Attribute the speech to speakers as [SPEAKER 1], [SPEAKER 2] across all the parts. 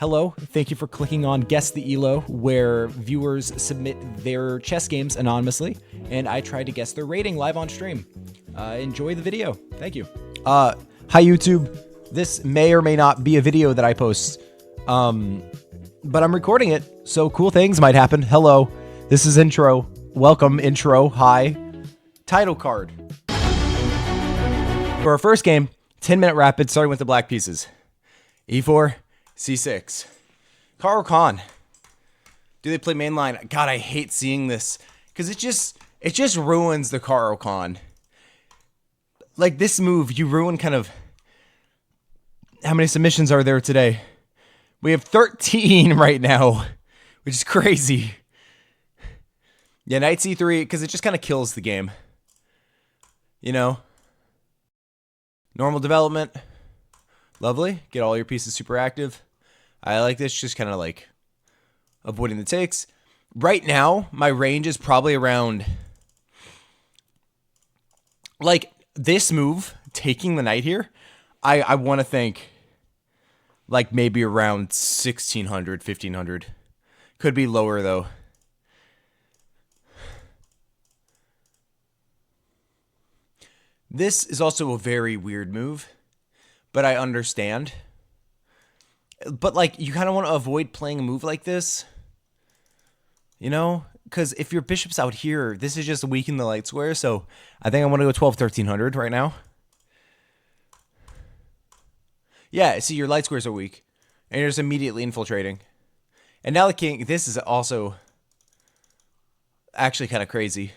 [SPEAKER 1] Hello, thank you for clicking on Guess the ELO, where viewers submit their chess games anonymously, and I try to guess their rating live on stream. Enjoy the video. Thank you. Hi YouTube. This may or may not be a video that I post, but I'm recording it, so cool things might happen. Hello, this is intro. Welcome, intro. Hi. Title card. For our first game, 10-minute rapid, starting with the black pieces. E4, C6. Caro Kann. Do they play mainline? God, I hate seeing this because it just ruins the Caro Kann. Like this move, you ruin kind of. How many submissions are there today? We have 13 right now, which is crazy. Yeah, knight C3 because it just kind of kills the game. You know. Normal development. Lovely. Get all your pieces super active. I like this, just kind of like avoiding the takes. Right now, my range is probably around, like, this move, taking the knight here, I want to think, like, maybe around 1,600, 1,500. Could be lower, though. This is also a very weird move, but I understand. But, like, you kind of want to avoid playing a move like this. You know? Because if your bishop's out here, this is just weakening the light square. So, I think I want to go 12, 1,300 right now. Yeah, see, your light squares are weak. And you're just immediately infiltrating. And now the king, this is also actually kind of crazy.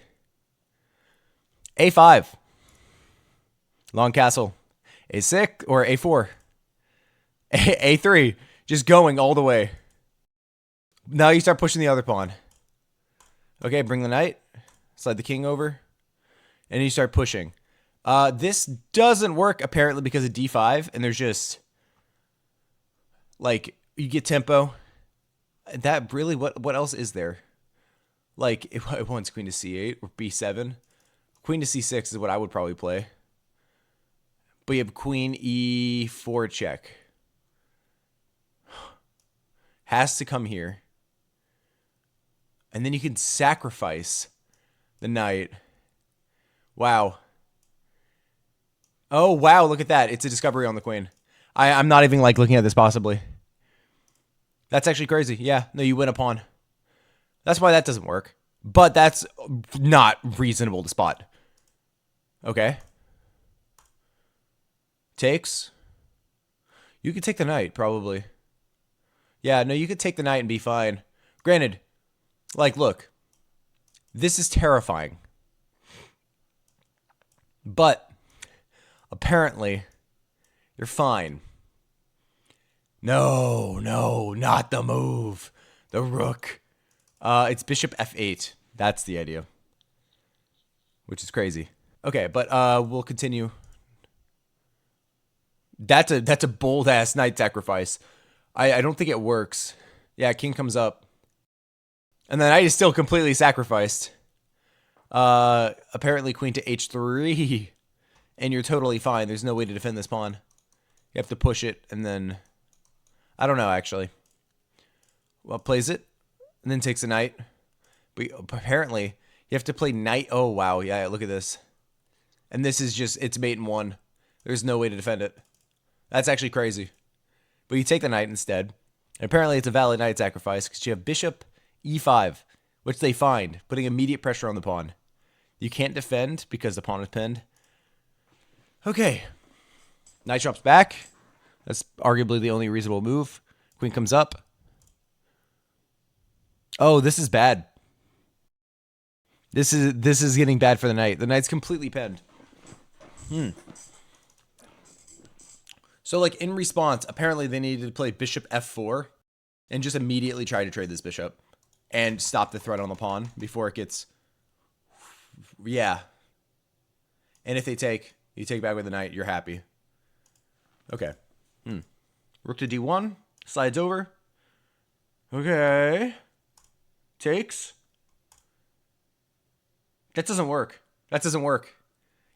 [SPEAKER 1] A5. Long castle. A6 or A4. A3, just going all the way. Now you start pushing the other pawn. Okay, bring the knight, slide the king over, and you start pushing. This doesn't work apparently because of D5, and there's just like you get tempo. That really, what else is there? Like it wants queen to C8 or B7. Queen to C6 is what I would probably play. But you have queen E4 check. Has to come here. And then you can sacrifice the knight. Wow. Oh, wow, look at that. It's a discovery on the queen. I'm not even, like, looking at this possibly. That's actually crazy. Yeah, no, you win a pawn. That's why that doesn't work. But that's not reasonable to spot. Okay. Takes. You could take the knight, probably. Yeah, no, you could take the knight and be fine. Granted, like, look. This is terrifying. But, apparently, you're fine. No, not the move. The rook. It's bishop F8. That's the idea. Which is crazy. Okay, but we'll continue. That's a bold-ass knight sacrifice. I don't think it works. Yeah, king comes up. And then knight is still completely sacrificed. Apparently queen to H3. And you're totally fine. There's no way to defend this pawn. You have to push it and then... I don't know, actually. Well, plays it. And then takes a knight. But apparently, you have to play knight... Oh, wow. Yeah, look at this. And this is just... It's mate in one. There's no way to defend it. That's actually crazy. But you take the knight instead. And apparently it's a valid knight sacrifice because you have bishop E5, which they find, putting immediate pressure on the pawn. You can't defend because the pawn is pinned. Okay. Knight drops back. That's arguably the only reasonable move. Queen comes up. Oh, this is bad. This is getting bad for the knight. The knight's completely pinned. So, like, in response, apparently they needed to play bishop F4 and just immediately try to trade this bishop and stop the threat on the pawn before it gets... Yeah. And if they take, you take back with the knight, you're happy. Okay. Rook to D1. Slides over. Okay. Takes. That doesn't work. That doesn't work.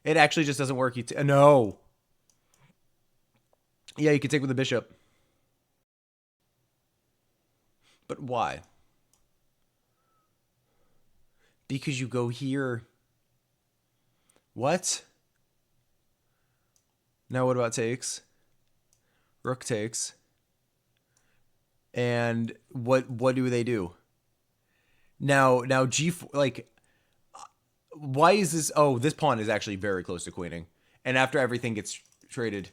[SPEAKER 1] It actually just doesn't work. No. Yeah, you can take with the bishop. But why? Because you go here. What? Now what about takes? Rook takes. And what do they do? Now G4, like, why is this? Oh, this pawn is actually very close to queening. And after everything gets traded,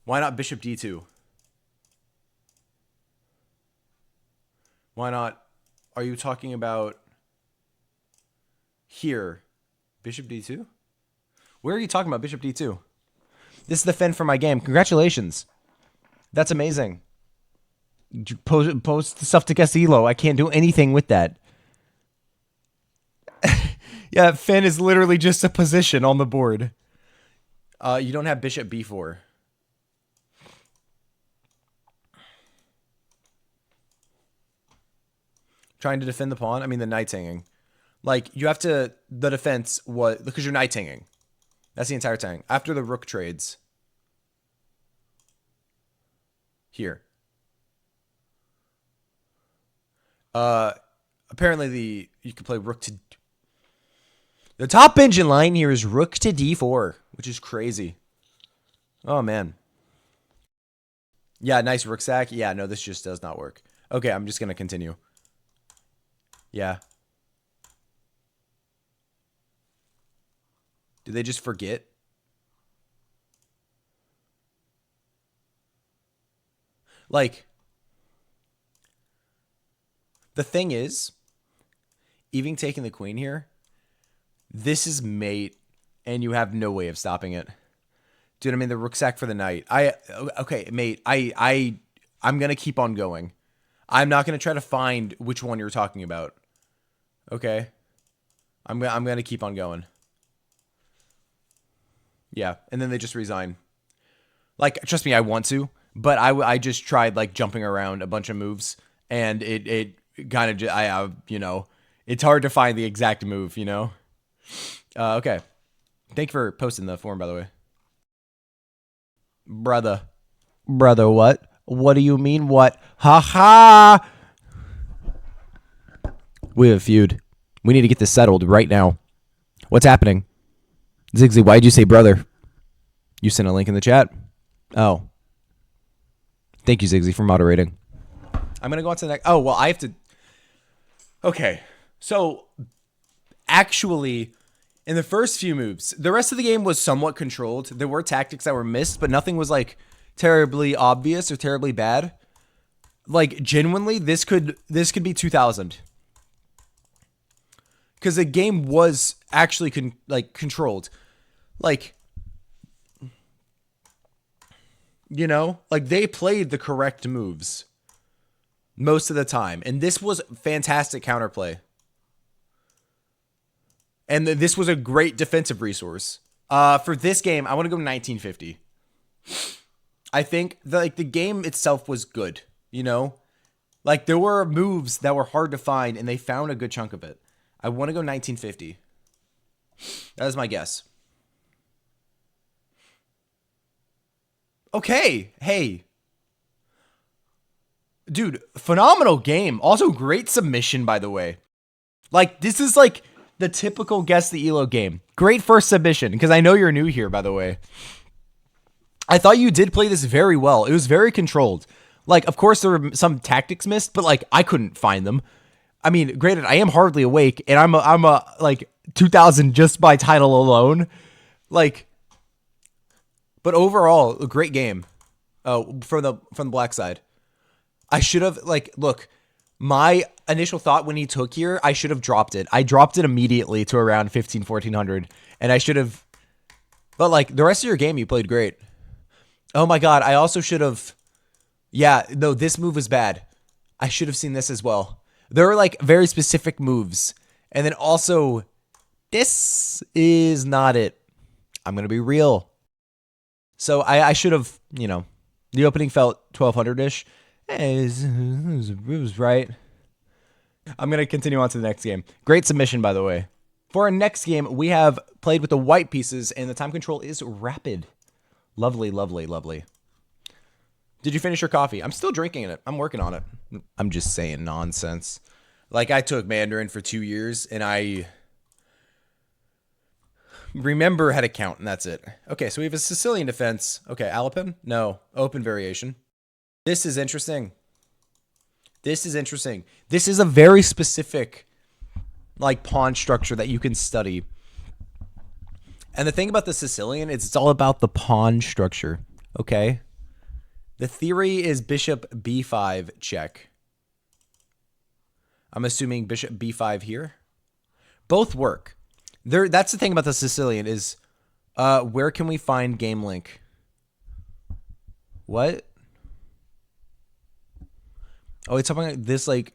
[SPEAKER 1] why not bishop d2? Why not? Are you talking about here? Bishop d2? Where are you talking about bishop d2? This is the fin for my game. Congratulations. That's amazing. Post stuff to guess Elo. I can't do anything with that. Yeah, fin is literally just a position on the board. You don't have bishop b4. Trying to defend the pawn? I mean, the knight's hanging. Like, you have to... The defense was... Because your knight's hanging. That's the entire thing. After the rook trades. Here. Apparently you can play rook to... The top engine line here is rook to d4, which is crazy. Oh, man. Yeah, nice rook sack. Yeah, no, this just does not work. Okay, I'm just going to continue. Yeah. Did they just forget? Like, the thing is, even taking the queen here, this is mate, and you have no way of stopping it. Dude, I mean, the rook sack for the knight. Okay, mate, I'm going to keep on going. I'm not going to try to find which one you're talking about. Okay? I'm going to keep on going. Yeah, and then they just resign. Like, trust me, I want to, but I just tried, like, jumping around a bunch of moves, and it kind of just, you know, it's hard to find the exact move, you know? Okay. Thank you for posting the forum, by the way. Brother, what? What do you mean, what? Ha-ha! We have a feud. We need to get this settled right now. What's happening? Zigzy, why'd you say brother? You sent a link in the chat? Oh. Thank you, Zigzy, for moderating. I'm going to go on to the next... Oh, well, I have to... Okay. So, actually, in the first few moves, the rest of the game was somewhat controlled. There were tactics that were missed, but nothing was, like, terribly obvious or terribly bad. Like, genuinely, this could be 2000. Because the game was actually controlled. Like, you know, like they played the correct moves most of the time. And this was fantastic counterplay. And this was a great defensive resource. For this game, I want to go 1950. I think the game itself was good, you know? Like, there were moves that were hard to find, and they found a good chunk of it. I want to go 1950. That is my guess. Okay. Hey. Dude, phenomenal game. Also, great submission, by the way. Like, this is like the typical Guess the Elo game. Great first submission, because I know you're new here, by the way. I thought you did play this very well. It was very controlled. Like, of course, there were some tactics missed, but, like, I couldn't find them. I mean, granted, I am hardly awake, and I'm a like 2000 just by title alone, like. But overall, a great game. From the black side, I should have look. My initial thought when he took here, I should have dropped it. I dropped it immediately to around 1400, and I should have. But like the rest of your game, you played great. Oh my god, I also should have. Yeah, no, this move was bad. I should have seen this as well. There are like very specific moves. And then also, this is not it. I'm going to be real. So I should have, you know, the opening felt 1200-ish. It was right. I'm going to continue on to the next game. Great submission, by the way. For our next game, we have played with the white pieces, and the time control is rapid. Lovely, lovely, lovely. Did you finish your coffee? I'm still drinking it. I'm working on it. I'm just saying nonsense. Like, I took Mandarin for 2 years, and I remember how to count, and that's it. Okay, so we have a Sicilian defense. Okay, Alapin? No. Open variation. This is interesting. This is interesting. This is a very specific, like, pawn structure that you can study. And the thing about the Sicilian is it's all about the pawn structure, okay? The theory is bishop b5 check. I'm assuming bishop b5 here. Both work. That's the thing about the Sicilian is where can we find game link? What? Oh, it's something like this, like,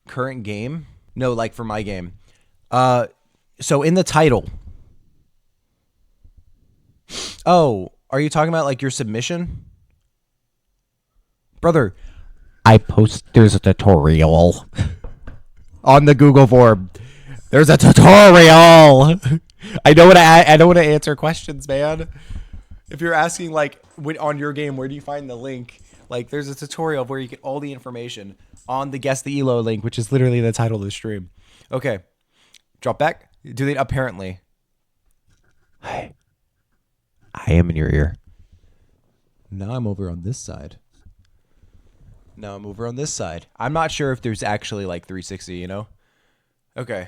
[SPEAKER 1] current game? No, like for my game. So in the title. Oh, are you talking about like your submission? Brother, there's a tutorial on the Google form. There's a tutorial. I know how to answer questions, man. If you're asking like on your game, where do you find the link? Like, there's a tutorial where you get all the information on the Guess the Elo link, which is literally the title of the stream. Okay. Drop back. Do they apparently? Hi. I am in your ear. Now I'm over on this side. Now I'm over on this side. I'm not sure if there's actually like 360, you know? Okay.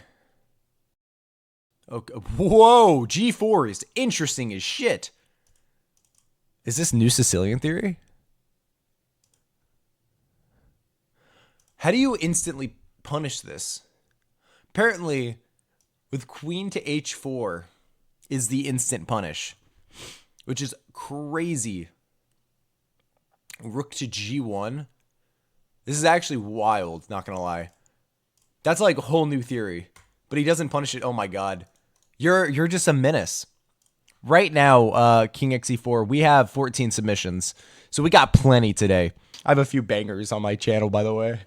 [SPEAKER 1] Okay. Whoa, G4 is interesting as shit. Is this new Sicilian theory? How do you instantly punish this? Apparently, with queen to h4 is the instant punish, which is crazy. Rook to g1. This is actually wild, not gonna lie. That's like a whole new theory. But he doesn't punish it. Oh my god. You're just a menace. Right now, King xe4, we have 14 submissions. So we got plenty today. I have a few bangers on my channel, by the way.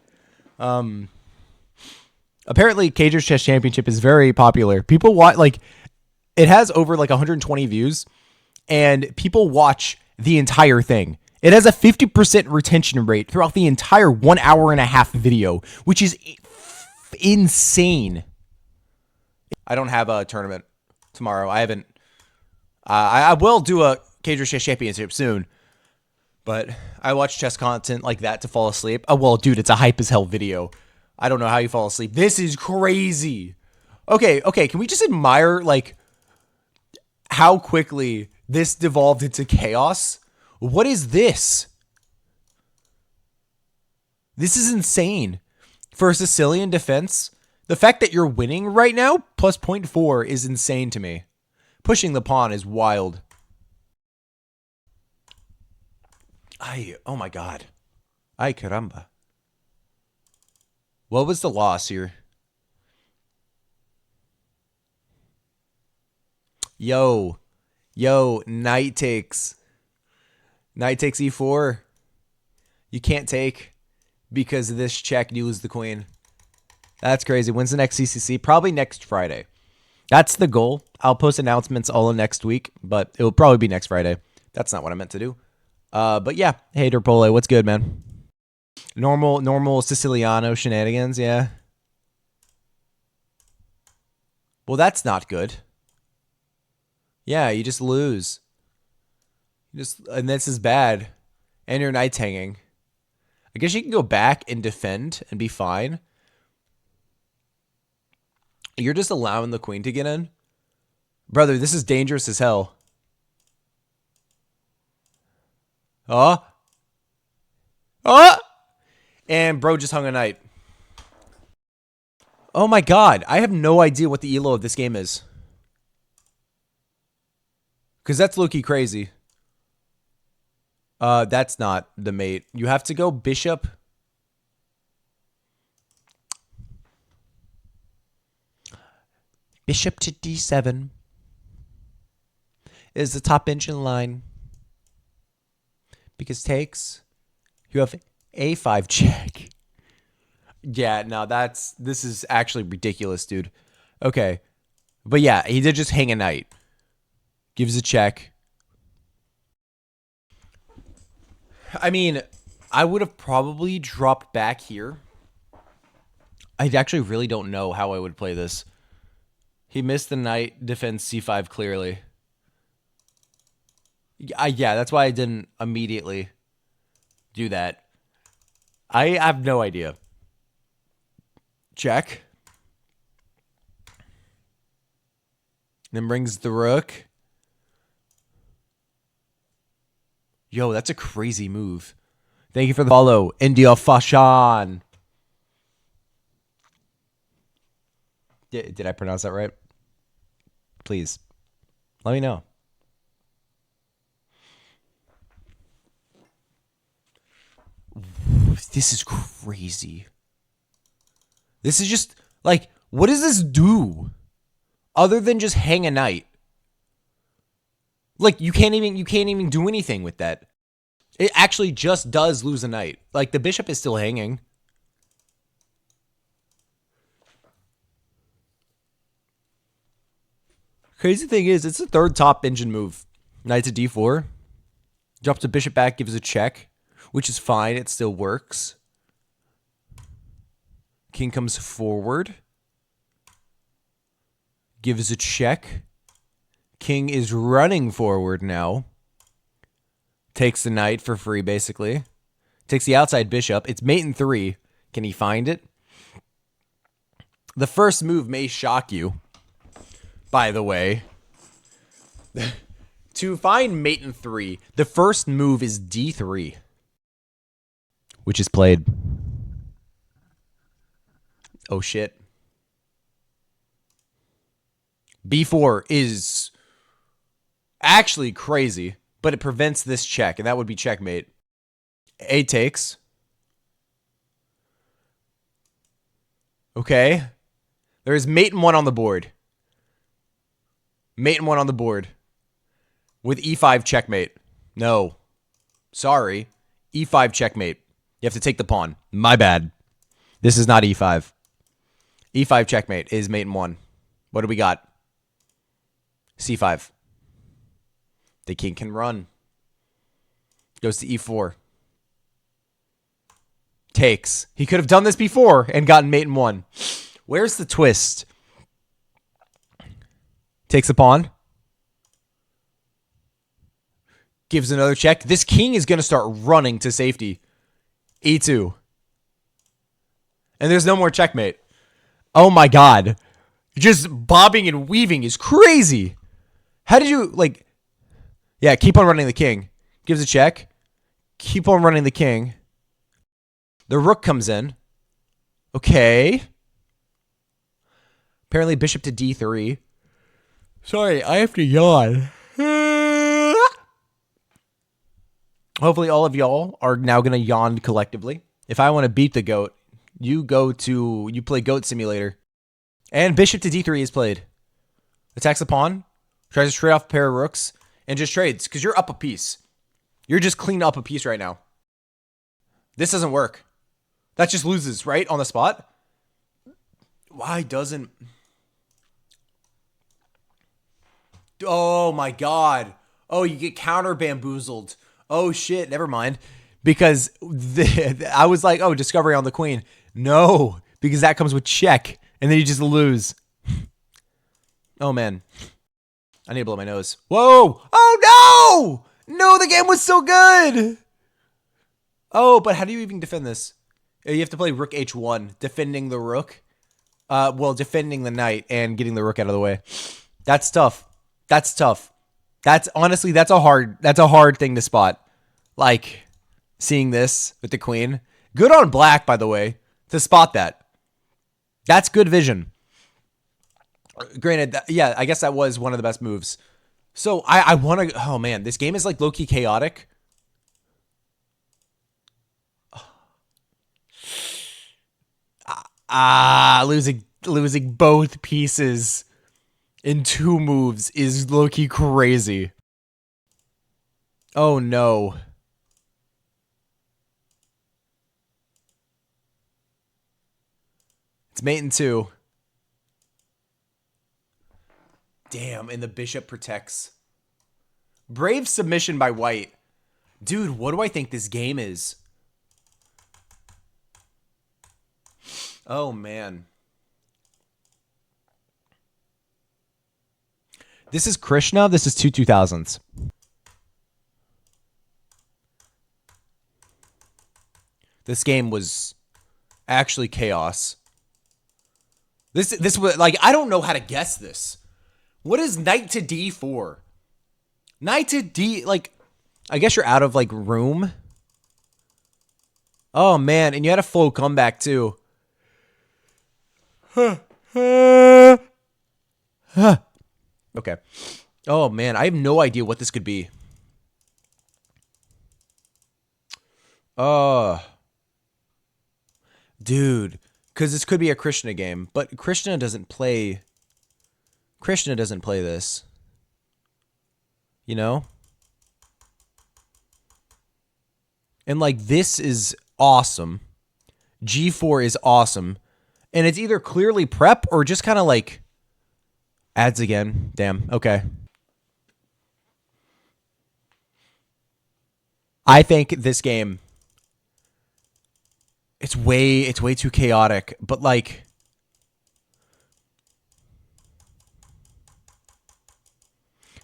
[SPEAKER 1] Apparently, Cager's Chess Championship is very popular. People watch, like, it has over like 120 views, and people watch the entire thing. It has a 50% retention rate throughout the entire 1 hour and a half video, which is insane. I don't have a tournament tomorrow. I haven't. I will do a Cager's Chess Championship soon, but I watch chess content like that to fall asleep. Oh, well, dude, it's a hype as hell video. I don't know how you fall asleep. This is crazy. Okay, can we just admire, like, how quickly this devolved into chaos? What is this? This is insane. For a Sicilian defense, the fact that you're winning right now, plus 0.4, is insane to me. Pushing the pawn is wild. Oh my god. Ay caramba. What was the loss here? Yo, knight takes e4. You can't take because of this check. You lose the queen. That's crazy. When's the next CCC? Probably next Friday. That's the goal. I'll post announcements all in next week, but it will probably be next Friday. That's not what I meant to do. But yeah, hey Derpole, what's good, man? Normal Siciliano shenanigans, yeah. Well, that's not good. Yeah, you just lose. And this is bad. And your knight's hanging. I guess you can go back and defend and be fine. You're just allowing the queen to get in? Brother, this is dangerous as hell. Oh. And bro just hung a knight. Oh my god. I have no idea what the elo of this game is. Because that's low-key crazy. That's not the mate. You have to go bishop. Bishop to d7 is the top engine line. Because takes, you have a5 check. Yeah, no, this is actually ridiculous, dude. Okay. But yeah, he did just hang a knight. Gives a check. I mean, I would have probably dropped back here. I actually really don't know how I would play this. He missed the knight, defends c5 clearly. Yeah, that's why I didn't immediately do that. I have no idea. Check. Then brings the rook. Yo, that's a crazy move. Thank you for the follow, India Fashan. Did I pronounce that right? Please, let me know. This is crazy. This is just, like, what does this do? Other than just hang a knight. Like, you can't even do anything with that. It actually just does lose a knight. Like, the bishop is still hanging. Crazy thing is, it's the third top engine move. Knight to d4. Drops the bishop back, gives a check, which is fine. It still works. King comes forward. Gives a check. King is running forward now. Takes the knight for free, basically. Takes the outside bishop. It's mate in 3. Can he find it? The first move may shock you, by the way. To find mate in 3, the first move is d3, which is played. Oh, shit. b4 is actually crazy, but it prevents this check, and that would be checkmate. A takes. Okay. There is mate in 1 on the board. Mate in 1 on the board. With e5 checkmate. No. Sorry. e5 checkmate. You have to take the pawn. My bad. This is not e5. e5 checkmate is mate in 1. What do we got? c5. The king can run. Goes to e4. Takes. He could have done this before and gotten mate in 1. Where's the twist? Takes a pawn. Gives another check. This king is going to start running to safety. e2. And there's no more checkmate. Oh my god. Just bobbing and weaving is crazy. How did you, like... Yeah, keep on running the king. Gives a check. Keep on running the king. The rook comes in. Okay. Apparently bishop to d3. Sorry, I have to yawn. Hopefully all of y'all are now going to yawn collectively. If I want to beat the goat, you play Goat Simulator. And bishop to d3 is played. Attacks the pawn. Tries to trade off a pair of rooks. And just trades, because you're up a piece. You're just clean up a piece right now. This doesn't work. That just loses, right? On the spot. Why doesn't... Oh my god. Oh, you get counter bamboozled. Oh shit, never mind. Because I was like, oh, discovery on the queen. No, because that comes with check. And then you just lose. Oh man. I need to blow my nose. Whoa! Oh no! No, the game was so good! Oh, but how do you even defend this? You have to play rook h1, defending the rook. Well, defending the knight and getting the rook out of the way. That's tough. That's tough. That's honestly, that's a hard thing to spot. Like, seeing this with the queen. Good on black, by the way, to spot that. That's good vision. Granted, yeah, I guess that was one of the best moves. So I want to... Oh, man. This game is like low-key chaotic. Losing both pieces in 2 moves is low-key crazy. Oh, no. It's mate in 2. Damn, and the bishop protects. Brave submission by white. Dude, what do I think this game is? Oh, man. This is Krishna. This is 2000s. This game was actually chaos. This was like, I don't know how to guess this. What is knight to d4? Knight to d, like, I guess you're out of like room. Oh man, and you had a full comeback too. Okay. Oh man, I have no idea what this could be. Dude, because this could be a Krishna game, but Krishna doesn't play this. You know? And like this is awesome. G4 is awesome. And it's either clearly prep or just kind of like ads again. Damn. Okay. I think this game it's way too chaotic, but like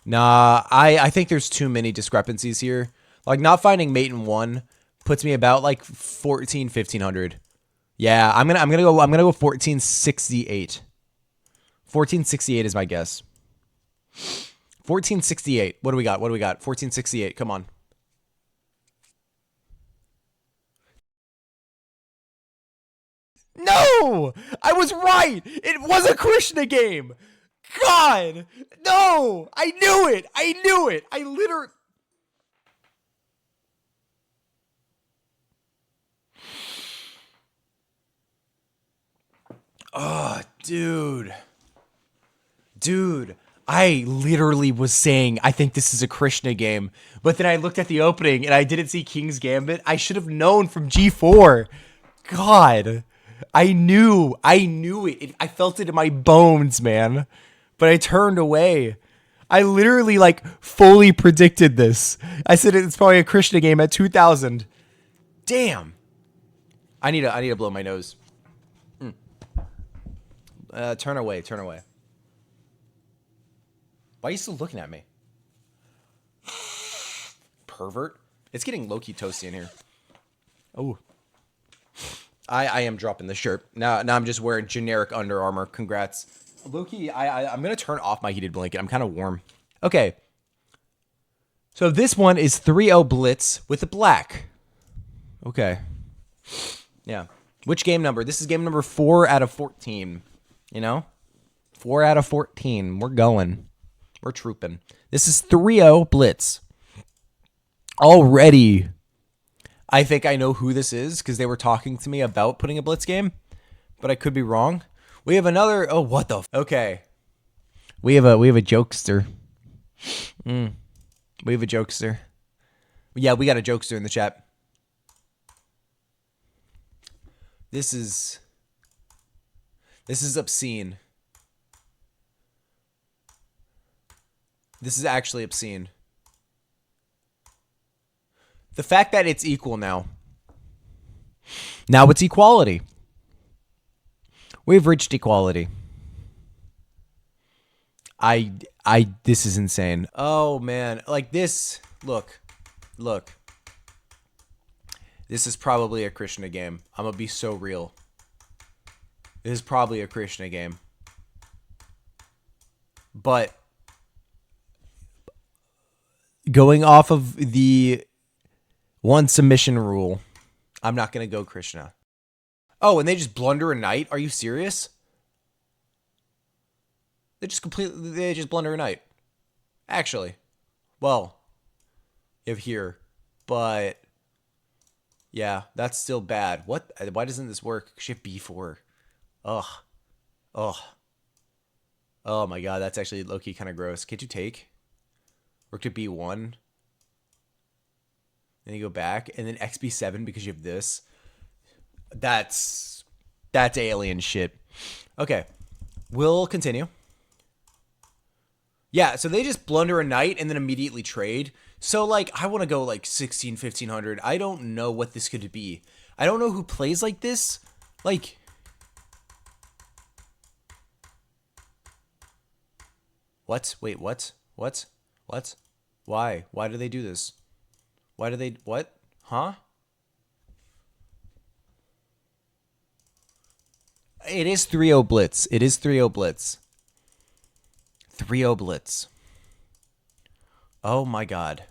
[SPEAKER 1] nah, I think there's too many discrepancies here. Like not finding mate in 1 puts me about like 1500. Yeah, I'm going to go 1468. 1468 is my guess. 1468. What do we got? 1468. Come on. No! I was right! It was a Krishna game! God! No! I knew it! I literally... Oh, dude. Dude, I literally was saying, I think this is a Krishna game. But then I looked at the opening and I didn't see King's Gambit. I should have known from G4. God. I knew it. I felt it in my bones, man. But I turned away. I literally, like, fully predicted this. I said it's probably a Krishna game at 2000. Damn. I need to blow my nose. Turn away. Why are you still looking at me? Pervert. It's getting low-key toasty in here. Oh. I am dropping the shirt. Now I'm just wearing generic Under Armour. Congrats. Low-key, I'm going to turn off my heated blanket. I'm kind of warm. Okay. So this one is 3-0 Blitz with the black. Okay. Yeah. Which game number? This is game number 4 out of 14. You know? 4 out of 14. We're going. We're trooping. This is 3-0 Blitz. Already, I think I know who this is because they were talking to me about putting a Blitz game, but I could be wrong. We have another. Oh, what the? Okay, we have a jokester. We have a jokester. Yeah, we got a jokester in the chat. This is obscene. This is actually obscene. The fact that it's equal now. Now it's equality. We've reached equality. This is insane. Oh man, like this, look. This is probably a Krishna game. I'm gonna be so real. This is probably a Krishna game. But going off of the one submission rule, I'm not going to go Krishna. Oh, and they just blunder a knight? Are you serious? They just blunder a knight. Actually. Well, you have here. But yeah, that's still bad. What? Why doesn't this work? Shift B4. Ugh. Oh my god, that's actually low-key kind of gross. Can't you take? Rook to B1. Then you go back, and then XB7 because you have this. That's alien shit. Okay, we'll continue. Yeah, so they just blunder a knight and then immediately trade. So, like, I want to go, like, 1500. I don't know what this could be. I don't know who plays like this. Like, What? Wait, what? What? What? Why? Why do they do this? Why do they... What? Huh? It is 3-0 blitz. It is 3-0 blitz. 3-0 blitz. Oh my god.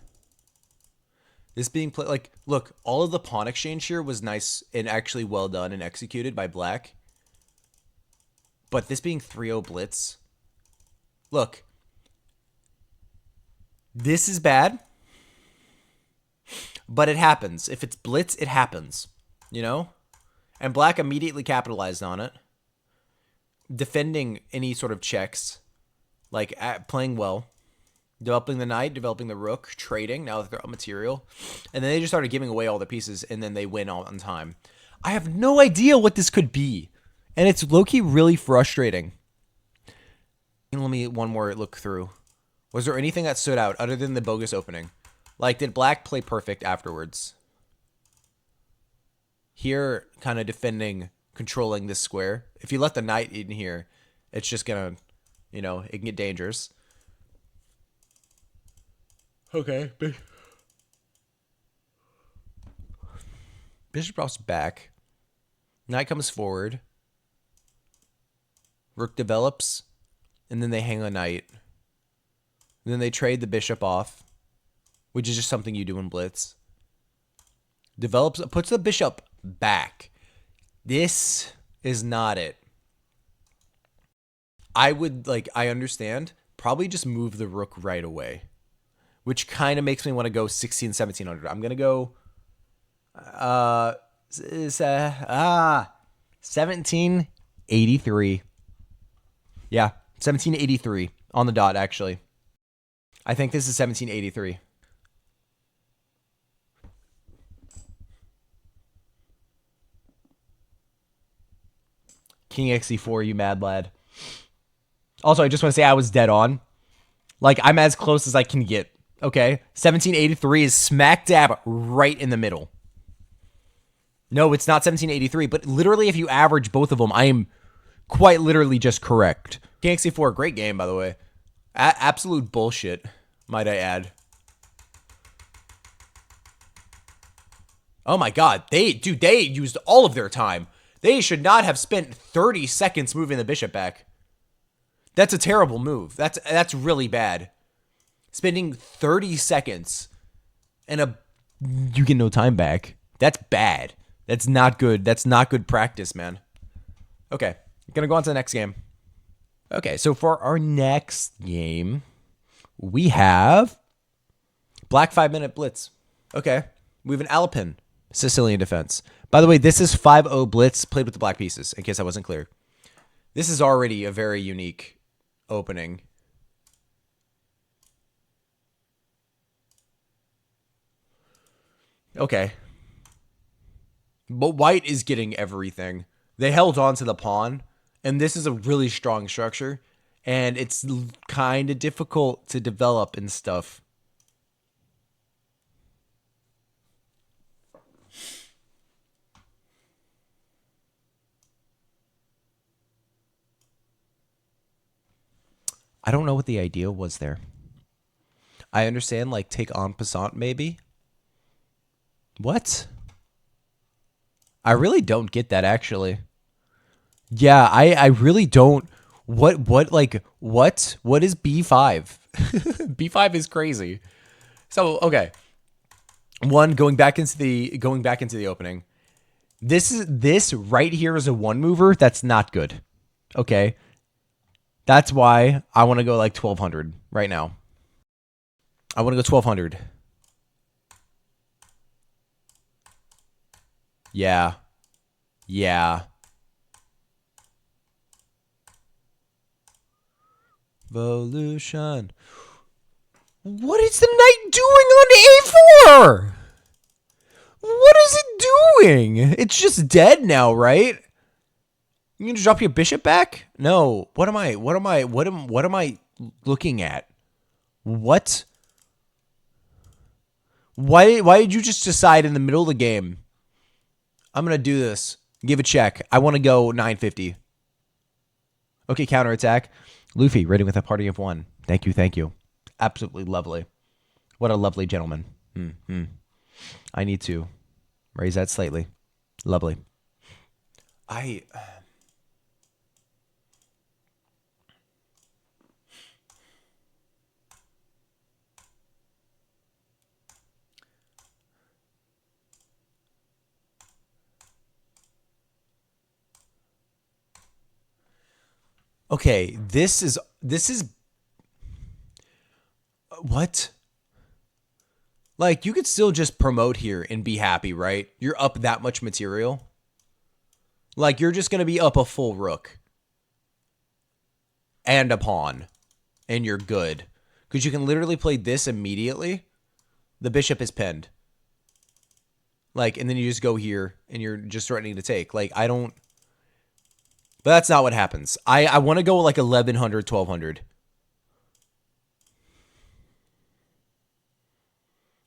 [SPEAKER 1] This being played... Like, look, all of the pawn exchange here was nice and actually well done and executed by black. But this being 3-0 blitz... Look. This is bad. But it happens. If it's blitz, it happens. You know? And black immediately capitalized on it. Defending any sort of checks. Like, playing well. Developing the knight, developing the rook, trading. Now they're on material. And then they just started giving away all the pieces, and then they win all on time. I have no idea what this could be. And it's low-key really frustrating. Let me one more look through. Was there anything that stood out other than the bogus opening? Like, did black play perfect afterwards? Here, kind of defending, controlling this square. If you let the knight in here, it's just gonna, you know, it can get dangerous. Okay. Bishop drops back. Knight comes forward. Rook develops. And then they hang a knight. And then they trade the bishop off, which is just something you do in blitz. Develops, puts the bishop back. This is not it. I would, like, I understand. Probably just move the rook right away, which kind of makes me want to go 16, 1700. I'm going to go 1783. Yeah, 1783 on the dot, actually. I think this is 1783. King XC4, you mad lad. Also, I just want to say I was dead on. Like, I'm as close as I can get. Okay? 1783 is smack dab right in the middle. No, it's not 1783, but literally if you average both of them, I am quite literally just correct. King XC4, great game, by the way. Absolute bullshit, might I add. Oh my god, they used all of their time. They should not have spent 30 seconds moving the bishop back. That's a terrible move. That's really bad. Spending 30 seconds and you get no time back. That's bad. That's not good. That's not good practice, man. Okay, gonna go on to the next game. Okay, so for our next game, we have black 5-minute blitz. Okay, we have an Alpin Sicilian defense. By the way, this is 5-0 blitz played with the black pieces, in case I wasn't clear. This is already a very unique opening. Okay. But white is getting everything. They held on to the pawn, and this is a really strong structure, and it's kind of difficult to develop and stuff. I don't know what the idea was there. I understand, like, take en passant, maybe? What? I really don't get that, actually. Yeah, I really don't. What is B5? B5 is crazy. So, okay. Going back into the opening. This right here is a one mover. That's not good. Okay. That's why I want to go like 1200 right now. I want to go 1200. Yeah. Yeah. Evolution. What is the knight doing on A4? What is it doing? It's just dead now, right? You gonna drop your bishop back? No. What am I looking at? What? Why did you just decide in the middle of the game? I'm gonna do this. Give a check. I want to go 950. Okay, counterattack. Luffy, raiding with a party of one. Thank you, thank you. Absolutely lovely. What a lovely gentleman. I need to raise that slightly. Lovely. I Okay, this is what? Like you could still just promote here and be happy, right? You're up that much material. Like you're just going to be up a full rook and a pawn and you're good. Cuz you can literally play this immediately. The bishop is pinned. Like and then you just go here and you're just threatening to take. Like I don't. But that's not what happens. I want to go like 1100, 1200.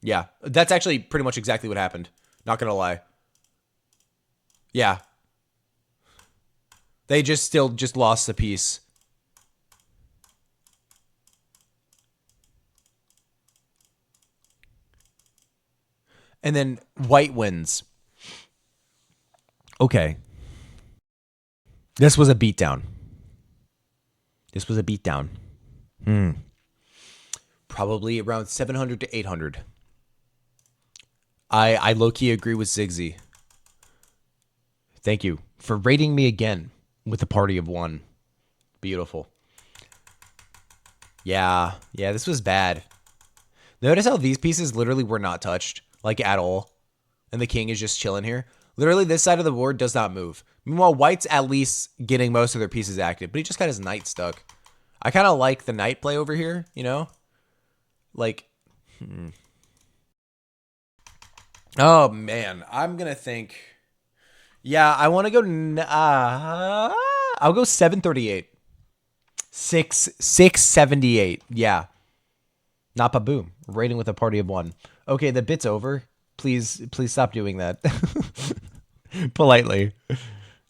[SPEAKER 1] Yeah, that's actually pretty much exactly what happened. Not going to lie. Yeah. They just lost the piece. And then white wins. Okay. This was a beatdown. This was a beatdown. Probably around 700 to 800. I low-key agree with Zigzy. Thank you for rating me again with a party of one. Beautiful. Yeah, this was bad. Notice how these pieces literally were not touched, like at all. And the king is just chilling here. Literally, this side of the board does not move. Meanwhile, white's at least getting most of their pieces active, but he just got his knight stuck. I kind of like the knight play over here, you know? Like, oh man, I'm gonna think. Yeah, I want to go. I'll go 738. 678. Yeah, not a boom. Rating with a party of one. Okay, the bit's over. Please stop doing that. Politely.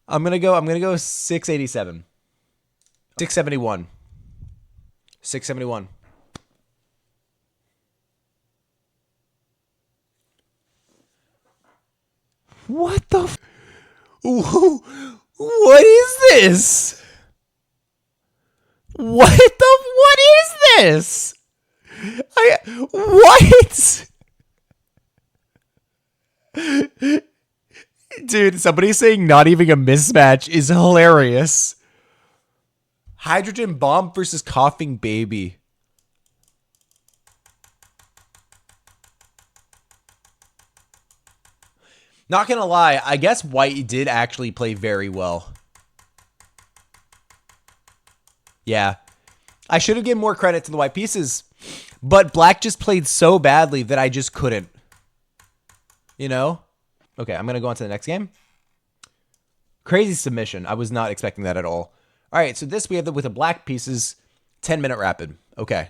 [SPEAKER 1] I'm gonna go 687. 671. 671. What the what is this? What is this? What? Dude, somebody saying not even a mismatch is hilarious. Hydrogen bomb versus coughing baby. Not gonna lie, I guess white did actually play very well. Yeah. I should have given more credit to the white pieces, but black just played so badly that I just couldn't. You know? Okay, I'm gonna go on to the next game. Crazy submission. I was not expecting that at all. All right, so this we have with the black pieces, 10-minute rapid. Okay.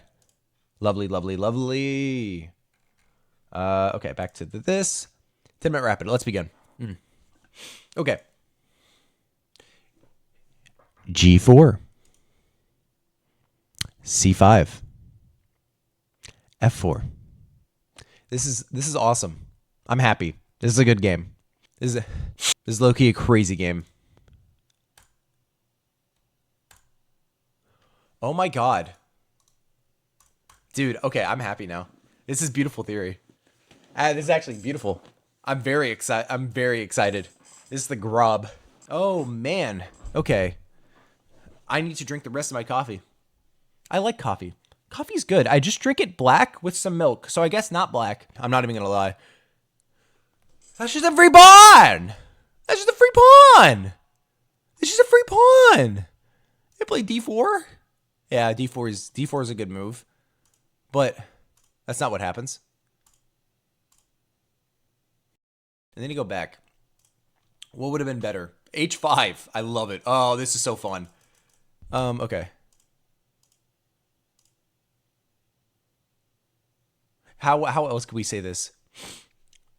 [SPEAKER 1] Lovely, lovely, lovely. Okay, back to this. 10-minute rapid. Let's begin. Okay. G4. C5. F4. This is awesome. I'm happy. This is a good game. This is low-key a crazy game. Oh my god. Dude, okay, I'm happy now. This is beautiful theory. This is actually beautiful. I'm very excited. This is the grub. Oh man. Okay. I need to drink the rest of my coffee. I like coffee. Coffee's good. I just drink it black with some milk, so I guess not black. I'm not even gonna lie. That's just a free pawn! That's just a free pawn! It's just a free pawn! They play D4? Yeah, D4 is a good move. But that's not what happens. And then you go back. What would have been better? H5. I love it. Oh, this is so fun. Okay. How else could we say this?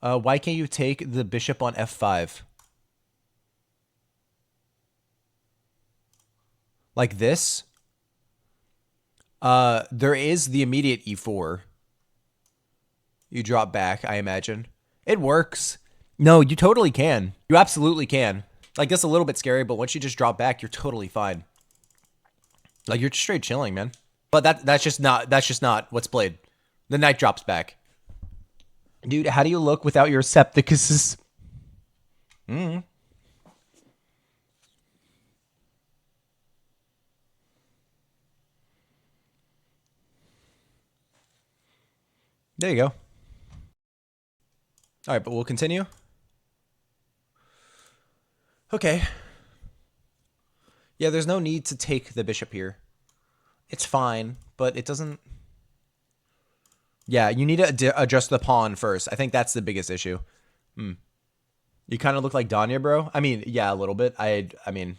[SPEAKER 1] Why can't you take the bishop on F5? Like this? There is the immediate e4. You drop back, I imagine. It works. No, you totally can. You absolutely can. Like, that's a little bit scary, but once you just drop back, you're totally fine. Like, you're straight chilling, man. But that's just not what's played. The knight drops back. Dude, how do you look without your septicuses? There you go. All right, but we'll continue. Okay. Yeah, there's no need to take the bishop here. It's fine, but it doesn't... Yeah, you need to adjust the pawn first. I think that's the biggest issue. You kind of look like Danya, bro. I mean, yeah, a little bit. I mean,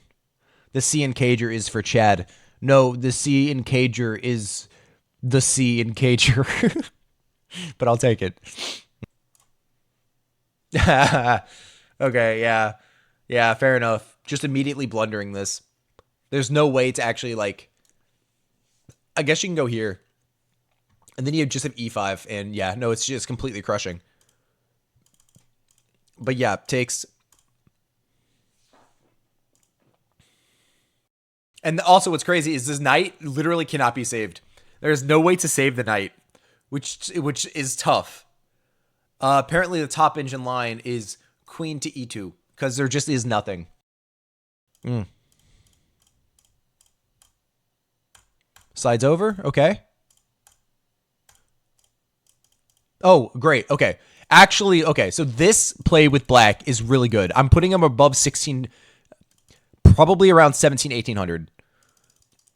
[SPEAKER 1] the C in Cager is for Chad. No, the C in Cager is the C in Cager. But I'll take it. Okay, yeah. Yeah, fair enough. Just immediately blundering this. There's no way to actually, like... I guess you can go here. And then you just have e5. And yeah, no, it's just completely crushing. But yeah, takes... And also what's crazy is this knight literally cannot be saved. There's no way to save the knight, which is tough. Apparently the top engine line is queen to e2, because there just is nothing. Slides over, okay. Oh, great, okay. Actually, okay, so this play with black is really good. I'm putting him above 16, probably around 17, 1800.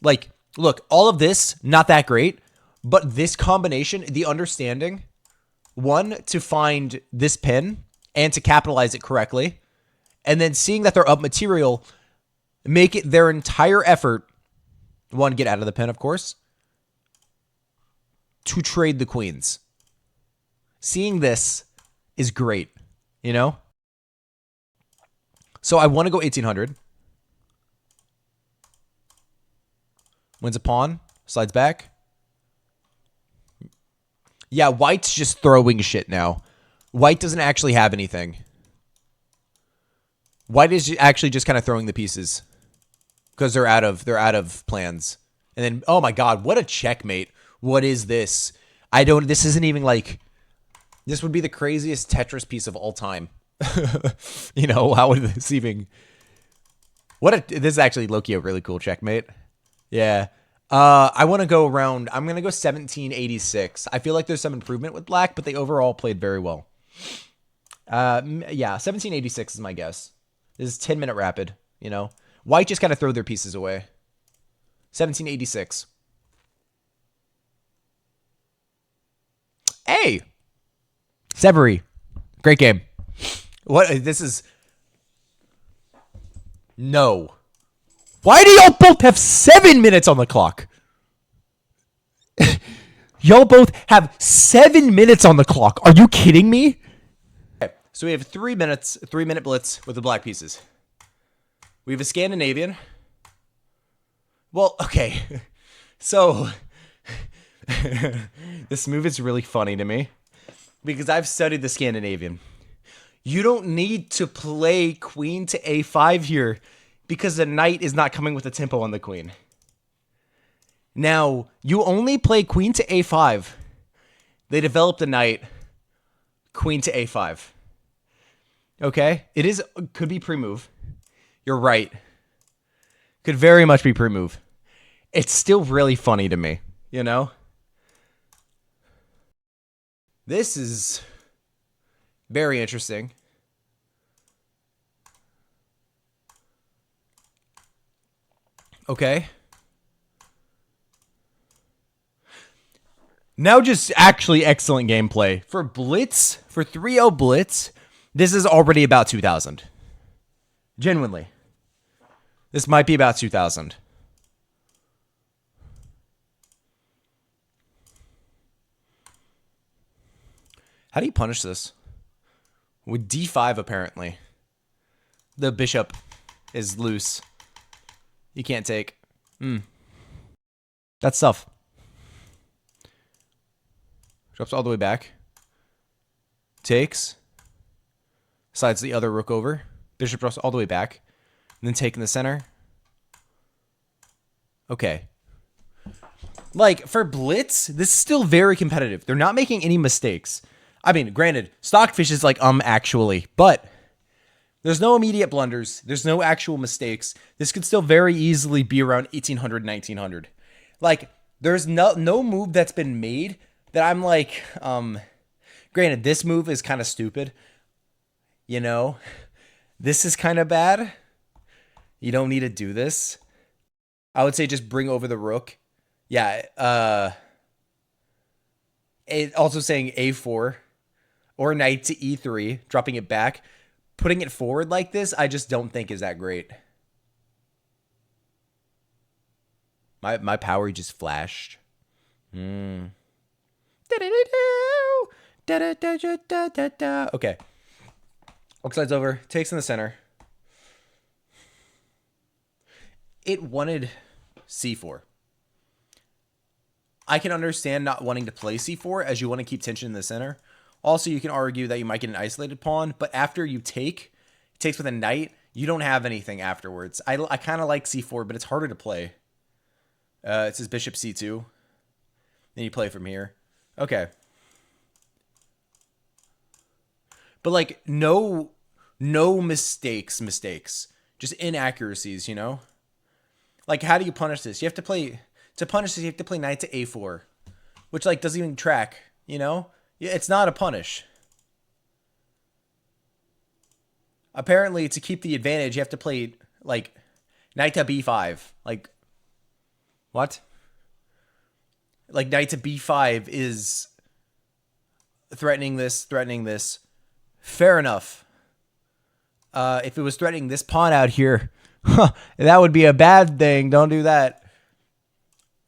[SPEAKER 1] Like, look, all of this, not that great, but this combination, the understanding, one, to find this pin and to capitalize it correctly, and then seeing that they're up material, make it their entire effort, one, get out of the pin, of course, to trade the queens. Seeing this is great, you know? So I want to go 1800. Wins a pawn, slides back. Yeah, white's just throwing shit now. White doesn't actually have anything. White is actually just kind of throwing the pieces because they're out of plans. And then, oh my god, what a checkmate. What is this? This isn't even like, this would be the craziest Tetris piece of all time. You know, how would this even, this is actually low-key a really cool checkmate. Yeah. I want to go around, I'm going to go 1786. I feel like there's some improvement with black, but they overall played very well. Yeah, 1786 is my guess. This is 10-minute rapid, you know. White just kind of throw their pieces away. 1786. Hey! Severi. Great game. What? This is... No. Why do y'all both have 7 minutes on the clock? Y'all both have 7 minutes on the clock. Are you kidding me? Okay, so we have 3 minutes, 3-minute blitz with the black pieces. We have a Scandinavian. Well, okay. So, this move is really funny to me because I've studied the Scandinavian. You don't need to play queen to a5 here because the knight is not coming with a tempo on the queen. Now, you only play queen to a5. They develop the knight, queen to a5. Okay? Could be pre-move. You're right. Could very much be pre-move. It's still really funny to me, you know? This is very interesting. Okay. Now just actually excellent gameplay. For Blitz, for 3-0 Blitz, this is already about 2,000. Genuinely. This might be about 2,000. How do you punish this? With d5, apparently. The bishop is loose. You can't take. That's tough. Drops all the way back. Takes. Slides the other rook over. Bishop drops all the way back. And then take in the center. Okay. Like, for blitz, this is still very competitive. They're not making any mistakes. I mean, granted, Stockfish is like, actually. But there's no immediate blunders. There's no actual mistakes. This could still very easily be around 1800, 1900. Like, there's no move that's been made that I'm like, granted, this move is kind of stupid. You know? This is kind of bad. You don't need to do this. I would say just bring over the rook. Yeah. Also saying a4 or knight to e3, dropping it back. Putting it forward like this, I just don't think is that great. My power just flashed. Okay. Rook slides over. Takes in the center. It wanted c4. I can understand not wanting to play c4 as you want to keep tension in the center. Also, you can argue that you might get an isolated pawn, but after you take, it takes with a knight, you don't have anything afterwards. I kind of like c4, but it's harder to play. It says bishop c2. Then you play from here. Okay. But like, no mistakes. Just inaccuracies, you know? Like, how do you punish this? You have to play... To punish this, you have to play knight to a4. Which, like, doesn't even track, you know? It's not a punish. Apparently, to keep the advantage, you have to play, like, knight to b5. Like, what? Like, knight to b5 is threatening this. Fair enough. If it was threatening this pawn out here, that would be a bad thing. Don't do that.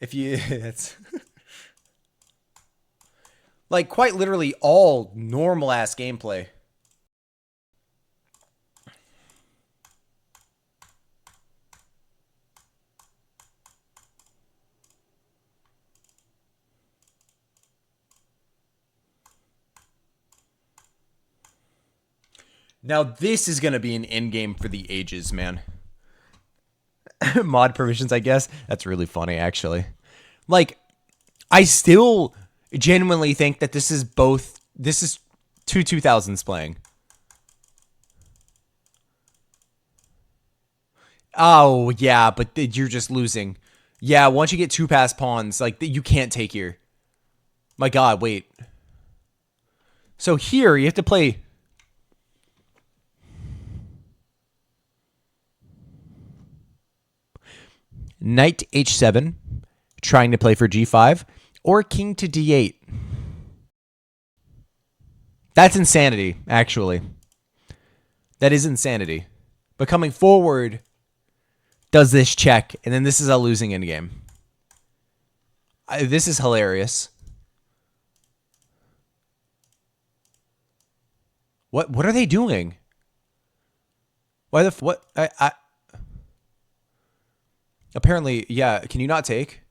[SPEAKER 1] If you... it's like, quite literally all normal-ass gameplay. Now, this is going to be an endgame for the ages, man. Mod permissions, I guess. That's really funny, actually. Like, I still genuinely think that this is both... This is two 2000s playing. Oh, yeah, but you're just losing. Yeah, once you get two passed pawns, like, you can't take here. My god, wait. So here, you have to play... Knight to h7, trying to play for g5, or king to d8. That's insanity, actually. That is insanity. But coming forward does this check, and then this is a losing endgame. This is hilarious. What are they doing? Why the what? Apparently, yeah, can you not take?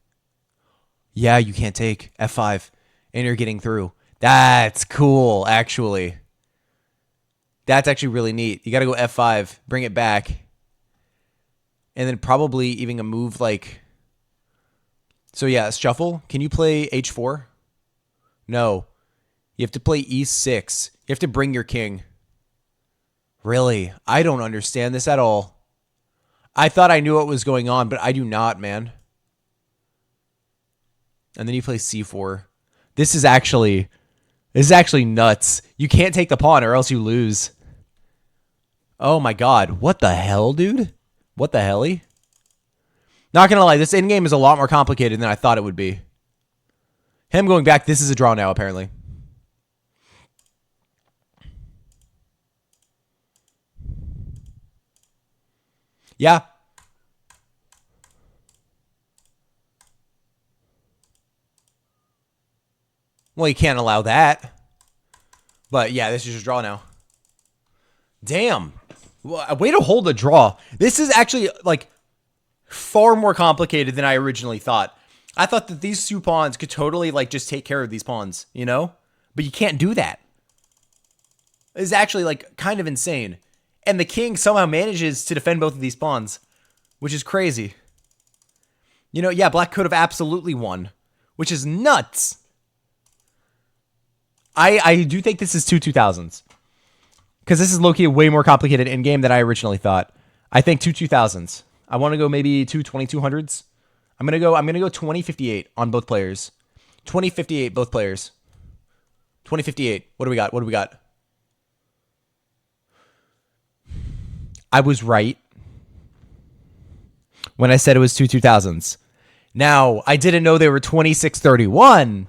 [SPEAKER 1] Yeah, you can't take. F5. And you're getting through. That's cool, actually. That's actually really neat. You got to go F5, bring it back. And then probably even a move like... So yeah, shuffle. Can you play H4? No. You have to play E6. You have to bring your king. Really? I don't understand this at all. I thought I knew what was going on, but I do not, man. And then you play c4. This is actually nuts. You can't take the pawn or else you lose. Oh my god. What the hell, dude? What the helly? Not gonna lie, this endgame is a lot more complicated than I thought it would be. Him going back, this is a draw now, apparently. Yeah. Well, you can't allow that. But yeah, this is just draw now. Damn. Way to hold a draw. This is actually, like, far more complicated than I originally thought. I thought that these 2 pawns could totally like just take care of these pawns, you know? But you can't do that. It's actually like kind of insane. And the king somehow manages to defend both of these pawns, which is crazy. You know, yeah, black could have absolutely won, which is nuts. I do think this is 2000s. Because this is low-key way more complicated in-game than I originally thought. I think 2000s. I want to go maybe 2200s. I'm gonna go 2058 on both players. 2058 both players. 2058. What do we got? What do we got? I was right when I said it was 2000s. Now, I didn't know they were 2631.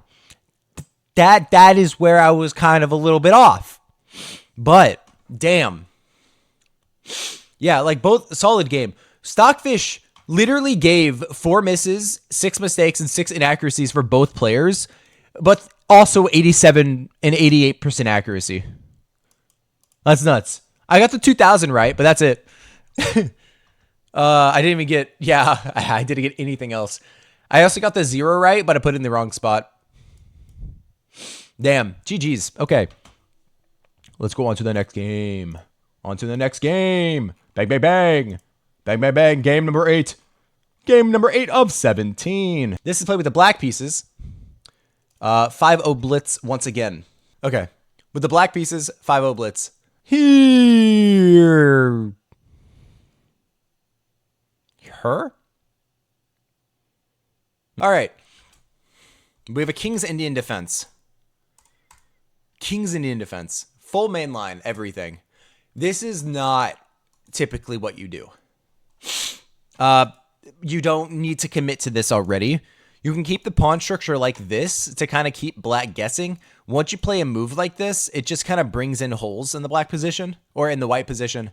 [SPEAKER 1] That is where I was kind of a little bit off. But damn. Yeah, like both solid game. Stockfish literally gave 4 misses, 6 mistakes, and 6 inaccuracies for both players, but also 87 and 88% accuracy. That's nuts. I got the 2000 right, but that's it. I didn't even get, yeah, I didn't get anything else. I also got the 0 right, but I put it in the wrong spot. Damn. GG's. Okay. Let's go on to the next game. On to the next game. Bang, bang, bang. Bang, bang, bang. Game number 8. Game number 8 of 17. This is played with the black pieces. 5-0 blitz once again. Okay. With the black pieces, 5-0 blitz. Here. Her? All right. We have a King's Indian defense. King's Indian defense. Full main line, everything. This is not typically what you do. You don't need to commit to this already. You can keep the pawn structure like this to kind of keep black guessing. Once you play a move like this, it just kind of brings in holes in the black position or in the white position.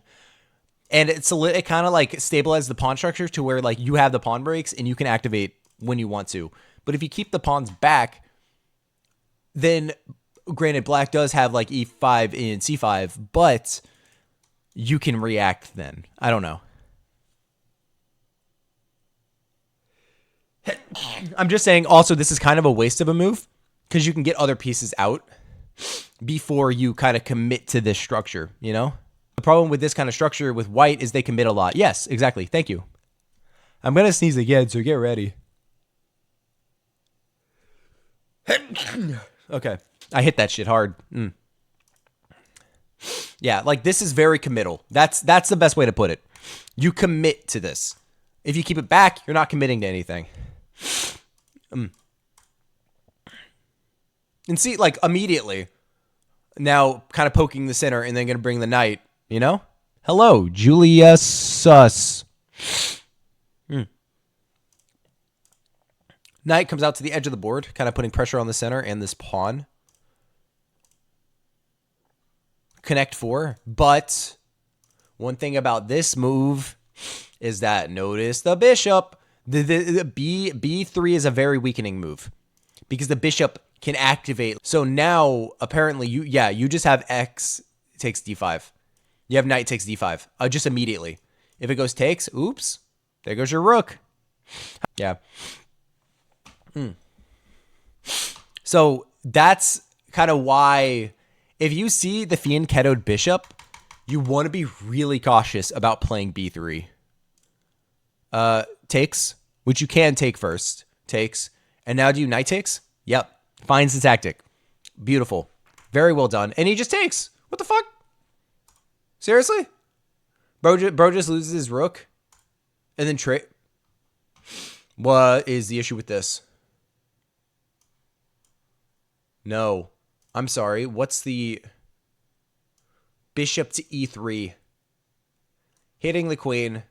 [SPEAKER 1] And it kind of like stabilizes the pawn structure to where like you have the pawn breaks and you can activate when you want to. But if you keep the pawns back, then granted, black does have like e5 and c5, but you can react then. I don't know. I'm just saying also this is kind of a waste of a move because you can get other pieces out before you kind of commit to this structure, you know? The problem with this kind of structure with white is they commit a lot. Yes, exactly. Thank you. I'm going to sneeze again, so get ready. Okay. I hit that shit hard. Yeah, like this is very committal. That's the best way to put it. You commit to this. If you keep it back, you're not committing to anything. And see, like immediately, now kind of poking the center and then going to bring the knight, you know? Hello, Julia Sus. Knight comes out to the edge of the board, kind of putting pressure on the center and this pawn. Connect 4, but one thing about this move is that notice the bishop. The B3 is a very weakening move because the bishop can activate. So now apparently you just have X takes D5. You have knight takes D5 just immediately. If it goes takes, oops, there goes your rook. Yeah. So that's kind of why if you see the fianchettoed bishop, you want to be really cautious about playing B3. Takes, which you can take first. Takes. And now do you knight takes? Yep. Finds the tactic. Beautiful. Very well done. And he just takes. What the fuck? Seriously? Bro just loses his rook. And then trade. What is the issue with this? No. I'm sorry. What's the bishop to E3? Hitting the queen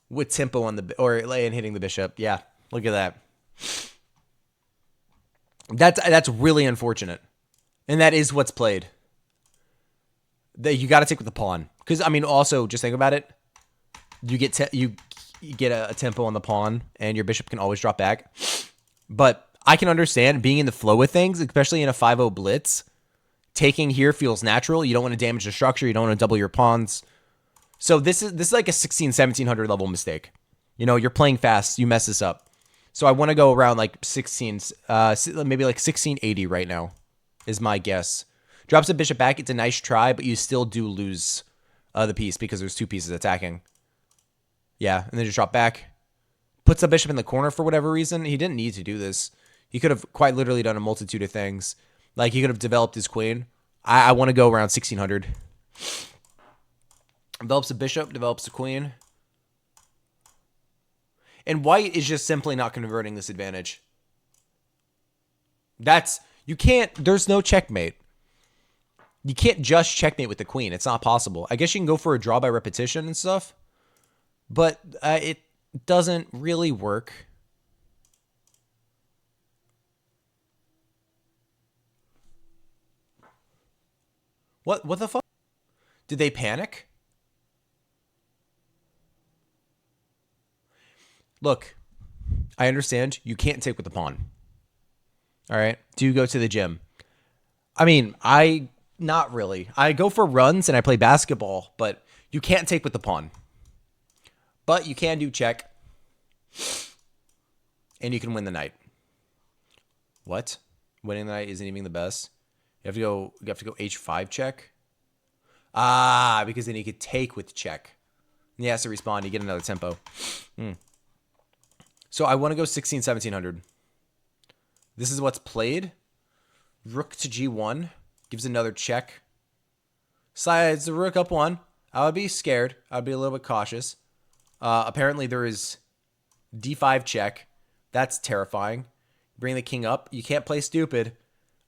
[SPEAKER 1] with tempo on the and hitting the bishop. Yeah, look at that. That's really unfortunate, and that is what's played. That you got to take with the pawn because I mean, also just think about it. You get a tempo on the pawn, and your bishop can always drop back. But I can understand being in the flow with things, especially in a 5-0 blitz. Taking here feels natural. You don't want to damage the structure. You don't want to double your pawns. So this is like a 1700 level mistake. You know, you're playing fast. You mess this up. So I want to go around like 16, maybe like 1680 right now is my guess. Drops a bishop back. It's a nice try, but you still do lose the piece because there's two pieces attacking. Yeah, and then just drop back. Puts the bishop in the corner for whatever reason. He didn't need to do this. He could have quite literally done a multitude of things. Like, he could have developed his queen. I want to go around 1600. Develops a bishop, develops a queen. And white is just simply not converting this advantage. You can't, there's no checkmate. You can't just checkmate with the queen. It's not possible. I guess you can go for a draw by repetition and stuff. But it doesn't really work. What the fuck? Did they panic? Look, I understand you can't take with the pawn. All right? Do you go to the gym? I mean, not really. I go for runs and I play basketball, but you can't take with the pawn. But you can do check. And you can win the knight. What? Winning the knight isn't even the best. You have to go h5 check. Ah, because then you could take with check. And he has to respond. You get another tempo. So I want to go 1700. This is what's played. Rook to g1. Gives another check. Slides the rook up one. I would be scared. I would be a little bit cautious. Apparently there is d5 check. That's terrifying. Bring the king up. You can't play stupid.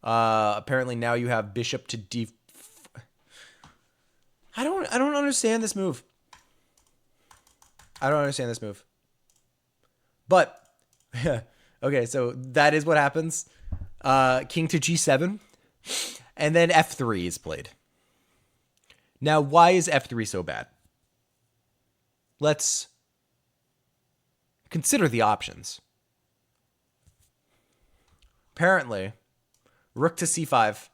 [SPEAKER 1] Apparently now you have bishop to d. I don't understand this move. I don't understand this move. But okay, so that is what happens. King to g7, and then f3 is played. Now, why is f3 so bad? Let's consider the options. Apparently, rook to c5,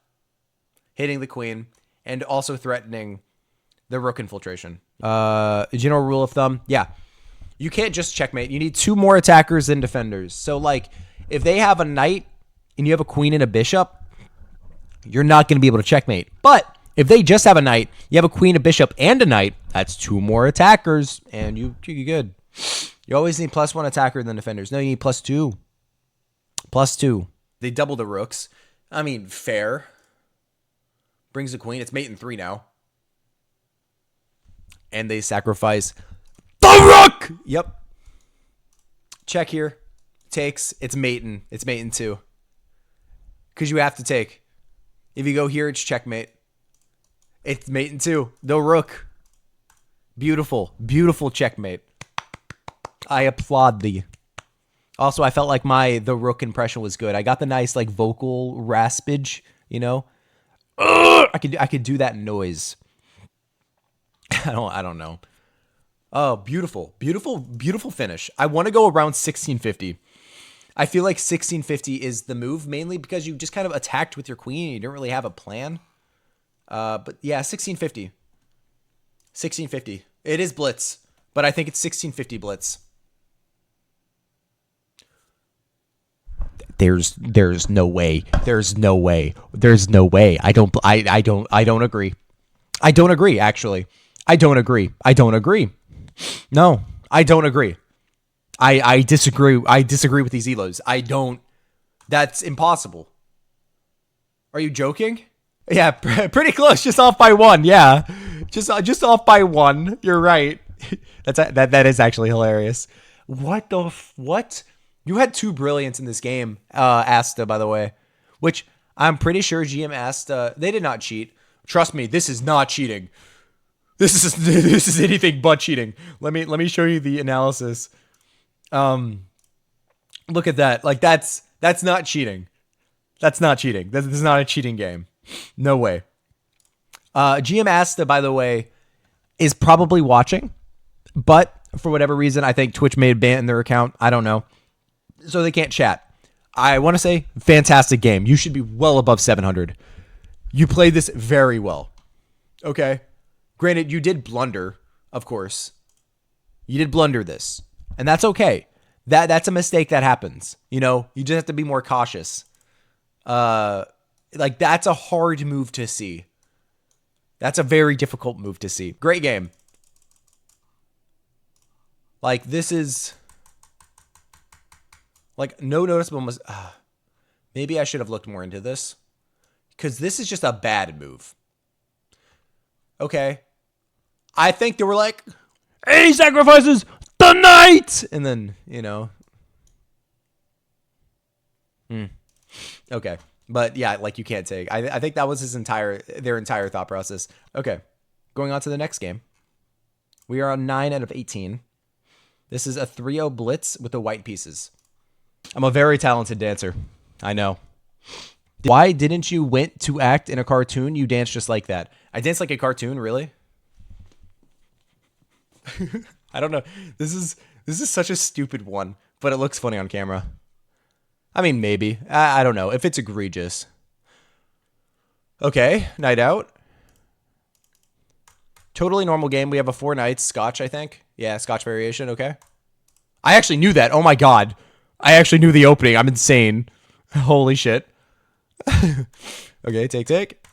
[SPEAKER 1] hitting the queen, and also threatening the rook infiltration. General rule of thumb, yeah. You can't just checkmate. You need two more attackers than defenders. So, like, if they have a knight and you have a queen and a bishop, you're not going to be able to checkmate. But if they just have a knight, you have a queen, a bishop, and a knight, that's two more attackers, and you're good. You always need +1 attacker than defenders. No, you need +2. +2. They double the rooks. I mean, fair. Brings the queen. It's mate in 3 now. And they sacrifice the rook! Yep. Check here. Takes. It's mating. It's mating 2. Because you have to take. If you go here, it's checkmate. It's mating 2. The rook. Beautiful. Beautiful checkmate. I applaud thee. Also, I felt like the rook impression was good. I got the nice like vocal raspage, you know? I could do that noise. I don't know. Oh, beautiful. Beautiful, beautiful finish. I want to go around 1650. I feel like 1650 is the move, mainly because you just kind of attacked with your queen and you didn't really have a plan. But yeah, 1650. 1650. It is blitz, but I think it's 1650 blitz. There's no way. There's no way. There's no way. I don't agree. I don't agree, actually. I don't agree. I don't agree. No, I don't agree. I disagree. I disagree with these elos. I don't. That's impossible. Are you joking? Yeah, pretty close. Just off by 1. Yeah, just off by 1. You're right. That is actually hilarious. What? You had 2 brilliants in this game, Asta, by the way, which I'm pretty sure GM Asta, they did not cheat. Trust me, this is not cheating. This is anything but cheating. Let me show you the analysis. Look at that. Like that's not cheating. That's not cheating. This is not a cheating game. No way. GM Asta, by the way, is probably watching, but for whatever reason, I think Twitch may have banned their account. I don't know. So they can't chat. I want to say, fantastic game. You should be well above 700. You played this very well. Okay? Granted, you did blunder, of course. You did blunder this. And that's okay. That's a mistake that happens. You know, you just have to be more cautious. Like that's a hard move to see. That's a very difficult move to see. Great game. Like this is like no noticeable maybe I should have looked more into this because this is just a bad move. Okay. I think they were like, he sacrifices the knight, and then okay. But yeah, like you can't take. I think that was their entire thought process. Okay, going on to the next game. We are on 9 out of 18. This is a 3-0 blitz with the white pieces. I'm a very talented dancer. I know. Why didn't you went to act in a cartoon? You dance just like that. I dance like a cartoon, really? I don't know. This is such a stupid one, but it looks funny on camera. I mean, maybe. I don't know. If it's egregious. Okay, night out. Totally normal game. We have a 4 nights. Scotch, I think. Yeah, Scotch variation. Okay. I actually knew that. Oh my god. I actually knew the opening. I'm insane. Holy shit. Okay, take.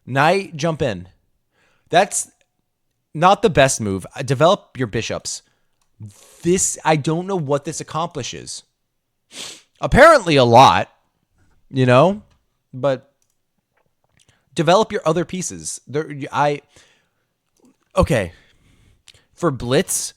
[SPEAKER 1] Knight, jump in. That's not the best move. Develop your bishops. I don't know what this accomplishes. Apparently a lot, but develop your other pieces. Okay. For blitz,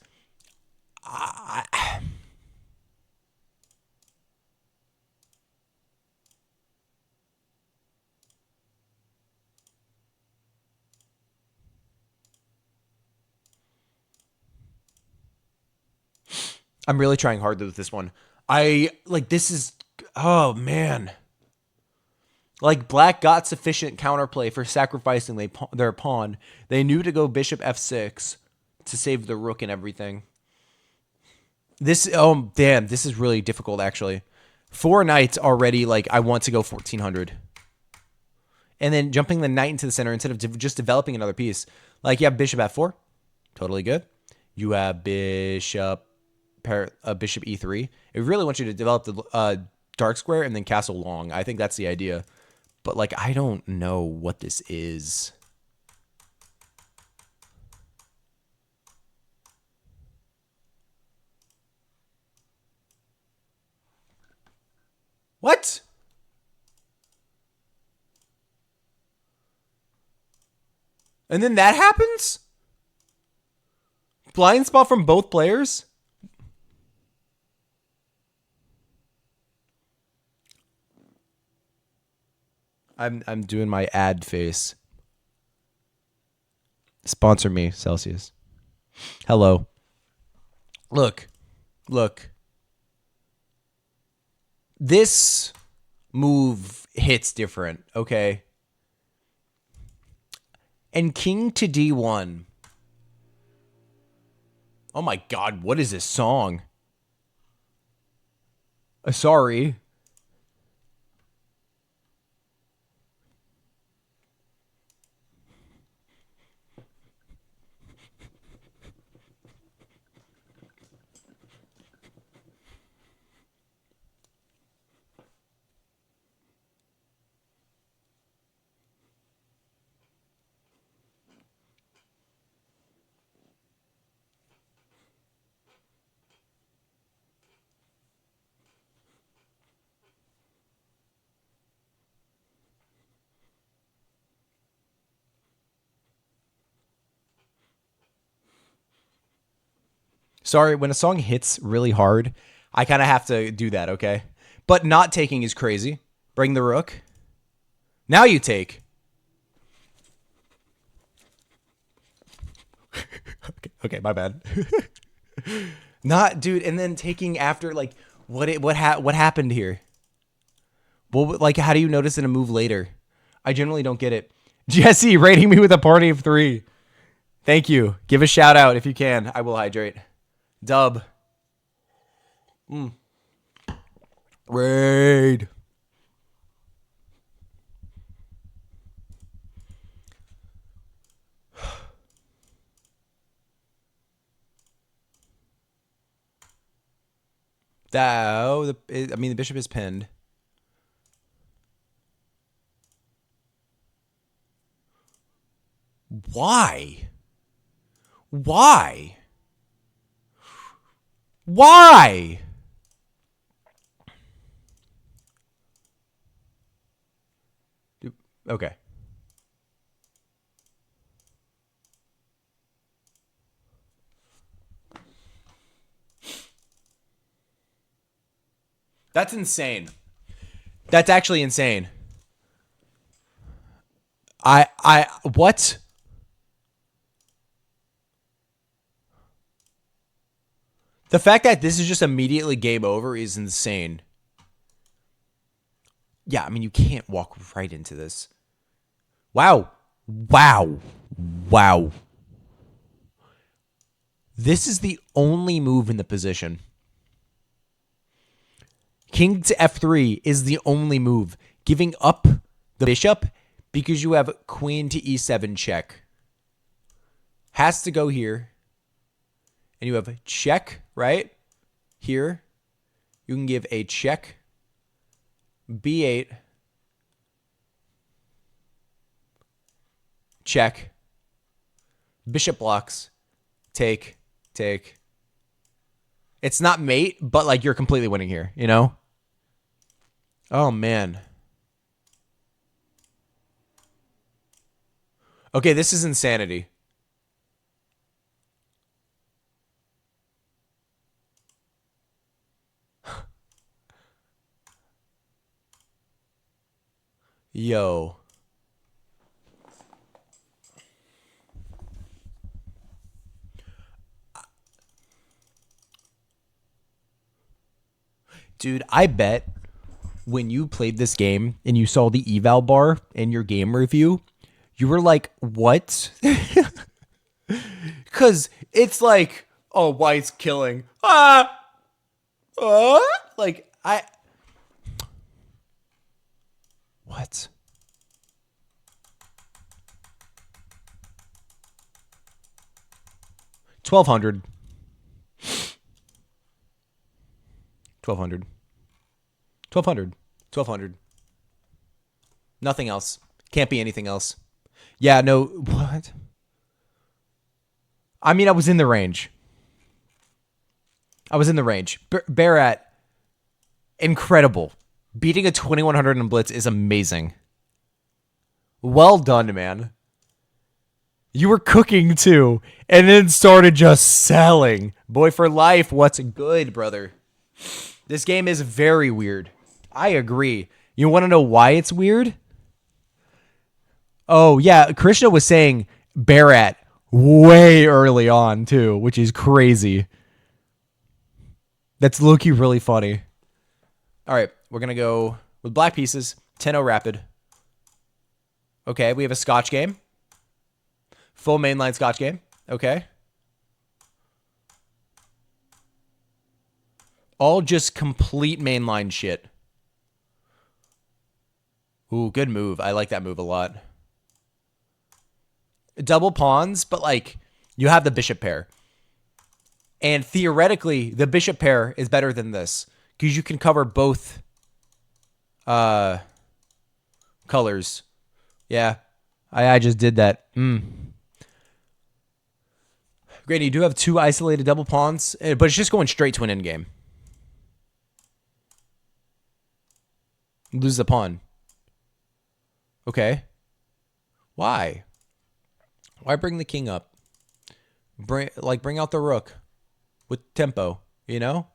[SPEAKER 1] I'm really trying hard with this one. This is, oh man. Like black got sufficient counterplay for sacrificing their pawn. They knew to go bishop f6 to save the rook and everything. This is really difficult actually. 4 knights already, like I want to go 1400. And then jumping the knight into the center instead of just developing another piece. Like you have bishop f4, totally good. You have bishop e3. It really wants you to develop the dark square and then castle long. I think that's the idea. But like I don't know what this is. What? And then that happens? Blind spot from both players? I'm doing my ad face. Sponsor me, Celsius. Hello. Look. This move hits different, okay? And king to d1. Oh my god, what is this song? Sorry. Sorry, when a song hits really hard, I kind of have to do that, okay? But not taking is crazy. Bring the rook. Now you take. Okay, my bad. Not, dude, and then taking after, like, what happened here? Well, like, how do you notice in a move later? I generally don't get it. Jesse rating me with a party of 3. Thank you. Give a shout out if you can. I will hydrate. Dub. Raid. I mean, the bishop is pinned. Why? Why? Why? Okay. That's insane. That's actually insane. What? The fact that this is just immediately game over is insane. Yeah, I mean, you can't walk right into this. Wow. Wow. Wow. This is the only move in the position. King to f3 is the only move. Giving up the bishop because you have queen to e7 check. Has to go here. And you have check, right? Here. You can give a check. b8. Check. Bishop blocks. Take. Take. It's not mate, but like you're completely winning here, you know? Oh, man. Okay, this is insanity. Yo. Dude, I bet when you played this game and you saw the eval bar in your game review, you were like, what? Because it's like, oh, white's killing. Like, what? $1,200. 1,200. 1,200. 1,200. Nothing else. Can't be anything else. Yeah, no. What? I mean, I was in the range. I was in the range. Barat, incredible. Beating a 2,100 in Blitz is amazing. Well done, man. You were cooking too, and then started just selling. Boy for life, what's good, brother? This game is very weird. I agree. You want to know why it's weird? Oh, yeah. Krishna was saying Barat way early on, too, which is crazy. That's low-key really funny. All right. We're going to go with black pieces. 10-0 rapid. Okay. We have a Scotch game. Full mainline Scotch game. Okay. All just complete mainline shit. Ooh, good move. I like that move a lot. Double pawns, but like you have the bishop pair. And theoretically, the bishop pair is better than this because you can cover both colors. Yeah, I just did that. Great, you do have two isolated double pawns, but it's just going straight to an endgame. Lose the pawn. Okay. Why? Why bring the king up? Bring out the rook with tempo, you know?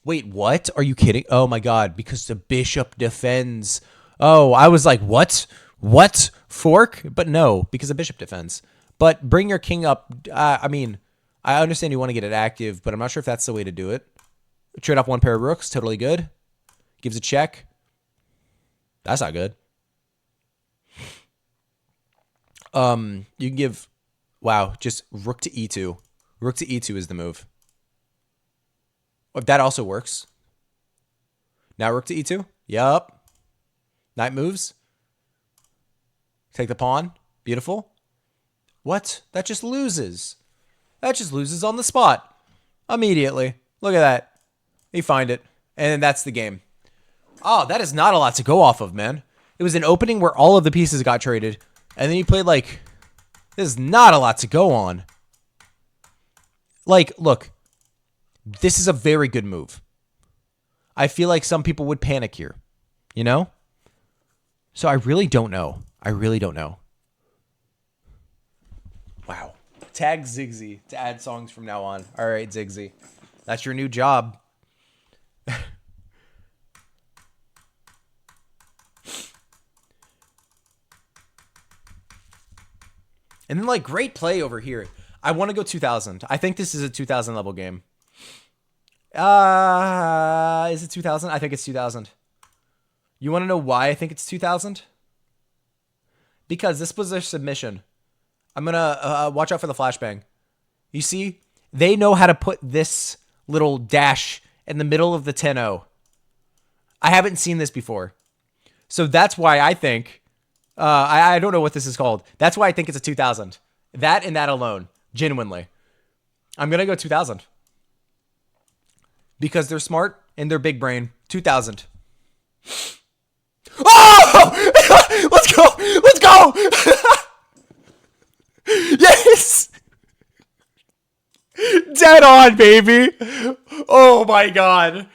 [SPEAKER 1] Wait, what? Are you kidding? Oh my god, because the bishop defends. Oh, I was like, what? What? Fork? But no, because the bishop defends. But bring your king up. I mean, I understand you want to get it active, but I'm not sure if that's the way to do it. Trade off one pair of rooks, totally good. Gives a check. That's not good. You can give, wow, just rook to e2. Rook to e2 is the move. If that also works. Now rook to e2. Yup. Knight moves. Take the pawn. Beautiful. What? That just loses. That just loses on the spot. Immediately. Look at that. You find it, and that's the game. Oh, that is not a lot to go off of, man. It was an opening where all of the pieces got traded, and then you played like... This is not a lot to go on. Like, look. This is a very good move. I feel like some people would panic here. You know? So I really don't know. I really don't know. Wow. Tag Ziggsy to add songs from now on. All right, Ziggsy. That's your new job. And then, like, great play over here. I want to go 2000. I think this is a 2000 level game. Is it 2000? I think it's 2000. You want to know why I think it's 2000? Because this was their submission. I'm going to watch out for the flashbang. You see, they know how to put this little dash in the middle of the 10-0. I haven't seen this before. So that's why I think... I don't know what this is called. That's why I think it's a 2000. That and that alone. Genuinely. I'm going to go 2000. Because they're smart and they're big brain. 2000. Oh! Let's go! Let's go! Yes! Dead on, baby! Oh my god.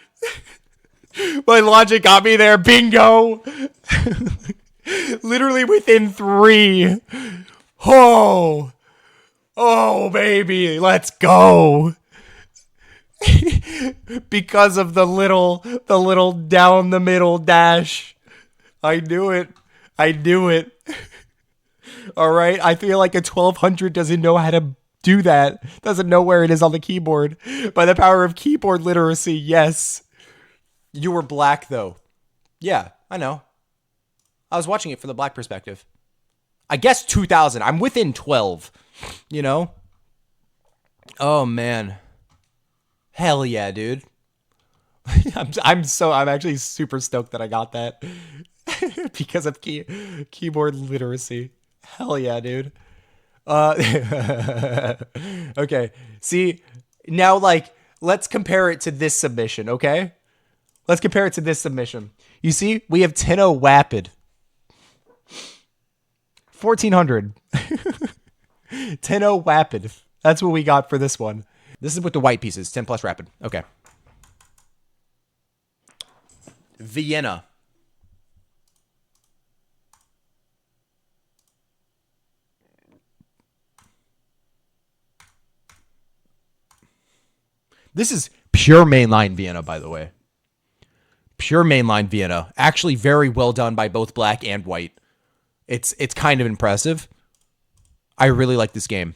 [SPEAKER 1] My logic got me there. Bingo! Literally within 3. Oh. Oh, baby. Let's go. Because of the little down the middle dash. I knew it. I knew it. All right. I feel like a 1200 doesn't know how to do that. Doesn't know where it is on the keyboard. By the power of keyboard literacy, yes. You were black, though. Yeah, I know. I was watching it from the black perspective. I guess 2000. I'm within 12. You know? Oh, man. Hell yeah, dude. I'm actually super stoked that I got that. Because of keyboard literacy. Hell yeah, dude. Okay. See, now, like, let's compare it to this submission, okay? Let's compare it to this submission. You see, we have 10-0 Wapid. 1400. 10-0 Wapid. That's what we got for this one. This is with the white pieces. 10 plus rapid. Okay. Vienna. This is pure mainline Vienna, by the way. Pure mainline Vienna. Actually very well done by both black and white. It's kind of impressive. I really like this game.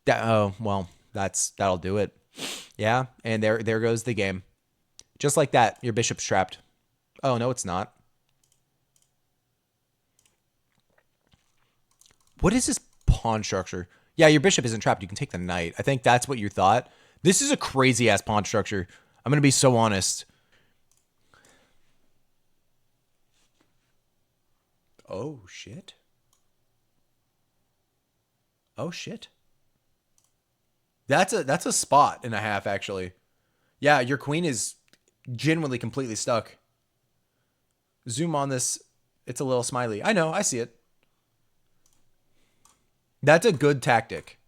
[SPEAKER 1] Oh, well, that'll do it. Yeah, and there goes the game. Just like that, your bishop's trapped. Oh, no, it's not. What is this pawn structure? Yeah, your bishop isn't trapped. You can take the knight. I think that's what you thought. This is a crazy-ass pawn structure. I'm going to be so honest. Oh, shit. Oh, shit. That's a spot and a half, actually. Yeah, your queen is genuinely completely stuck. Zoom on this. It's a little smiley. I know. I see it. That's a good tactic.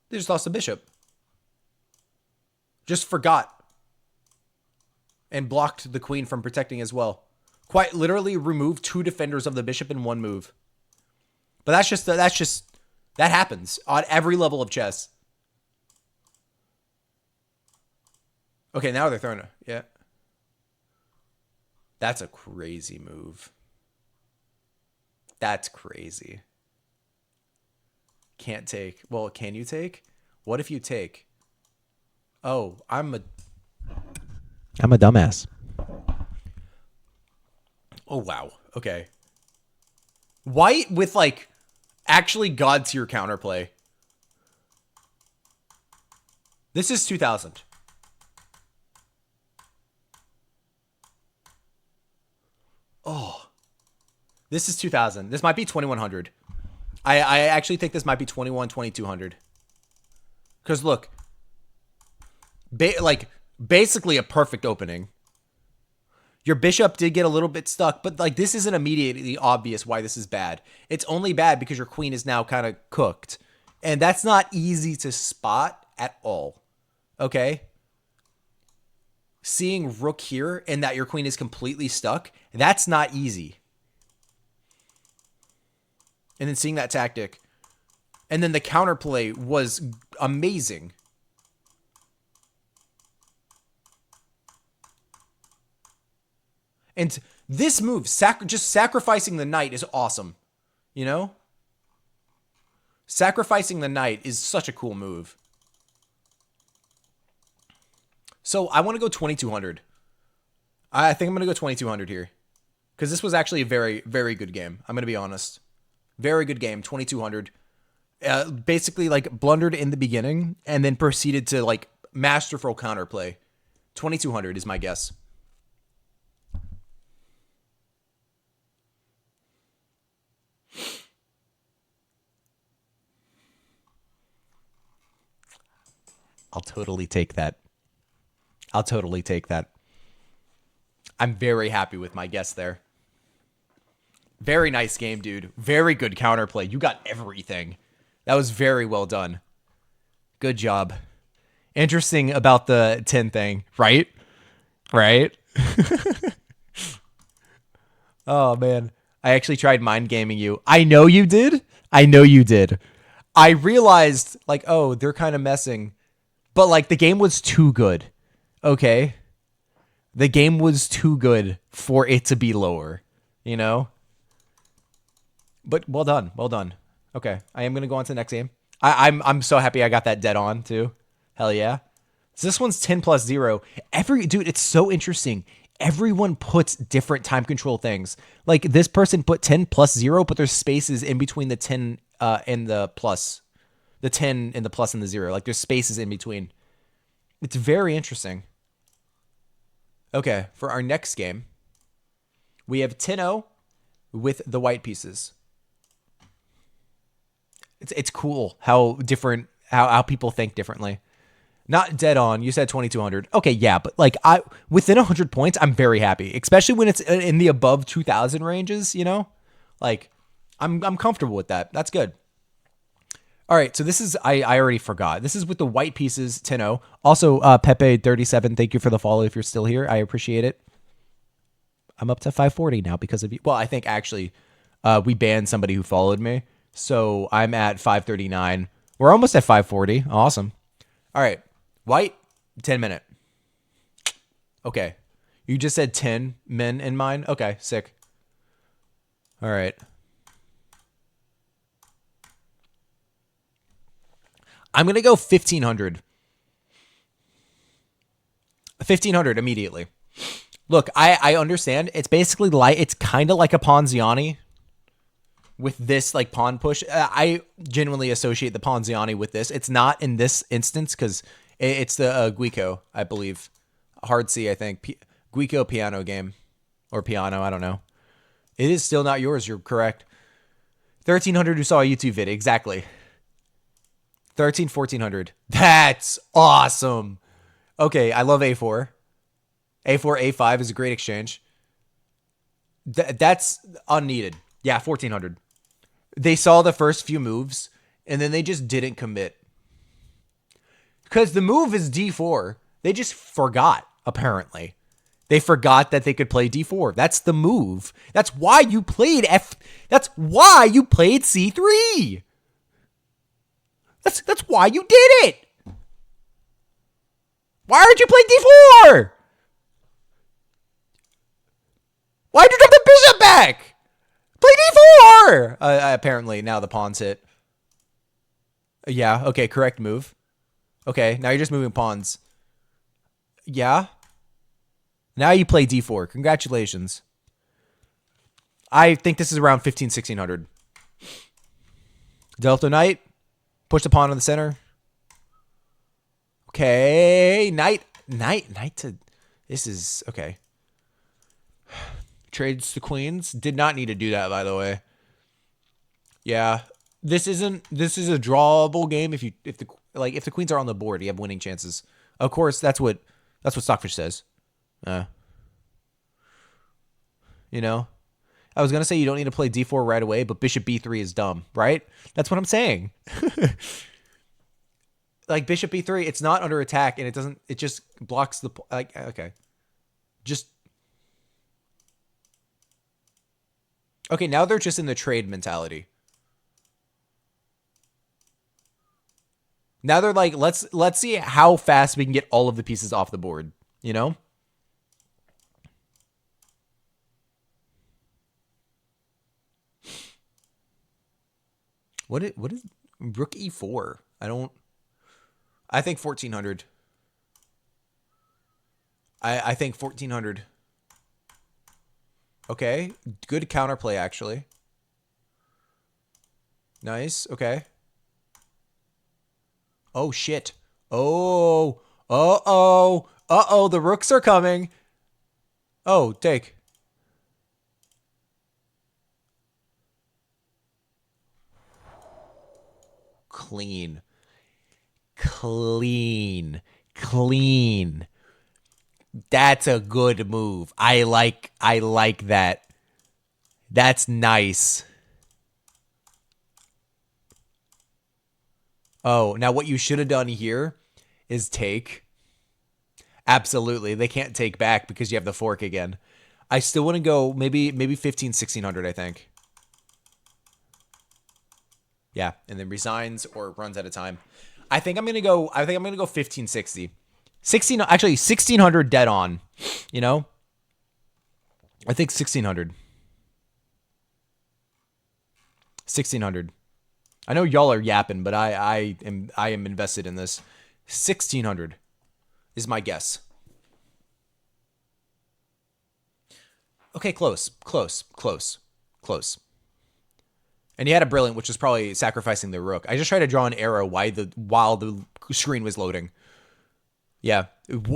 [SPEAKER 1] They just lost the bishop. Just forgot. And blocked the queen from protecting as well. Quite literally removed 2 defenders of the bishop in 1 move. But that happens on every level of chess. Okay, now they're throwing it. Yeah. That's a crazy move. That's crazy. Can't take. Well, can you take? What if you take? Oh, I'm a dumbass. Oh, wow. Okay. White with, like, actually god tier counterplay. This is 2000. Oh, this is 2000. This might be 2100. I actually think this might be 2200. Because look, basically a perfect opening. Your bishop did get a little bit stuck, but like this isn't immediately obvious why this is bad. It's only bad because your queen is now kind of cooked. And that's not easy to spot at all. Okay? Seeing rook here and that your queen is completely stuck, that's not easy. And then seeing that tactic. And then the counterplay was amazing. And this move, just sacrificing the knight is awesome. You know? Sacrificing the knight is such a cool move. So I want to go 2200. I think I'm going to go 2200 here. Because this was actually a very, very good game. I'm going to be honest. Very good game, 2200. Basically, like, blundered in the beginning and then proceeded to, like, masterful counterplay. 2200 is my guess. I'll totally take that. I'll totally take that. I'm very happy with my guess there. Very nice game, dude. Very good counterplay. You got everything. That was very well done. Good job. Interesting about the 10 thing, right? Right? Oh, man. I actually tried mind gaming you. I know you did. I know you did. I realized, like, oh, they're kind of messing. But, like, the game was too good. Okay? The game was too good for it to be lower. You know? But well done. Well done. Okay. I am going to go on to the next game. I'm so happy I got that dead on, too. Hell yeah. So this one's 10 plus 0. Dude, it's so interesting. Everyone puts different time control things. Like, this person put 10 plus 0, but there's spaces in between the 10 and the plus. The 10 and the plus and the 0. Like, there's spaces in between. It's very interesting. Okay, for our next game, we have 10-0 with the white pieces. It's cool how different, how people think differently. Not dead on. You said 2200. Okay, yeah, but like within 100 points, I'm very happy, especially when it's in the above 2000 ranges, you know? Like I'm comfortable with that. That's good. All right, so this is I already forgot. This is with the white pieces 10-0. Also Pepe37, thank you for the follow if you're still here. I appreciate it. I'm up to 540 now because of you. Well, I think actually we banned somebody who followed me. So I'm at 539. We're almost at 540. Awesome. All right. White, 10 minute. Okay. You just said 10 men in mine? Okay, sick. All right. I'm going to go 1500. 1500 immediately. Look, I understand. It's basically like, it's kind of like a Ponziani with this like pawn push. I genuinely associate the Ponziani with this. It's not in this instance because it's the Guico, I believe. Hard C, I think. Guico piano game. Or piano, I don't know. It is still not yours. You're correct. 1300 who saw a YouTube vid. Exactly. 1400. That's awesome. Okay, I love A4. A4, A5 is a great exchange. That's unneeded. Yeah, 1400. They saw the first few moves, and then they just didn't commit. Because the move is D4. They just forgot, apparently. They forgot that they could play D4. That's the move. That's why you played That's why you played C3. That's why you did it. Why aren't you playing D4? Why'd you drop the bishop back? Play D4! Apparently, now the pawn's hit. Yeah, okay, correct move. Okay, now you're just moving pawns. Yeah. Now you play D4. Congratulations. I think this is around 1600. Delta Knight. Push the pawn in the center. Okay, Knight to... This is... Okay. trades the queens. Did not need to do that, by the way. Yeah. This is a drawable game if the queens are on the board, you have winning chances. Of course, that's what Stockfish says. You know? I was going to say you don't need to play d4 right away, but bishop b3 is dumb, right? That's what I'm saying. Like bishop b3, it's not under attack and it just blocks the like okay. Just okay, now they're just in the trade mentality. Now they're like, let's see how fast we can get all of the pieces off the board, you know? What is rook e4? I think 1400. I think 1400. Okay, good counterplay actually. Nice. Okay. Oh shit. Oh. Uh-oh. Uh-oh, the rooks are coming. Oh, take. Clean. Clean. Clean. That's a good move. I like that. That's nice. Oh, now what you should have done here is take. Absolutely. They can't take back because you have the fork again. I still want to go maybe 15, 1600, I think. Yeah, and then resigns or runs out of time. I think I'm going to go 1560. 1600 dead on, you know? I think 1600. 1600. I know y'all are yapping, but I am invested in this. 1600 is my guess. Okay, close. And he had a brilliant, which was probably sacrificing the rook. I just tried to draw an arrow while the screen was loading. Yeah,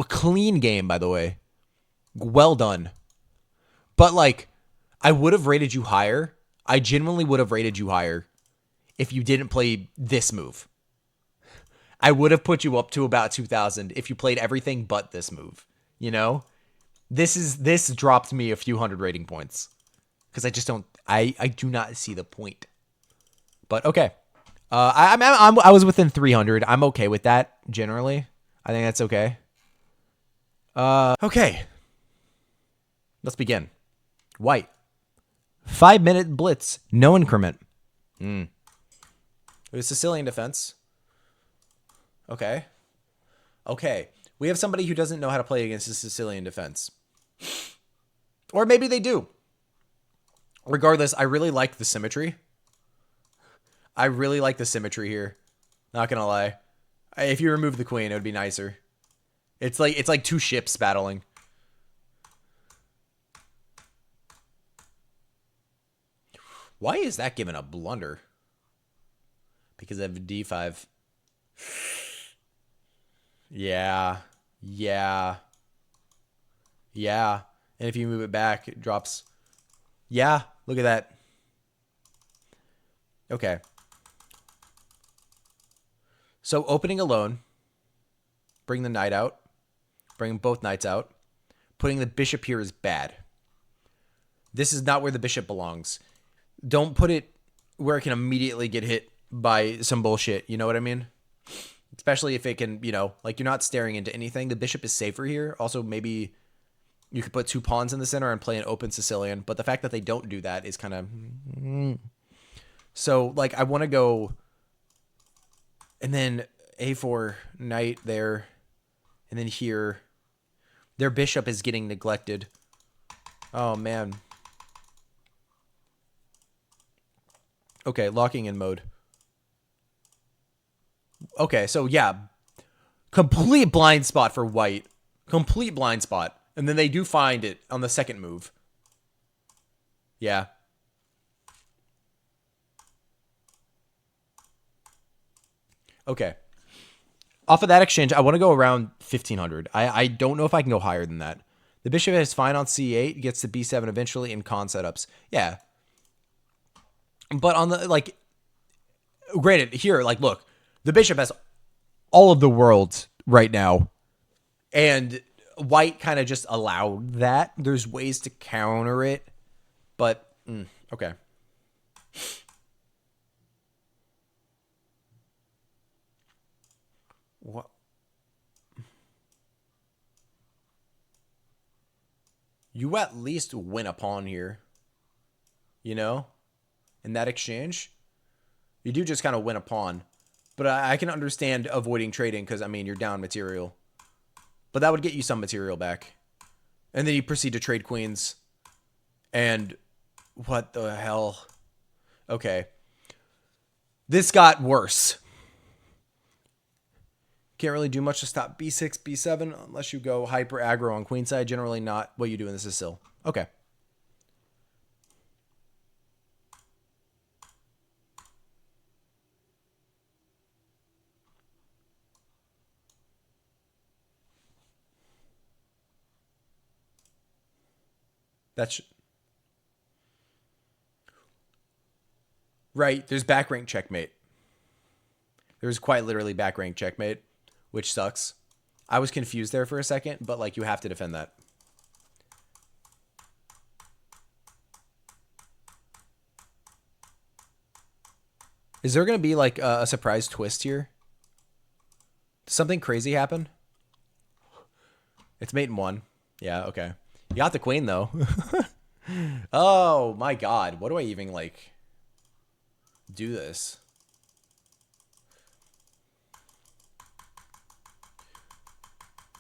[SPEAKER 1] clean game, by the way. Well done. But like, I would have rated you higher. I genuinely would have rated you higher if you didn't play this move. I would have put you up to about 2000 if you played everything but this move. You know, this dropped me a few hundred rating points because I do not see the point. But okay, I was within 300. I'm okay with that generally. I think that's okay. Okay. Let's begin. White. 5-minute blitz. No increment. It was Sicilian defense. Okay. Okay. We have somebody who doesn't know how to play against a Sicilian defense. Or maybe they do. Regardless, I really like the symmetry. I really like the symmetry here. Not gonna lie. If you remove the queen, it would be nicer. It's like two ships battling. Why is that given a blunder? Because of d5. Yeah. Yeah. Yeah. And if you move it back, it drops. Yeah. Look at that. Okay. So opening alone. Bring the knight out. Bring both knights out. Putting the bishop here is bad. This is not where the bishop belongs. Don't put it where it can immediately get hit by some bullshit. You know what I mean? Especially if it can, you know, like you're not staring into anything. The bishop is safer here. Also, maybe you could put two pawns in the center and play an open Sicilian. But the fact that they don't do that is kind of... So, like, I want to go... And then a4, knight there. And then here. Their bishop is getting neglected. Oh, man. Okay, locking in mode. Okay, so yeah. Complete blind spot for white. Complete blind spot. And then they do find it on the second move. Yeah. Okay. Off of that exchange, I want to go around 1500. I don't know if I can go higher than that. The bishop is fine on c8, gets to b7 eventually in con setups. Yeah. But on the, like, granted, here, like, look, the bishop has all of the world right now. And white kind of just allowed that. There's ways to counter it. But, okay. What? You at least win a pawn here. You know? In that exchange. You do just kind of win a pawn. But I can understand avoiding trading because, I mean, you're down material. But that would get you some material back. And then you proceed to trade queens. And what the hell? Okay. This got worse. Can't really do much to stop b6, b7 unless you go hyper aggro on queenside. Generally not what you do in the Sicil. Okay. That's right. There's back rank checkmate. There's quite literally back rank checkmate, which sucks. I was confused there for a second, but like you have to defend that. Is there going to be like a surprise twist here? Does something crazy happen? It's mate in one. Yeah, okay. You got the queen though. Oh my god. What do I even like do this?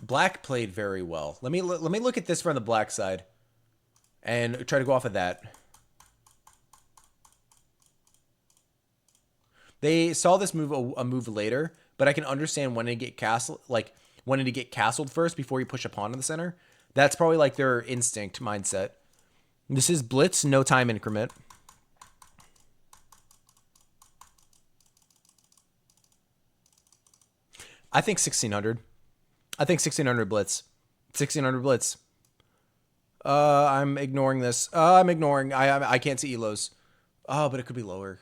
[SPEAKER 1] Black played very well. Let me look at this from the black side and try to go off of that. They saw this move a move later, but I can understand when to get castle, like wanting to get castled first before you push a pawn in the center. That's probably like their instinct mindset. This is blitz, no time increment. I think 1600. I think 1600 blitz. 1600 blitz. I'm ignoring this. I'm ignoring. I can't see elos. Oh, but it could be lower.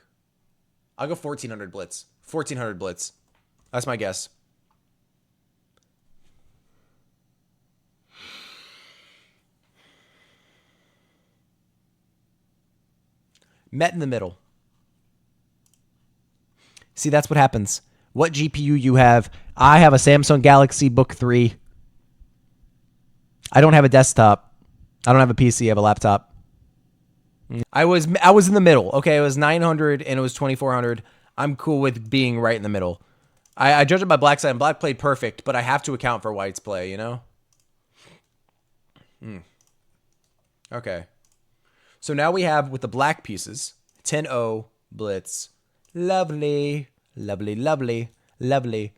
[SPEAKER 1] I'll go 1400 blitz. 1400 blitz. That's my guess. Met in the middle. See, that's what happens. What GPU you have? I have a Samsung Galaxy Book 3. I don't have a desktop. I don't have a PC. I have a laptop. I was in the middle. Okay, it was 900 and it was 2400. I'm cool with being right in the middle. I judge it by black side, and black played perfect, but I have to account for white's play, you know? Okay. So now we have, with the black pieces, 10-0, blitz. Lovely. Lovely, lovely, lovely.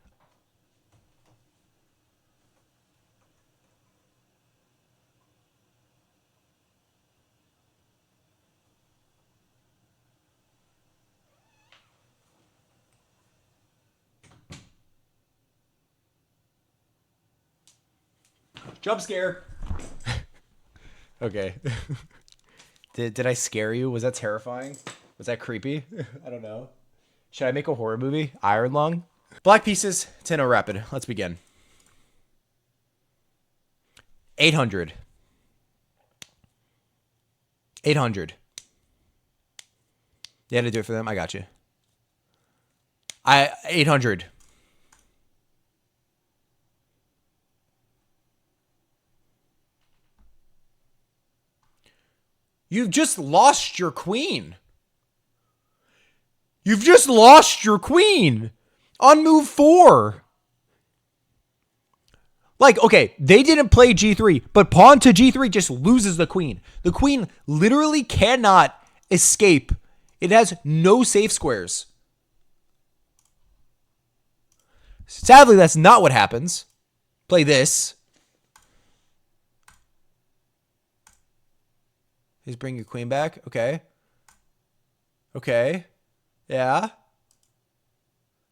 [SPEAKER 1] Jump scare. Okay. Did I scare you? Was that terrifying? Was that creepy? I don't know. Should I make a horror movie? Iron Lung? Black pieces, 10-0 rapid. Let's begin. 800. 800. You had to do it for them? I got you. 800. You've just lost your queen. You've just lost your queen on move 4. Like, okay, they didn't play G3, but pawn to G3 just loses the queen. The queen literally cannot escape. It has no safe squares. Sadly, that's not what happens. Play this. He's bringing your queen back. Okay. Okay. Yeah.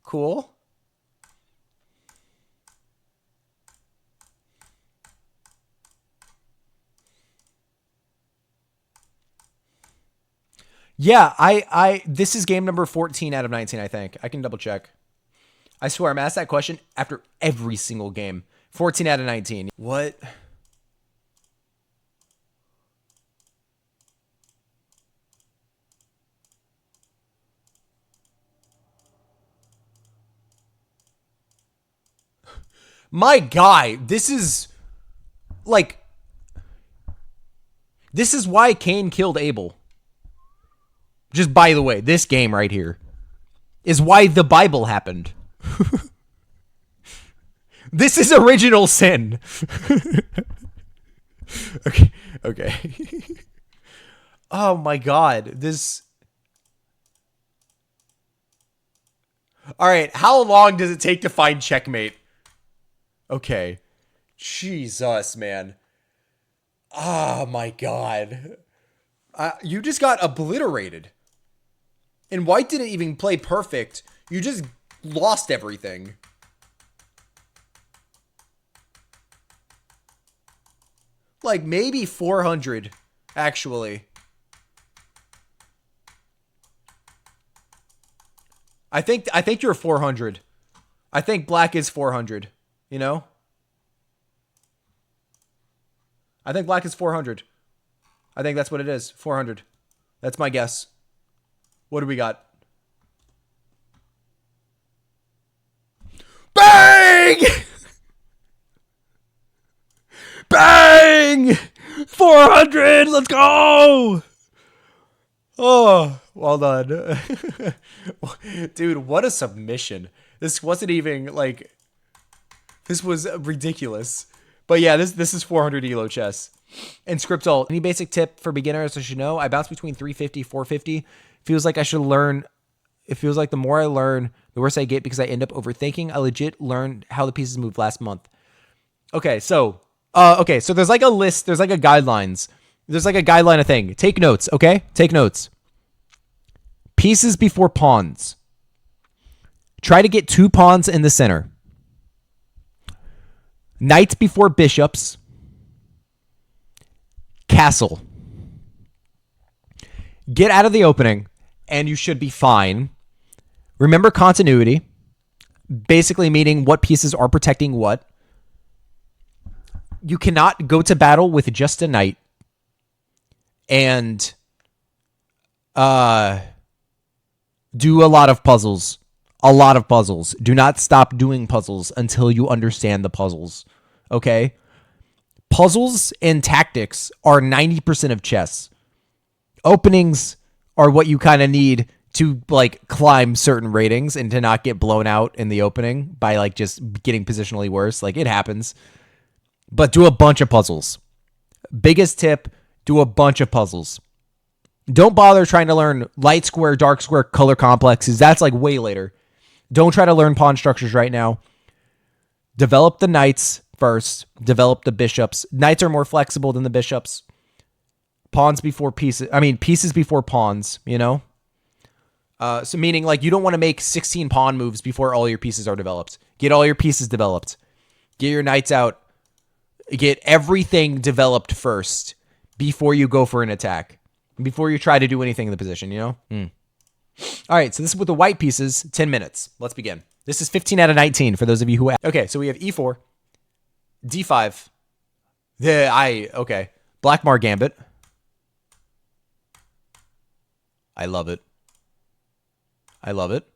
[SPEAKER 1] Cool. Yeah, this is game number 14 out of 19, I think. I can double check. I swear, I'm asked that question after every single game. 14 out of 19. What? My guy, this is like, this is why Cain killed Abel. Just by the way, this game right here is why the Bible happened. This is original sin. Okay. Okay. Oh my god. This. All right. How long does it take to find checkmate? Okay. Jesus, man. Oh my god. You just got obliterated. And White didn't even play perfect. You just lost everything. Like maybe 400, actually. I think you're 400. I think black is 400, you know? I think black is 400. I think that's what it is. 400. That's my guess. What do we got? Bang! Bang! 400! Let's go! Oh, well done. Dude, what a submission. This wasn't even, like... This was ridiculous. But yeah, this is 400 elo chess. And script alt. Any basic tip for beginners I should know? I bounce between 350, 450. Feels like I should learn. It feels like the more I learn, the worse I get because I end up overthinking. I legit learned how the pieces moved last month. Okay, so there's like a list, there's like a guidelines. There's like a guideline of thing. Take notes, okay? Take notes. Pieces before pawns. Try to get 2 pawns in the center. Knights before bishops. Castle. Get out of the opening, and you should be fine. Remember continuity. Basically meaning what pieces are protecting what. You cannot go to battle with just a knight. And do a lot of puzzles. A lot of puzzles. Do not stop doing puzzles until you understand the puzzles. Okay? Puzzles and tactics are 90% of chess. Openings are what you kind of need to like climb certain ratings and to not get blown out in the opening by like just getting positionally worse. Like it happens. But do a bunch of puzzles. Biggest tip, do a bunch of puzzles. Don't bother trying to learn light square, dark square, color complexes. That's like way later. Don't try to learn pawn structures right now. Develop the knights first. Develop the bishops. Knights are more flexible than the bishops. Pawns before pieces. I mean, pieces before pawns, you know? So meaning like you don't want to make 16 pawn moves before all your pieces are developed. Get all your pieces developed. Get your knights out. Get everything developed first before you go for an attack. Before you try to do anything in the position, you know? All right, so this is with the white pieces, 10 minutes. Let's begin. This is 15 out of 19 for those of you who... Okay, so we have e4, d5. Okay. Blackmar Gambit. I love it. I love it.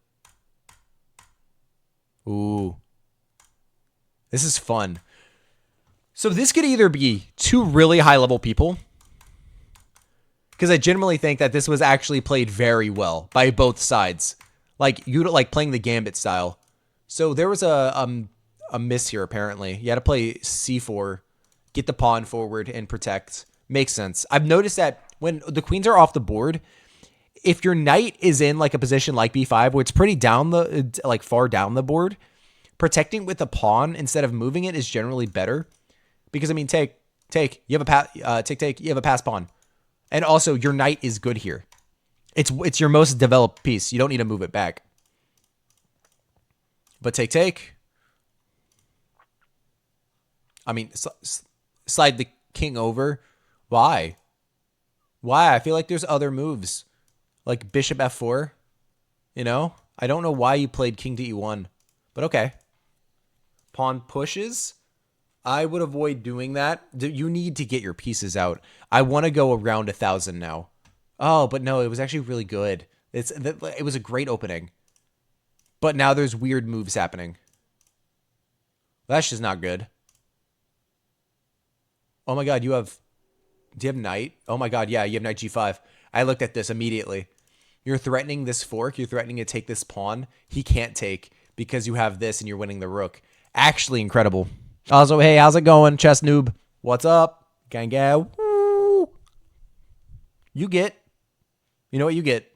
[SPEAKER 1] Ooh. This is fun. So this could either be 2 really high-level people, because I genuinely think that this was actually played very well by both sides. Like you like playing the Gambit style. So there was a miss here apparently. You had to play c4, get the pawn forward and protect. Makes sense. I've noticed that when the queens are off the board, if your knight is in like a position like b5 where it's pretty down the like far down the board, protecting with a pawn instead of moving it is generally better. Because I mean, take you have a you have a pass pawn. And also, your knight is good here. It's your most developed piece. You don't need to move it back. But take. I mean, slide the king over. Why? Why? I feel like there's other moves. Like bishop f4, you know? I don't know why you played king to e1, but okay. Pawn pushes. I would avoid doing that. You need to get your pieces out. I want to go around 1,000 now. Oh, but no, it was actually really good. It was a great opening. But now there's weird moves happening. That's just not good. Oh my god, do you have knight? Oh my god, yeah, you have knight g5. I looked at this immediately. You're threatening this fork. You're threatening to take this pawn. He can't take because you have this and you're winning the rook. Actually incredible. Also, hey, how's it going, chess noob? What's up? Gang gang. You get. You know what you get?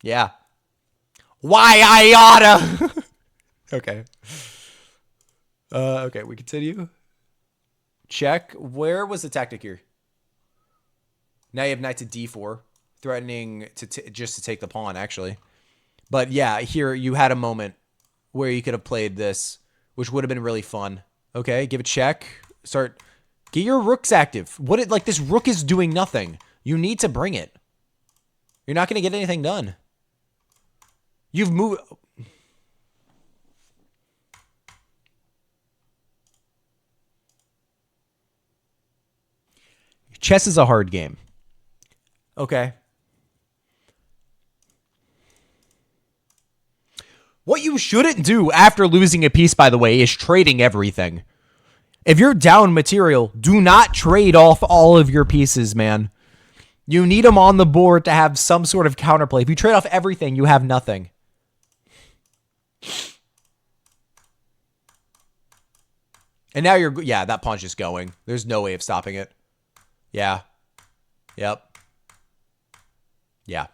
[SPEAKER 1] Yeah. Why I oughta. Okay. Okay, we continue. Check. Where was the tactic here? Now you have knight to d4, threatening just to take the pawn, actually. But yeah, here you had a moment where you could have played this, which would have been really fun. Okay, give a check. Start. Get your rooks active. Like this rook is doing nothing. You need to bring it. You're not going to get anything done. You've moved. Chess is a hard game. Okay. What you shouldn't do after losing a piece, by the way, is trading everything. If you're down material, do not trade off all of your pieces, man. You need them on the board to have some sort of counterplay. If you trade off everything, you have nothing. And now you're... Yeah, that pawn's just going. There's no way of stopping it. Yeah. Yep. Yeah.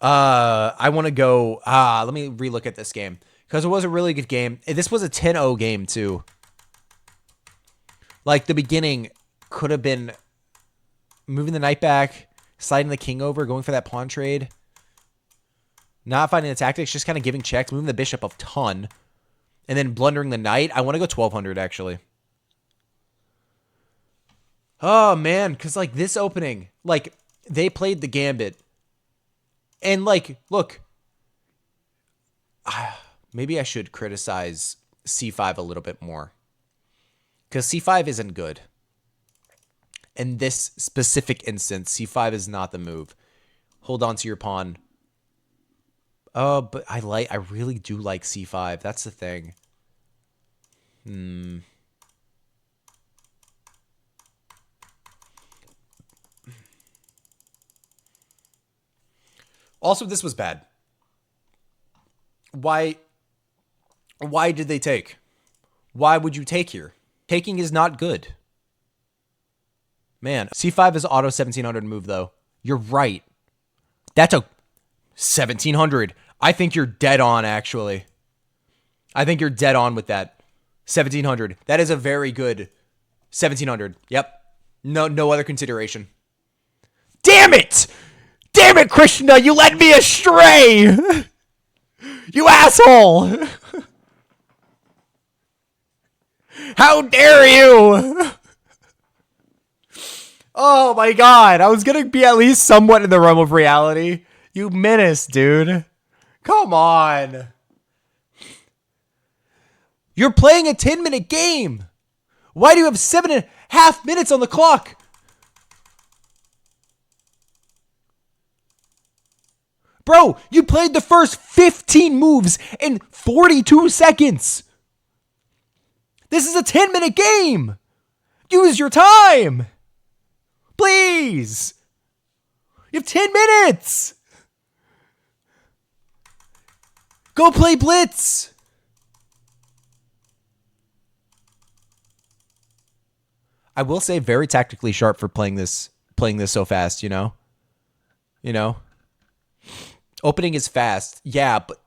[SPEAKER 1] I want to go... let me relook at this game. Because it was a really good game. This was a 10-0 game, too. Like, the beginning could have been moving the knight back, sliding the king over, going for that pawn trade. Not finding the tactics, just kind of giving checks, moving the bishop a ton. And then blundering the knight. I want to go 1,200, actually. Oh, man. Because, like, this opening, like, they played the gambit. And, like, look. Maybe I should criticize c5 a little bit more. Because c5 isn't good. In this specific instance, c5 is not the move. Hold on to your pawn. Oh, but I really do like c5. That's the thing. Also, this was bad. Why did they take? Why would you take here? Taking is not good. Man, c5 is auto 1,700 move, though. You're right. That's a 1,700. I think you're dead on, actually. I think you're dead on with that. 1,700. That is a very good 1,700. Yep. No other consideration. Damn it! Damn it, Krishna! You led me astray! You asshole! How dare you! Oh my god, I was gonna be at least somewhat in the realm of reality. You menace, dude. Come on. You're playing a 10-minute game. Why do you have 7.5 minutes on the clock? Bro, you played the first 15 moves in 42 seconds. This is a 10-minute game. Use your time. Please. You have 10 minutes. Go play Blitz. I will say very tactically sharp for playing this so fast, you know? You know? Opening is fast. Yeah, but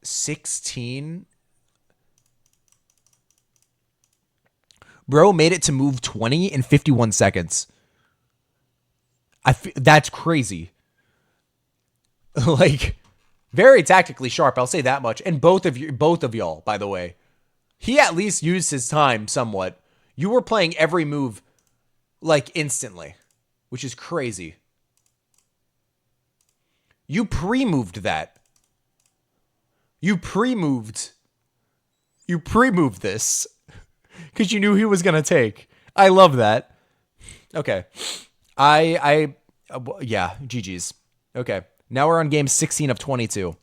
[SPEAKER 1] 16? Bro made it to move 20 in 51 seconds. That's crazy. Like, very tactically sharp, I'll say that much. And both of y'all, by the way. He at least used his time somewhat. You were playing every move, like, instantly. Which is crazy. You pre-moved that. You pre-moved this because you knew he was gonna take. I love that. Okay, yeah, GG's. Okay, now we're on game 16 of 22.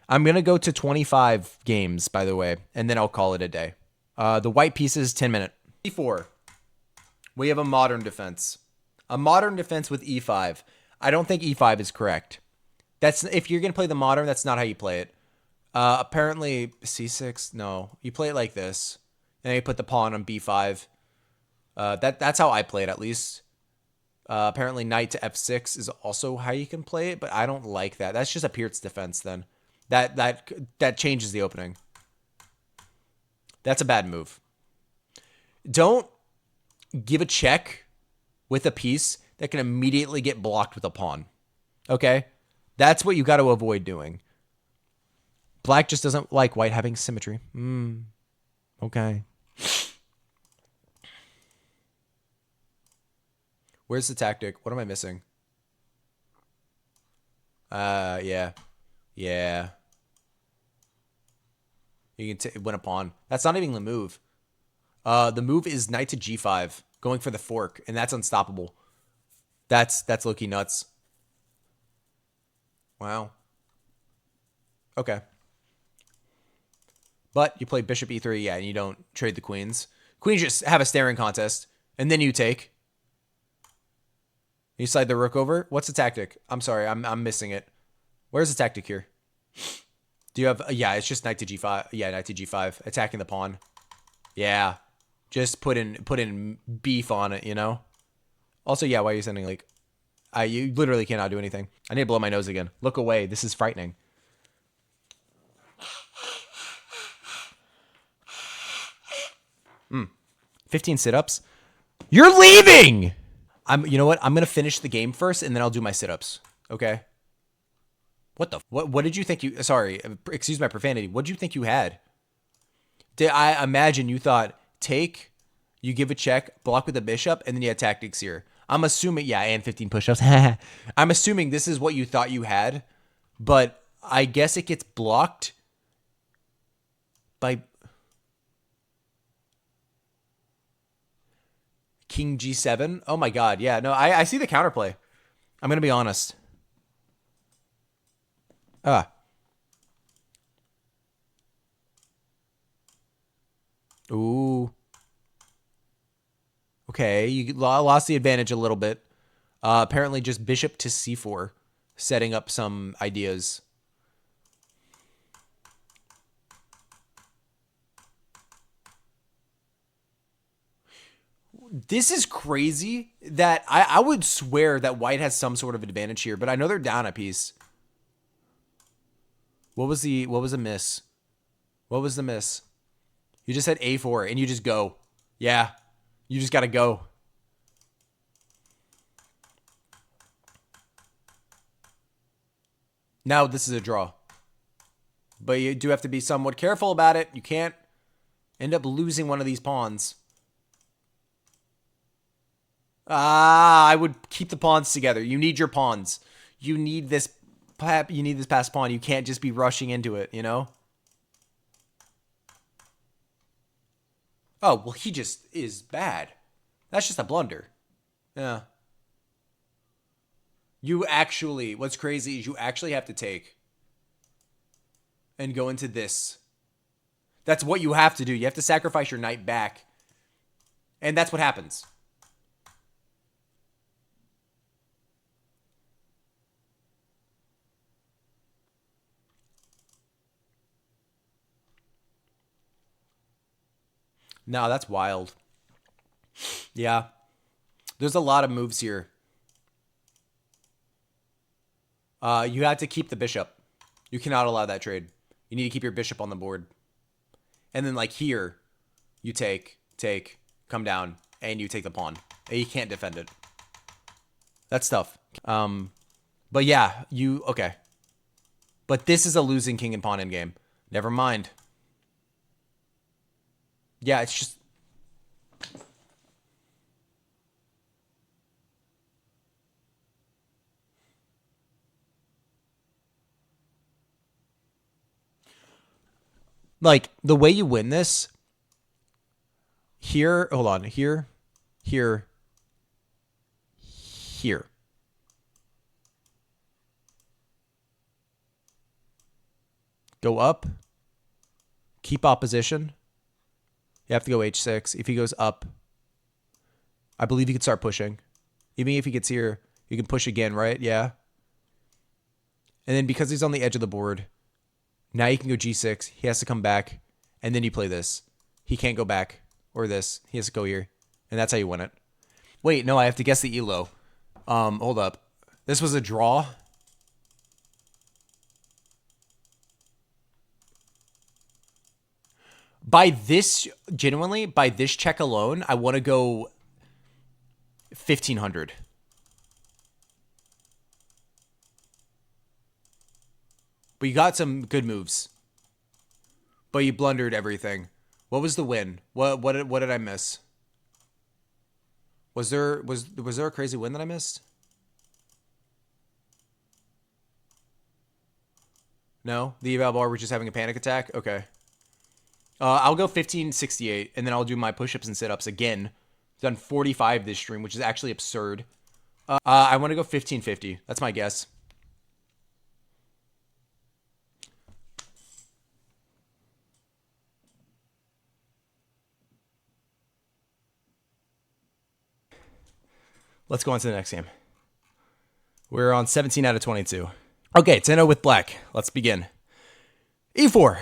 [SPEAKER 1] I'm gonna go to 25 games, by the way, and then I'll call it a day. The white pieces, 10-minute. E4. We have a modern defense. A modern defense with E5. I don't think E5 is correct. That's if you're gonna play the modern, that's not how you play it. Apparently C6. No, you play it like this, and then you put the pawn on B5. That's how I play it, at least. Apparently knight to F6 is also how you can play it, but I don't like that. That's just a Pierce defense. Then that changes the opening. That's a bad move. Don't give a check with a piece that can immediately get blocked with a pawn. Okay? That's what you got to avoid doing. Black just doesn't like white having symmetry. Okay. Where's the tactic? What am I missing? Yeah. Yeah. You can win a pawn. That's not even the move. The move is knight to G5, going for the fork, and that's unstoppable. That's low-key nuts. Wow. Okay. But you play bishop E3, yeah, and you don't trade the queens. Queens just have a staring contest, and then you take. You slide the rook over. What's the tactic? I'm sorry, I'm missing it. Where's the tactic here? Do you have? Yeah, it's just knight to G5. Yeah, knight to G5, attacking the pawn. Yeah, just put in beef on it, you know. Also, yeah, why are you sending like? You literally cannot do anything. I need to blow my nose again. Look away. This is frightening. Hmm. 15 sit-ups. You're leaving. You know what? I'm gonna finish the game first, and then I'll do my sit-ups. Okay. What did you think you? Sorry, excuse my profanity. What did you think you had? Did I imagine you thought take, you give a check, block with a bishop, and then you had tactics here? I'm assuming, yeah, and 15 push-ups. I'm assuming this is what you thought you had, but I guess it gets blocked by King G7. Oh my God, yeah, no, I see the counterplay. I'm gonna be honest. Ooh. Okay, you lost the advantage a little bit. Apparently just bishop to C4, setting up some ideas. This is crazy that I would swear that white has some sort of advantage here, but I know they're down a piece. What was the miss? What was the miss? You just said A4 and you just go. Yeah. You just got to go. Now this is a draw. But you do have to be somewhat careful about it. You can't end up losing one of these pawns. I would keep the pawns together. You need your pawns. You need this passed pawn. You can't just be rushing into it, you know? Oh, well, he just is bad. That's just a blunder. Yeah. What's crazy is you actually have to take and go into this. That's what you have to do. You have to sacrifice your knight back. And that's what happens. No, that's wild. Yeah. There's a lot of moves here. You have to keep the bishop. You cannot allow that trade. You need to keep your bishop on the board. And then like here, you take, come down, and you take the pawn. And you can't defend it. That's tough. But yeah, okay. But this is a losing king and pawn endgame. Never mind. Yeah, it's just... Like, the way you win this, here, hold on, here, here, here. Go up. Keep opposition. You have to go h6. If he goes up, I believe he can start pushing. Even if he gets here, you can push again, right? Yeah. And then because he's on the edge of the board, now you can go g6. He has to come back, and then you play this. He can't go back, or this. He has to go here, and that's how you win it. Wait, no, I have to guess the elo. Hold up. This was a draw. By this, genuinely, by this check alone, I want to go 1,500. But you got some good moves. But you blundered everything. What was the win? What did I miss? Was there a crazy win that I missed? No? The eval bar was just having a panic attack? Okay. I'll go 1568, and then I'll do my push-ups and sit-ups again. I've done 45 this stream, which is actually absurd. I want to go 1550. That's my guess. Let's go on to the next game. We're on 17 out of 22. Okay, 10-0 with black. Let's begin. E4.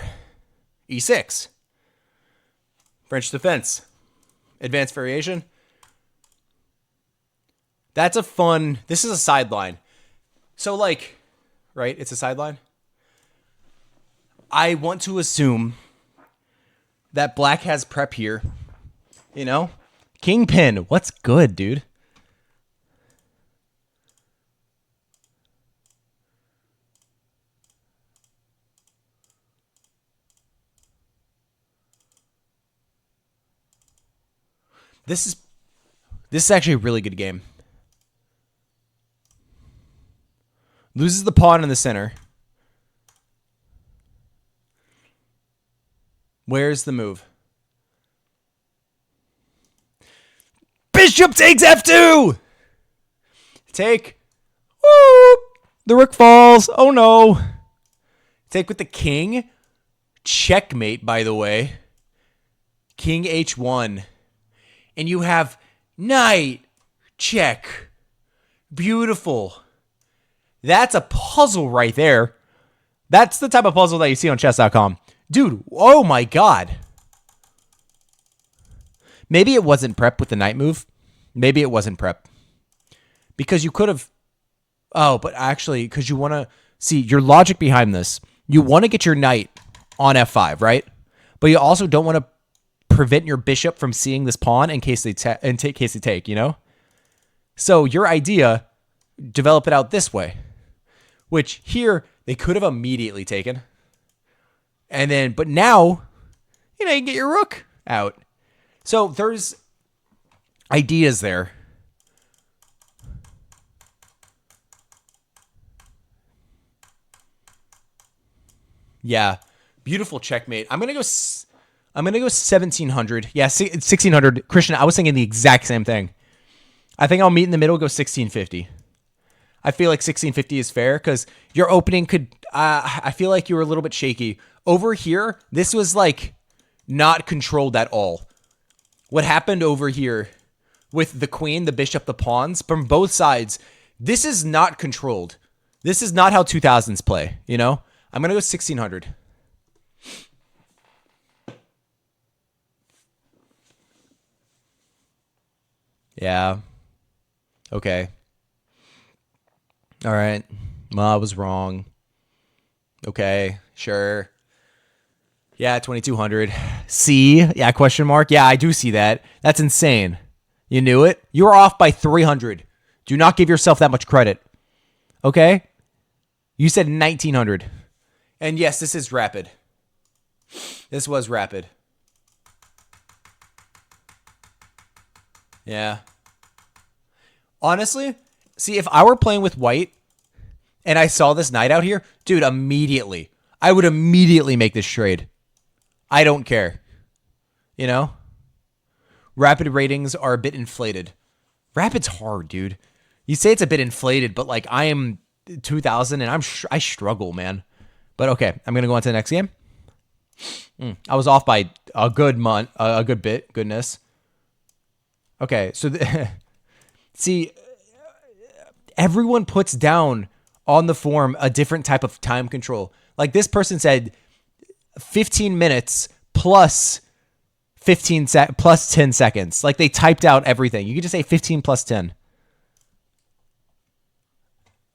[SPEAKER 1] E6. French defense. Advanced variation. That's a fun... This is a sideline. So, like... Right? It's a sideline. I want to assume that black has prep here. You know? Kingpin. What's good, dude? This is actually a really good game. Loses the pawn in the center. Where's the move? Bishop takes f2! Take. Woo! The rook falls. Oh no. Take with the king. Checkmate, by the way. King h1. And you have knight, check. Beautiful. That's a puzzle right there. That's the type of puzzle that you see on chess.com. Dude, oh my god. Maybe it wasn't prep with the knight move. Maybe it wasn't prep. Because you could have... Oh, but actually, because you want to... See, your logic behind this. You want to get your knight on f5, right? But you also don't want to prevent your bishop from seeing this pawn in case they take, you know? So your idea, develop it out this way, which here they could have immediately taken. And then, but now, you know, you can get your rook out. So there's ideas there. Yeah. Beautiful checkmate. I'm going to go 1,700. Yeah, 1,600. Christian, I was thinking the exact same thing. I think I'll meet in the middle, go 1,650. I feel like 1,650 is fair because your opening could... I feel like you were a little bit shaky. Over here, this was like not controlled at all. What happened over here with the queen, the bishop, the pawns, from both sides, this is not controlled. This is not how 2000s play, you know? I'm going to go 1,600. Yeah. Okay. All right. Well, I was wrong. Okay. Sure. Yeah, 2,200. See? Yeah, question mark. Yeah, I do see that. That's insane. You knew it? You were off by 300. Do not give yourself that much credit. Okay? You said 1,900. And yes, this is rapid. This was rapid. Yeah. Honestly, see, if I were playing with white and I saw this knight out here, dude, immediately, I would immediately make this trade. I don't care. You know? Rapid ratings are a bit inflated. Rapid's hard, dude. You say it's a bit inflated, but like I am 2000 and I struggle, man. But okay, I'm going to go on to the next game. I was off by a good month, a good bit. Goodness. Okay, so see, everyone puts down on the form a different type of time control. Like this person said 15 minutes plus 10 seconds. Like they typed out everything. You could just say 15 plus 10.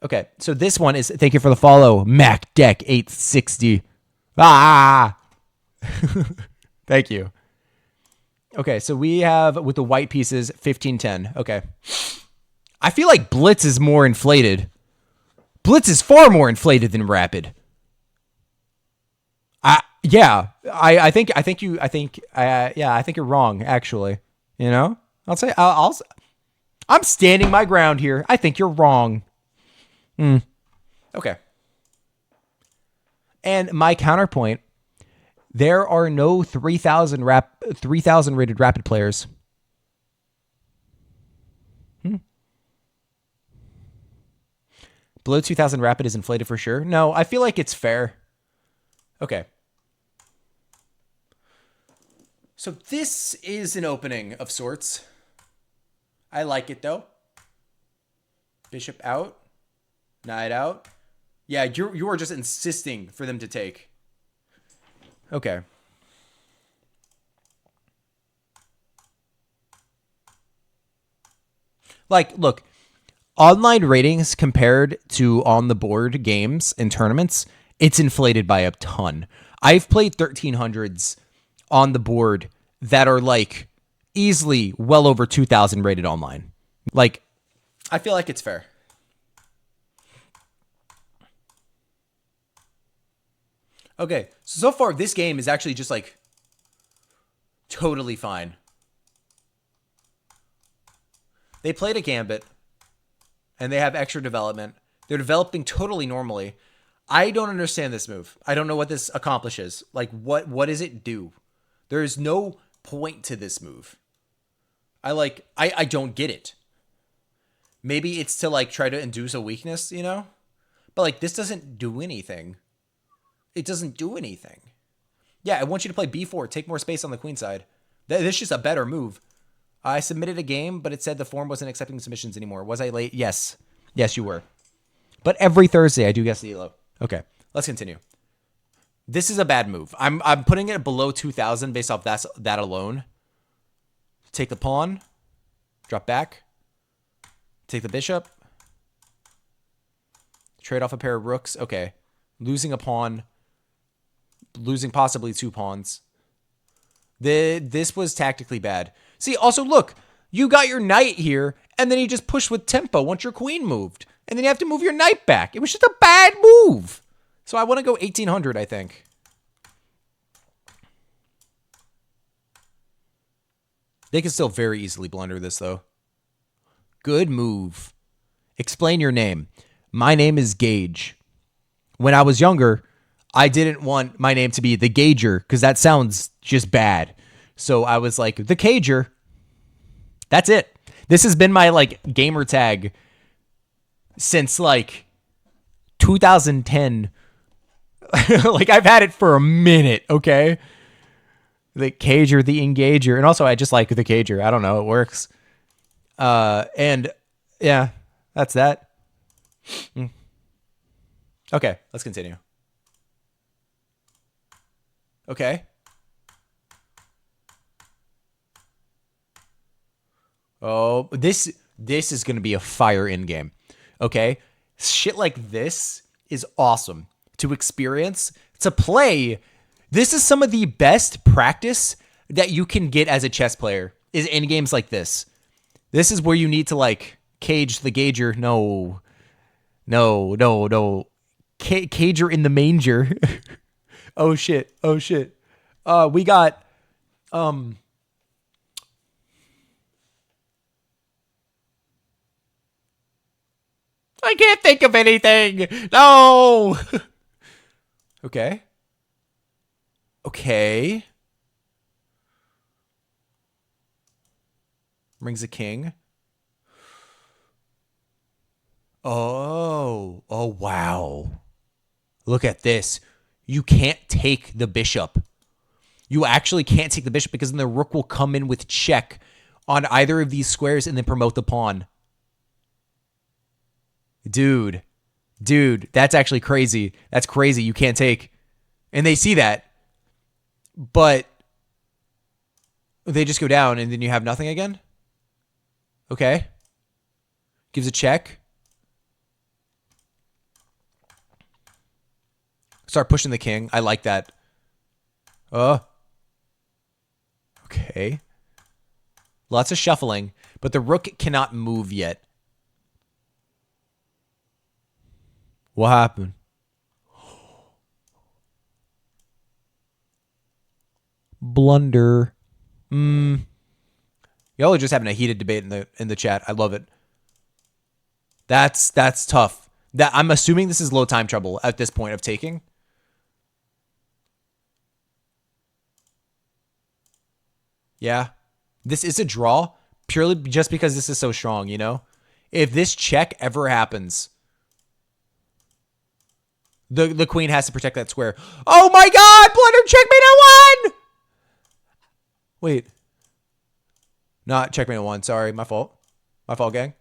[SPEAKER 1] Okay, so this one is, thank you for the follow, Mac Deck 860. Ah! Thank you. Okay, so we have, with the white pieces, 1510. Okay. I feel like Blitz is more inflated. Blitz is far more inflated than Rapid. Yeah, I think you're wrong, actually. You know? I'm standing my ground here. I think you're wrong. Okay. And my counterpoint, there are no 3,000 rated Rapid players. Below 2,000 Rapid is inflated for sure. No, I feel like it's fair. Okay. So this is an opening of sorts. I like it though. Bishop out. Knight out. Yeah, you are just insisting for them to take. Okay. Like, look, online ratings compared to on the board games and tournaments, it's inflated by a ton. I've played 1300s on the board that are like easily well over 2,000 rated online. Like, I feel like it's fair. Okay, so far this game is actually just like totally fine. They played a gambit and they have extra development. They're developing totally normally. I don't understand this move. I don't know what this accomplishes. Like what does it do? There is no point to this move. I don't get it. Maybe it's to like try to induce a weakness, you know? But like this doesn't do anything. It doesn't do anything. Yeah, I want you to play b4, take more space on the queen side. This is just a better move. I submitted a game, but it said the form wasn't accepting submissions anymore. Was I late? Yes. Yes, you were. But every Thursday I do guess the elo. Okay, let's continue. This is a bad move. I'm putting it below 2,000 based off that alone. Take the pawn. Drop back. Take the bishop. Trade off a pair of rooks. Okay. Losing a pawn. Losing possibly 2 pawns. This was tactically bad. See, also look, you got your knight here, and then you just push with tempo once your queen moved. And then you have to move your knight back. It was just a bad move. So I want to go 1,800, I think. They can still very easily blunder this, though. Good move. Explain your name. My name is Gage. When I was younger, I didn't want my name to be TheCager because that sounds just bad. So I was like, TheCager. That's it. This has been my like gamer tag since like 2010. Like I've had it for a minute, okay? TheCager, the Engager. And also I just like TheCager. I don't know, it works. And yeah, that's that. Okay, let's continue. Okay. Oh, this is going to be a fire in game. Okay? Shit like this is awesome to experience, to play. This is some of the best practice that you can get as a chess player is in games like this. This is where you need to like cage the Gager. No. Cager in the manger. Oh shit. We got I can't think of anything. No. Okay. Okay. Brings a king. Oh. Oh, wow. Look at this. You can't take the bishop. You actually can't take the bishop because then the rook will come in with check on either of these squares and then promote the pawn. Dude. Dude, that's actually crazy. That's crazy. You can't take. And they see that. But they just go down and then you have nothing again? Okay. Gives a check. Start pushing the king. I like that. Okay. Lots of shuffling, but the rook cannot move yet. What happened? Blunder. Y'all are just having a heated debate in the chat. I love it. That's tough. That I'm assuming this is low time trouble at this point of taking. Yeah. This is a draw purely just because this is so strong, you know? If this check ever happens, the queen has to protect that square. Oh my god! Blunder checkmate at 1! Wait. Not checkmate at 1. Sorry, my fault. My fault, gang.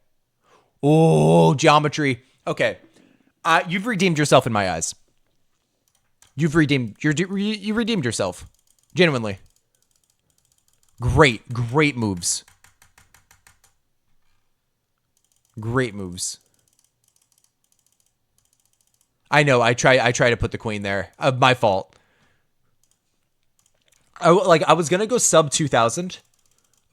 [SPEAKER 1] Oh, geometry. Okay. You've redeemed yourself in my eyes. You redeemed yourself. Genuinely. Great moves. Great moves. I know. I try to put the queen there. My fault. I was gonna go sub 2,000,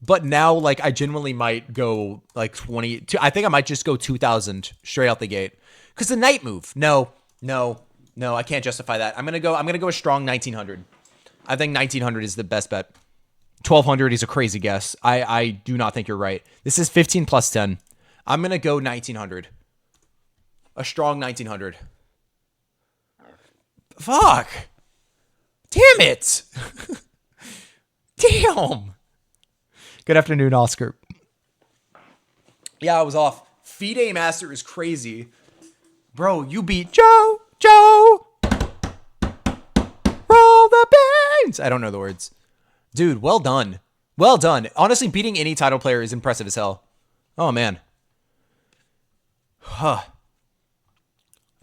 [SPEAKER 1] but now like I genuinely might go like 20. I think I might just go 2,000 straight out the gate because the knight move. No, I can't justify that. I'm gonna go a strong 1,900. I think 1,900 is the best bet. 1,200 is a crazy guess. I do not think you're right. This is 15 plus 10. I'm gonna go 1,900. A strong 1,900. Fuck. Damn it. Damn. Good afternoon, Oscar. Yeah, I was off. FIDE Master is crazy. Bro, you beat Joe. Roll the beans. I don't know the words. Dude, well done. Well done. Honestly, beating any title player is impressive as hell. Oh, man. Huh.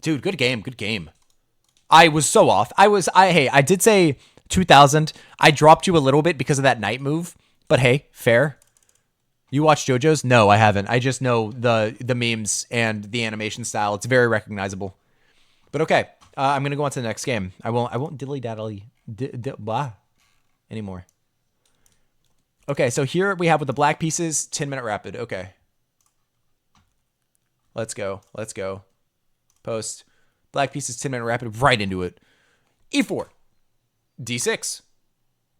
[SPEAKER 1] Dude, good game. Good game. I was so off. I did say 2,000. I dropped you a little bit because of that knight move. But hey, fair. You watch JoJo's? No, I haven't. I just know the memes and the animation style. It's very recognizable. But okay, I'm gonna go on to the next game. I won't dilly daddly blah anymore. Okay, so here we have with the black pieces, 10-minute rapid. Okay. Let's go. Post. Black pieces, 10-minute rapid, right into it. E4. D6.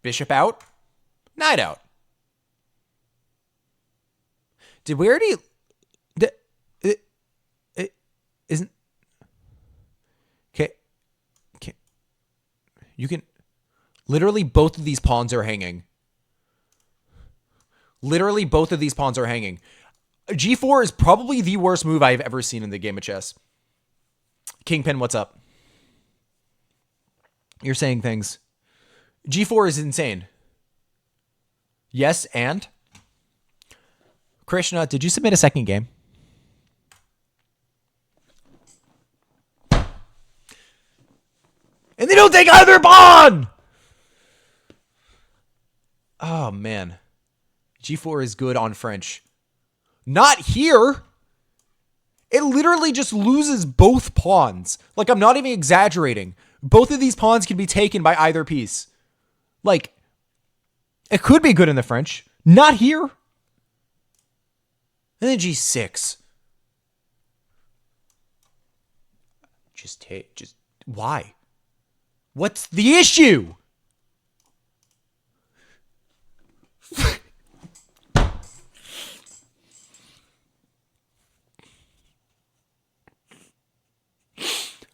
[SPEAKER 1] Bishop out. Knight out. Did we already... Isn't... Okay. You can... Literally, both of these pawns are hanging. G4 is probably the worst move I've ever seen in the game of chess. Kingpin, what's up? You're saying things. G4 is insane. Yes, and? Krishna, did you submit a second game? And they don't take either pawn! Oh, man. G4 is good on French. Not here! It literally just loses both pawns. Like, I'm not even exaggerating. Both of these pawns can be taken by either piece. Like, it could be good in the French. Not here. And then G6. Why? What's the issue?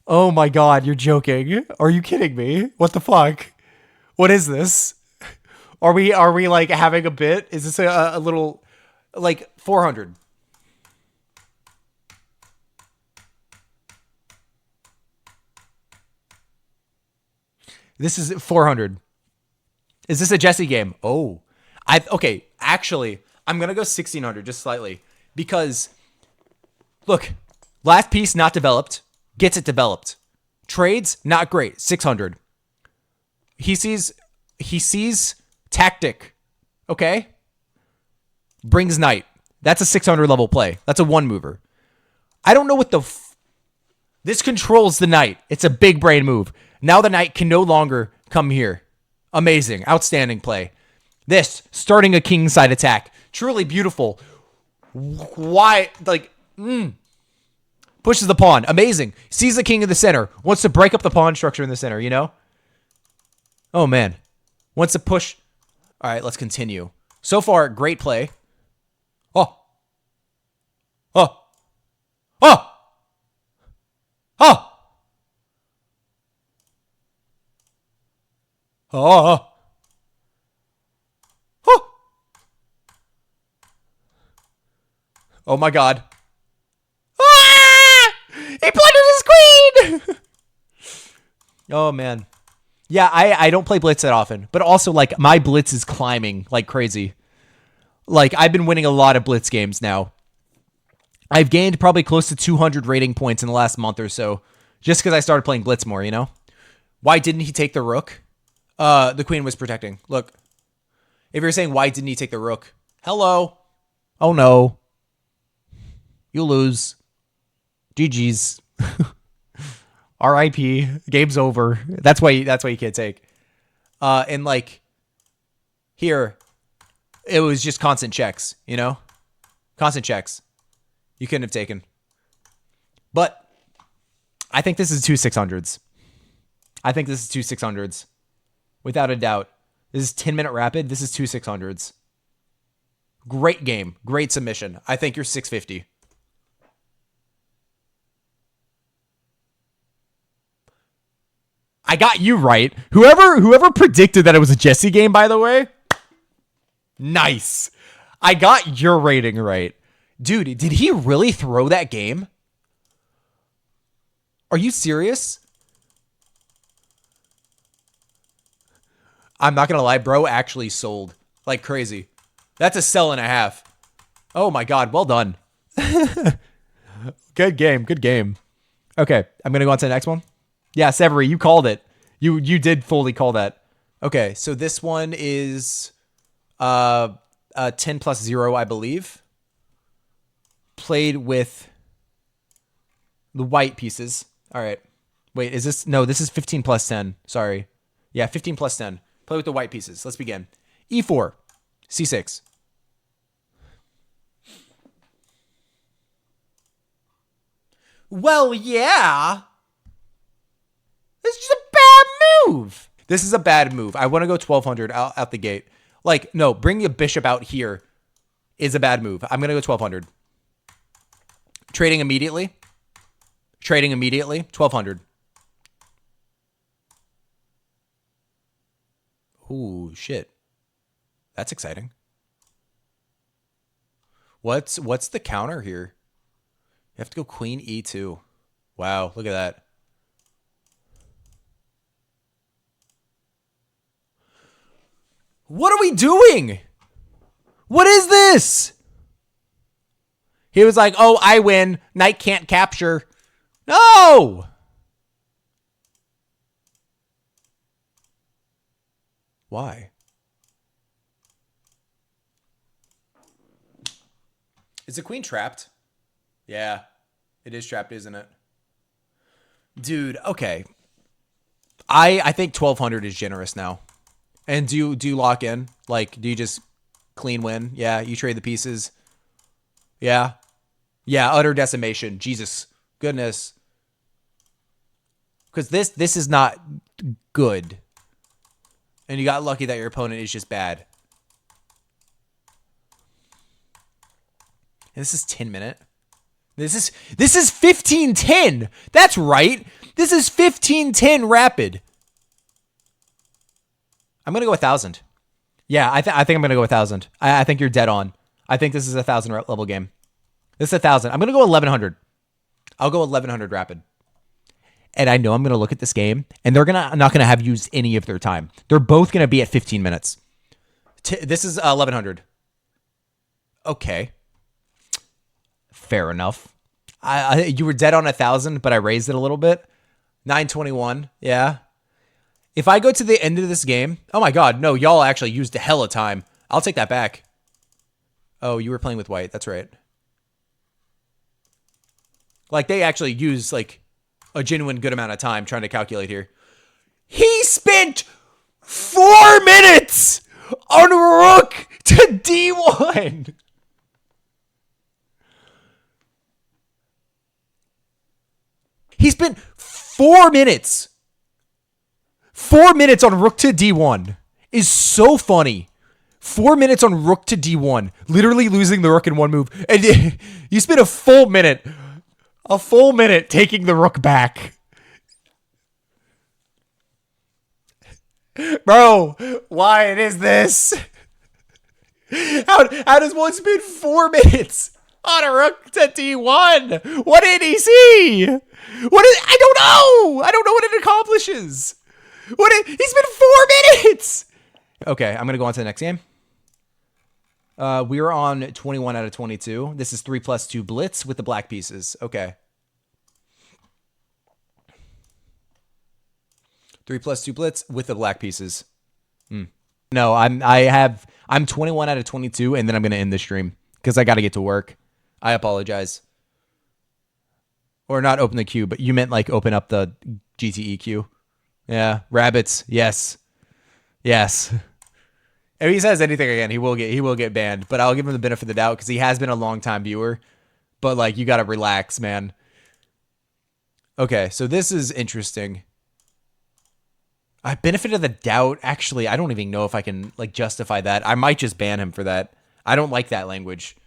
[SPEAKER 1] Oh my god, you're joking. Are you kidding me? What the fuck? What is this? Are we like having a bit? Is this a little like 400? This is 400. Is this a Jesse game? Oh, okay. Actually, I'm gonna go 1600 just slightly because look, last piece not developed, gets it developed. Trades not great. 600. He sees tactic. Okay, brings knight. That's a 600 level play. That's a one mover. I don't know what the. This controls the knight. It's a big brain move. Now the knight can no longer come here. Amazing. Outstanding play. This, starting a kingside attack. Truly beautiful. Why? Like, pushes the pawn. Amazing. Sees the king in the center. Wants to break up the pawn structure in the center, you know? Oh, man. Wants to push. All right, let's continue. So far, great play. Oh. Oh. Oh. Oh. Oh. Oh. Oh my God. Ah! He plundered his queen. Oh man. Yeah, I don't play Blitz that often, but also like my Blitz is climbing like crazy. Like I've been winning a lot of Blitz games now. I've gained probably close to 200 rating points in the last month or so, just because I started playing Blitz more, you know? Why didn't he take the rook? The queen was protecting. Look. If you're saying why didn't he take the rook? Hello. Oh no. You lose. GG's. RIP. Game's over. That's why you can't take. And like here, it was just constant checks, you know? Constant checks. You couldn't have taken. But I think this is two 600s. I think this is two 600s. Without a doubt. This is 10-minute rapid. This is two 600s. Great game. Great submission. I think you're 650. I got you right. Whoever predicted that it was a Jesse game, by the way, nice. I got your rating right. Dude, did he really throw that game? Are you serious? I'm not going to lie, bro actually sold like crazy. That's a sell and a half. Oh my God, well done. Good game, good game. Okay, I'm going to go on to the next one. Yeah, Severy, you called it. You did fully call that. Okay, so this one is 10 plus 0, I believe. Played with the white pieces. All right. Wait, is this? No, this is 15 plus 10. Sorry. Yeah, 15 plus 10. Play with the white pieces. Let's begin. E4, C6. Well, yeah. This is just a bad move. This is a bad move. I want to go 1200 out the gate. Like, no, bring your bishop out here is a bad move. I'm going to go 1200. Trading immediately. Trading immediately. 1200. Ooh, shit. That's exciting. What's the counter here? You have to go queen e2. Wow, look at that. What are we doing? What is this? He was like, oh, I win. Knight can't capture. No! Why? Is the queen trapped? Yeah, it is trapped, isn't it? Dude, okay. I think 1200 is generous now. And do you lock in? Like, do you just clean win? Yeah, you trade the pieces. Yeah. Yeah, utter decimation. Jesus. Goodness. Because this is not good. And you got lucky that your opponent is just bad. And this is 10-minute. This is 15-10. That's right. This is 15-10 rapid. I'm going to go 1,000. Yeah, I think I'm going to go 1,000. I think you're dead on. I think this is a 1,000 level game. This is 1,000. I'm going to go 1,100. I'll go 1,100 rapid. And I know I'm going to look at this game, and they're not going to have used any of their time. They're both going to be at 15 minutes. This is 1,100. Okay. Fair enough. You were dead on 1,000, but I raised it a little bit. 921. Yeah. If I go to the end of this game, oh my God, no, y'all actually used a hell of time. I'll take that back. Oh, you were playing with white. That's right. Like, they actually used, like, a genuine good amount of time trying to calculate here. He spent 4 minutes on rook to D1. He spent 4 minutes. 4 minutes on rook to D1 is so funny. 4 minutes on rook to D1, literally losing the rook in one move. And you spent a full minute taking the rook back. Bro, why is this? How does one spend 4 minutes on a rook to D1? What did he see? I don't know. I don't know what it accomplishes. He spent 4 minutes. Okay, I'm going to go on to the next game. We are on 21 out of 22. This is 3+2 blitz with the black pieces. Okay. 3+2 blitz with the black pieces. No, I'm 21 out of 22, and then I'm going to end the stream because I got to get to work. I apologize. Or not open the queue, but you meant like open up the GTE queue. Yeah, rabbits. Yes. Yes. If he says anything again, he will get banned, but I'll give him the benefit of the doubt because he has been a long time viewer. But like, you got to relax, man. Okay, so this is interesting. I benefit of the doubt. Actually, I don't even know if I can like justify that. I might just ban him for that. I don't like that language.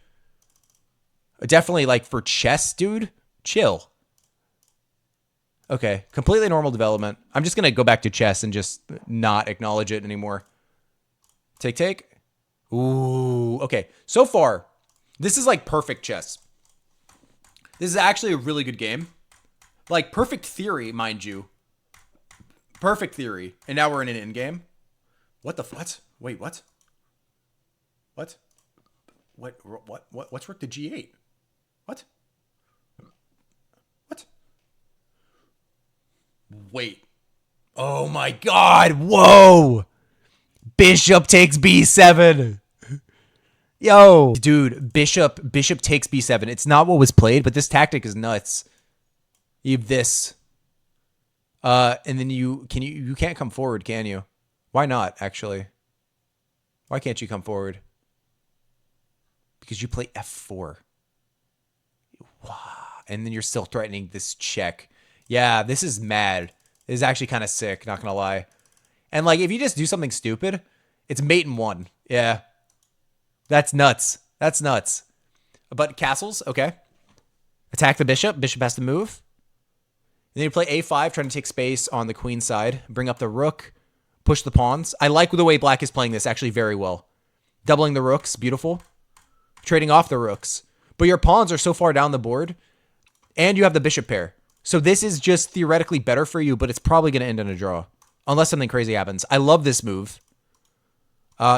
[SPEAKER 1] Definitely like for chess, dude. Chill. Okay, completely normal development. I'm just going to go back to chess and just not acknowledge it anymore. Take. Ooh, okay. So far, this is like perfect chess. This is actually a really good game. Like perfect theory, mind you. Perfect theory. And now we're in an endgame. What the what? Wait, what? What? What's rook to G8? What? What? Wait. Oh my God. Whoa. Bishop takes B7. Yo. Dude, bishop takes B7. It's not what was played, but this tactic is nuts. You have this. And then you can't come forward, can you? Why not, actually? Why can't you come forward? Because you play F4. Wow. And then you're still threatening this check. Yeah, this is mad. This is actually kind of sick, not gonna lie. And like, if you just do something stupid, it's mate in one. Yeah. That's nuts. That's nuts. But castles, okay. Attack the bishop. Bishop has to move. Then you play A5, trying to take space on the queen side. Bring up the rook. Push the pawns. I like the way black is playing this actually very well. Doubling the rooks. Beautiful. Trading off the rooks. But your pawns are so far down the board. And you have the bishop pair. So this is just theoretically better for you, but it's probably going to end in a draw. Unless something crazy happens. I love this move.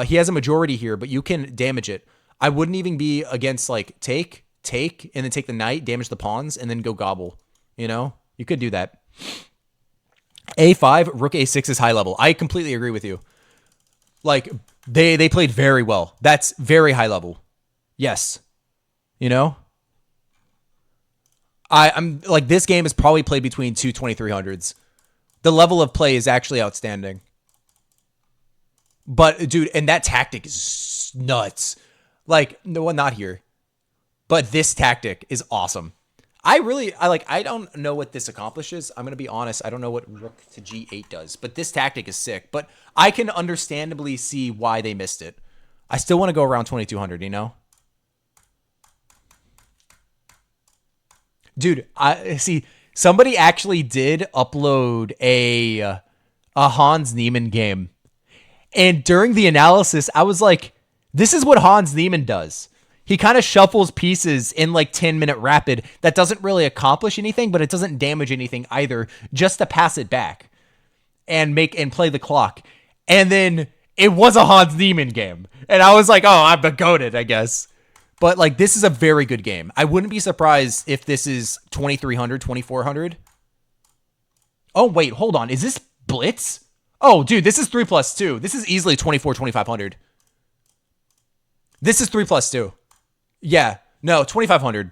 [SPEAKER 1] He has a majority here, but you can damage it. I wouldn't even be against like take, and then take the knight, damage the pawns, and then go gobble. You know? You could do that. A5, rook A6 is high level. I completely agree with you. Like, they played very well. That's very high level. Yes. You know? I'm like, this game is probably played between two 2300s. The level of play is actually outstanding. But, dude, and that tactic is nuts. Like, no, not here. But this tactic is awesome. I don't know what this accomplishes. I'm going to be honest. I don't know what rook to G8 does. But this tactic is sick. But I can understandably see why they missed it. I still want to go around 2200, you know? Dude, I see somebody actually did upload a Hans Niemann game. And during the analysis, I was like, this is what Hans Niemann does. He kind of shuffles pieces in like 10-minute rapid that doesn't really accomplish anything, but it doesn't damage anything either, just to pass it back and play the clock. And then it was a Hans Niemann game. And I was like, oh, I'm goated, I guess. But like, this is a very good game. I wouldn't be surprised if this is 2,300, 2,400. Oh, wait, hold on. Is this Blitz? Oh, dude, this is 3+2. This is easily 24, 2,500. This is 3+2. Yeah, no, 2,500.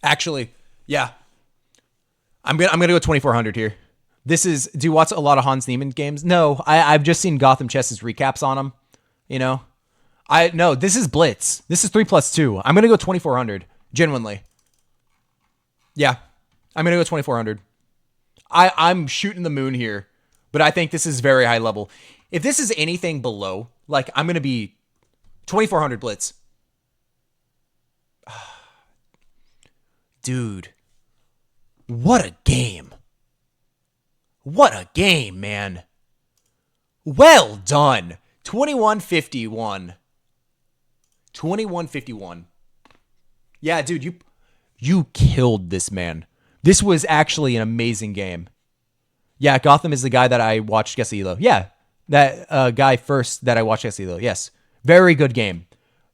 [SPEAKER 1] Actually, yeah. I'm gonna go 2,400 here. This is. Do you watch a lot of Hans Niemann games? No, I've just seen Gotham Chess's recaps on them. You know, no. This is Blitz. This is 3+2. I'm gonna go 2,400. Genuinely. Yeah, I'm gonna go 2,400. I'm shooting the moon here, but I think this is very high level. If this is anything below, like, I'm gonna be 2,400 Blitz. Dude, what a game. What a game, man. Well done. 2151. 2151. Yeah, dude, you killed this, man. This was actually an amazing game. Yeah, Gotham is the guy that I watched Guess Elo. Yeah, that guy first that I watched Guess Elo. Yes, very good game.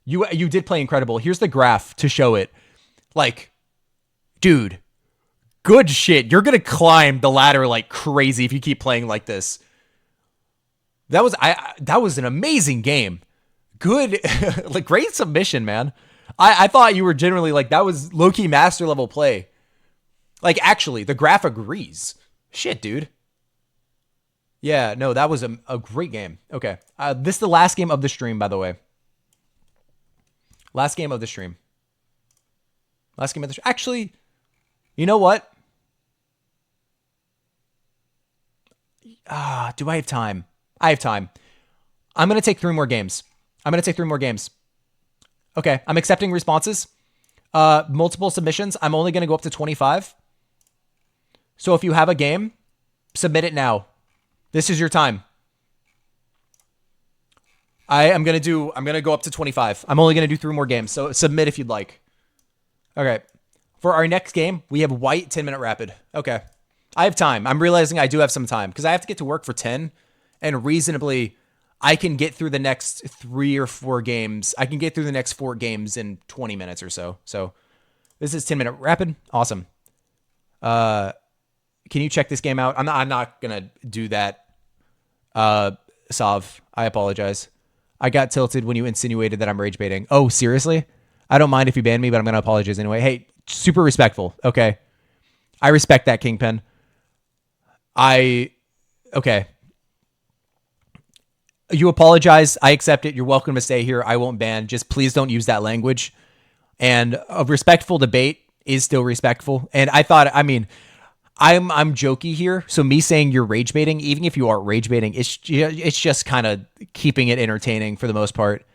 [SPEAKER 1] You did play incredible. Here's the graph to show it. Like, dude, good shit. You're gonna climb the ladder like crazy if you keep playing like this. That was an amazing game. Good, like, great submission, man. I thought you were generally like, that was low-key master level play. Like, actually, the graph agrees. Shit, dude. Yeah, no, that was a great game. Okay. This is the last game of the stream, by the way. Last game of the stream. Last game of the stream. Actually, you know what? Do I have time? I have time. I'm going to take 3 more games. Okay, I'm accepting responses. Multiple submissions. I'm only going to go up to 25. So if you have a game, submit it now. This is your time. I'm going to go up to 25. I'm only going to do 3 more games. So submit if you'd like. Okay. For our next game, we have white 10-minute rapid. Okay. I have time. I'm realizing I do have some time because I have to get to work for 10, and reasonably I can get through the next 3 or 4 games. I can get through the next 4 games in 20 minutes or so. So this is 10-minute rapid. Awesome. Can you check this game out? I'm not going to do that. Sav, I apologize. I got tilted when you insinuated that I'm rage baiting. Oh, seriously? I don't mind if you ban me, but I'm going to apologize anyway. Hey, super respectful. Okay. I respect that, Kingpin. Okay. You apologize. I accept it. You're welcome to stay here. I won't ban. Just please don't use that language. And a respectful debate is still respectful. And I thought, I mean, I'm jokey here. So me saying you're rage baiting, even if you are rage baiting, it's just kind of keeping it entertaining for the most part.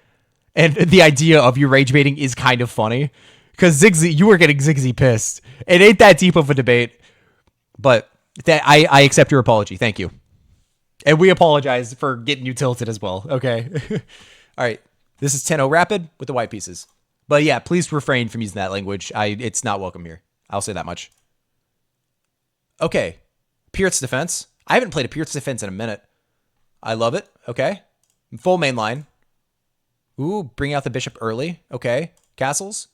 [SPEAKER 1] And the idea of you rage baiting is kind of funny because Ziggsy, you were getting Ziggsy pissed. It ain't that deep of a debate, but I accept your apology. Thank you. And we apologize for getting you tilted as well. Okay. All right. This is 10-0 rapid with the white pieces. But yeah, please refrain from using that language. It's not welcome here. I'll say that much. Okay. Pierce defense. I haven't played a Pierce defense in a minute. I love it. Okay. Full main line. Ooh, bringing out the bishop early. Okay. Castles.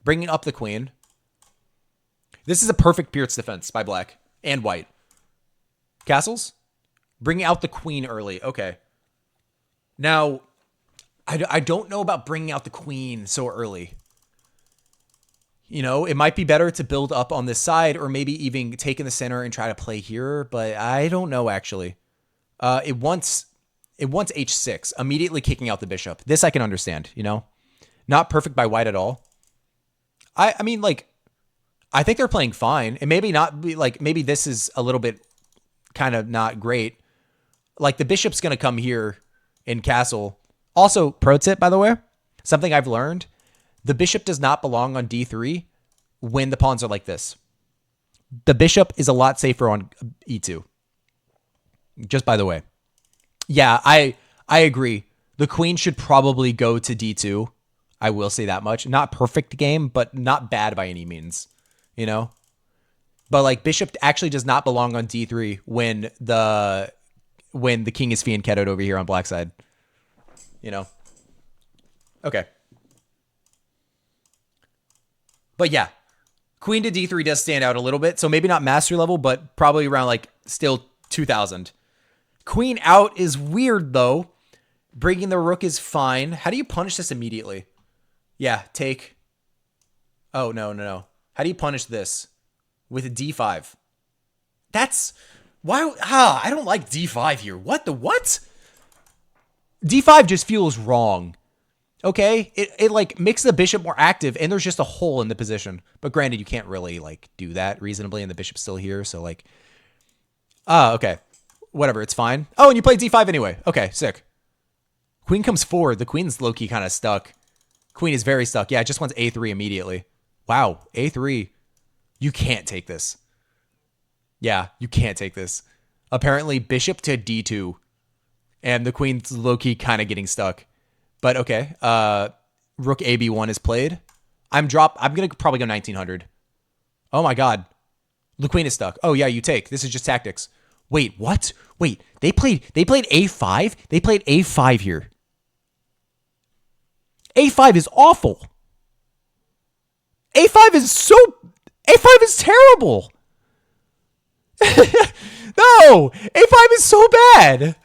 [SPEAKER 1] Bringing up the queen. This is a perfect Pierce defense by black and white. Castles. Bringing out the queen early. Okay. Now, I don't know about bringing out the queen so early. You know, it might be better to build up on this side or maybe even take in the center and try to play here, but I don't know, actually. It wants h6, immediately kicking out the bishop. This I can understand, you know? Not perfect by white at all. I mean, like, I think they're playing fine. And maybe not, like, maybe this is a little bit kind of not great. Like, the bishop's going to come here in castle. Also, pro tip, by the way, something I've learned, the bishop does not belong on d3 when the pawns are like this. The bishop is a lot safer on e2. Just by the way. Yeah, I agree. The queen should probably go to d2. I will say that much. Not perfect game, but not bad by any means. You know? But like bishop actually does not belong on d3 when the king is fianchettoed over here on black side. You know? Okay. But yeah, queen to d3 does stand out a little bit. So maybe not mastery level, but probably around like still 2000. Queen out is weird though. Breaking the rook is fine. How do you punish this immediately? Yeah, take. Oh, no, no, no. How do you punish this? With a d5. That's... Why? I don't like d5 here. What the what? d5 just feels wrong. Okay? It like makes the bishop more active, and there's just a hole in the position. But granted, you can't really like do that reasonably, and the bishop's still here, so like... okay. Whatever, it's fine. Oh, and you play d5 anyway. Okay, sick. Queen comes forward. The queen's low-key kind of stuck. Queen is very stuck. Yeah, it just wants a3 immediately. Wow, a3. You can't take this. Yeah, you can't take this. Apparently, bishop to d2. And the queen's low-key kind of getting stuck. But okay. Rook ab1 is played. I'm going to probably go 1900. Oh my god. The queen is stuck. Oh yeah, you take. This is just tactics. Wait, what? Wait, they played a5? They played a5 here. a5 is awful. A5 is terrible. No, a5 is so bad.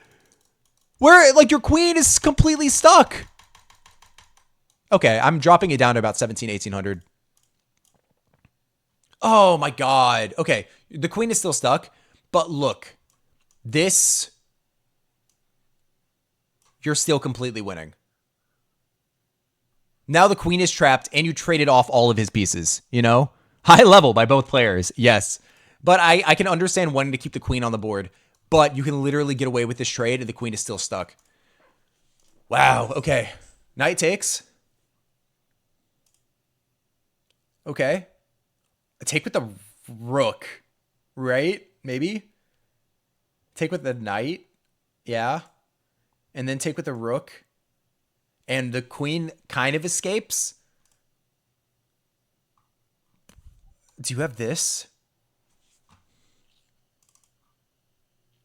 [SPEAKER 1] Where like your queen is completely stuck. Okay, I'm dropping it down to about 1800. Oh my god. Okay, the queen is still stuck, but look. This you're still completely winning. Now the queen is trapped and you traded off all of his pieces, you know? High level by both players, yes. But I can understand wanting to keep the queen on the board, but you can literally get away with this trade and the queen is still stuck. Wow, okay. Knight takes. Okay. Take with the rook, right? Maybe? Take with the knight. Yeah. And then take with the rook. And the queen kind of escapes. Do you have this?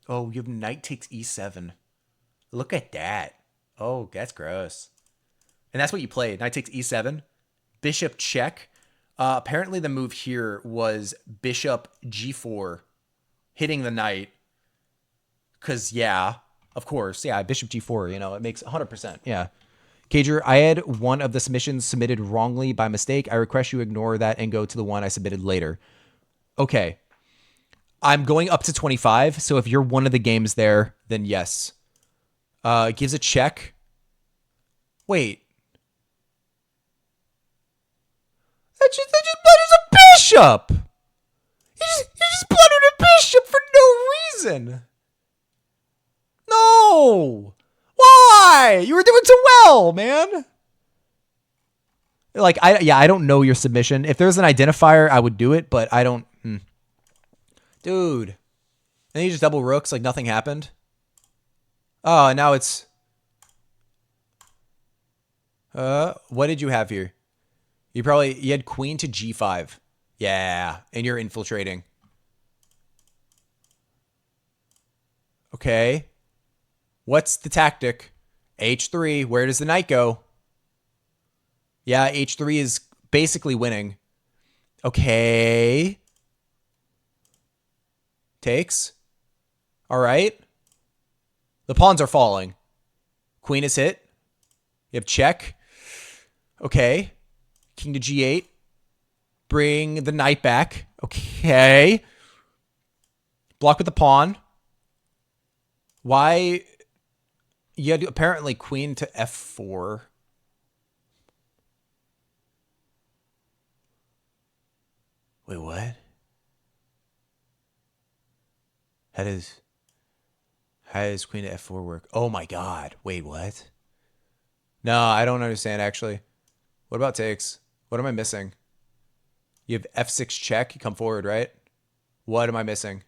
[SPEAKER 1] Oh, you have knight takes e7. Look at that. Oh, that's gross. And that's what you played. Knight takes e7. Bishop check. Apparently the move here was bishop g4. Hitting the knight. Because, yeah, of course. Yeah, bishop g4, you know, it makes 100%. Yeah. Cager, I had one of the submissions submitted wrongly by mistake. I request you ignore that and go to the one I submitted later. Okay. I'm going up to 25, so if you're one of the games there, then yes. Gives a check. Wait. That just blunders a bishop! He just blundered a bishop for no reason! No! Why? You were doing so well, man. Like, I don't know your submission. If there's an identifier, I would do it, but I don't. Dude. And you just double rooks like nothing happened. Oh, and now it's... what did you have here? You had queen to g5. Yeah, and you're infiltrating. Okay. What's the tactic? h3. Where does the knight go? Yeah, h3 is basically winning. Okay. Takes. All right. The pawns are falling. Queen is hit. You have check. Okay. King to g8. Bring the knight back. Okay. Block with the pawn. Why... You had apparently queen to f4. Wait, what? How does queen to f4 work? Oh my god. Wait, what? No, I don't understand actually. What about takes? What am I missing? You have f6 check. You come forward, right? What am I missing?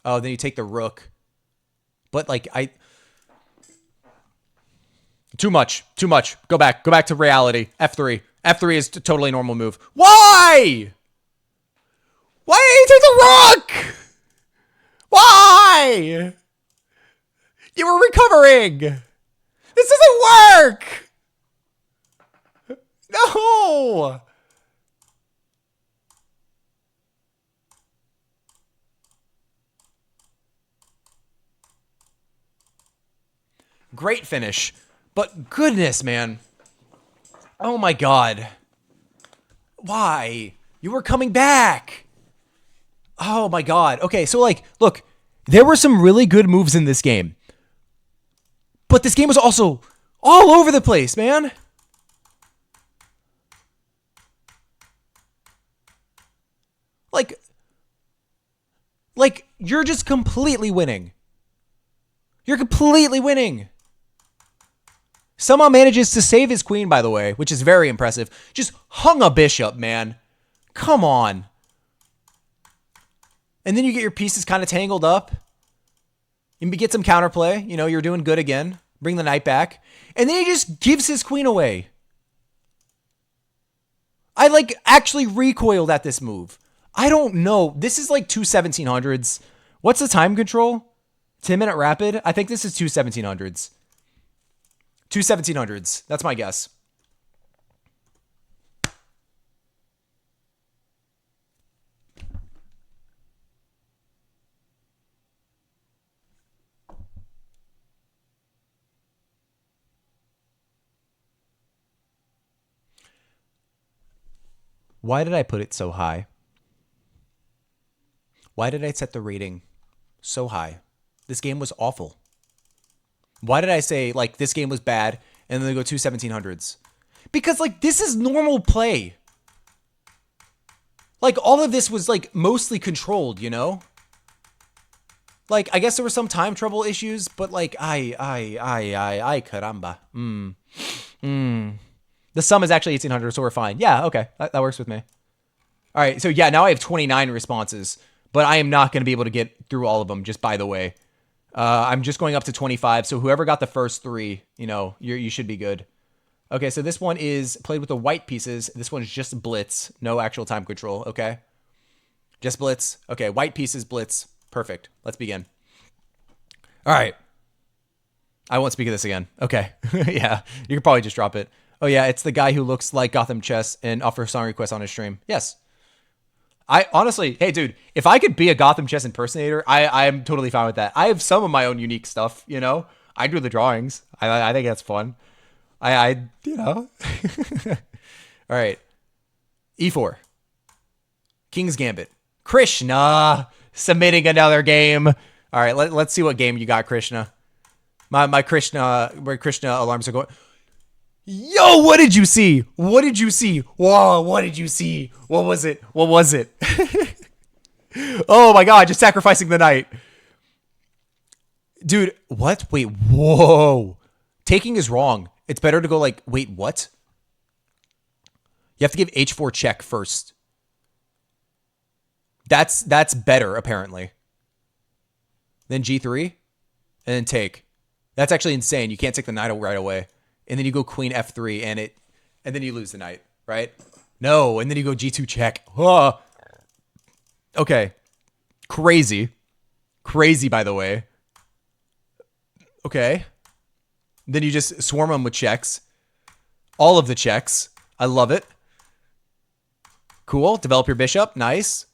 [SPEAKER 1] Oh, then you take the rook. But like Too much. Too much. Go back. Go back to reality. F3. F3 is a totally normal move. Why? Why did you take the rook? Why? You were recovering. This doesn't work. No. Great finish. But goodness, man. Oh my god. Why? You were coming back. Oh my god. Okay, so like, look, there were some really good moves in this game. But this game was also all over the place, man. Like you're just completely winning. You're completely winning. Somehow manages to save his queen, by the way, which is very impressive. Just hung a bishop, man. Come on. And then you get your pieces kind of tangled up. You get some counterplay. You know, you're doing good again. Bring the knight back. And then he just gives his queen away. I, like, actually recoiled at this move. I don't know. This is like 1700s. What's the time control? 10-minute rapid? I think this is 1700s. 1700s. That's my guess. Why did I put it so high? Why did I set the rating so high? This game was awful. Why did I say, like, this game was bad, and then they go 1700s? Because, like, this is normal play. Like, all of this was, like, mostly controlled, you know? Like, I guess there were some time trouble issues, but, like, caramba. The sum is actually 1800, so we're fine. Yeah, okay. That works with me. All right, so, yeah, now I have 29 responses, but I am not going to be able to get through all of them, just by the way. I'm just going up to 25, so whoever got the first three, you know, you should be good. Okay, so this one is played with the white pieces. This one is just blitz, no actual time control, okay? Just blitz. Okay, white pieces, blitz. Perfect. Let's begin. All right. I won't speak of this again. Okay. Yeah, you can probably just drop it. Oh, yeah, it's the guy who looks like Gotham Chess and offers song requests on his stream. Yes. I honestly, hey, dude, if I could be a Gotham Chess impersonator, I'm totally fine with that. I have some of my own unique stuff, you know? I do the drawings. I think that's fun. You know. All right. E4. King's Gambit. Krishna submitting another game. All right, let's see what game you got, Krishna. My Krishna alarms are going. Yo, what did you see? What did you see? Whoa, what did you see? What was it? What was it? Oh my god, just sacrificing the knight. Dude, what? Wait, whoa. Taking is wrong. It's better to go like, wait, what? You have to give h4 check first. That's better, apparently. Then g3, and then take. That's actually insane. You can't take the knight right away. And then you go queen f3, and then you lose the knight, right? No, and then you go g2 check. Oh. Okay. Crazy. Crazy, by the way. Okay. Then you just swarm them with checks. All of the checks. I love it. Cool. Develop your bishop. Nice.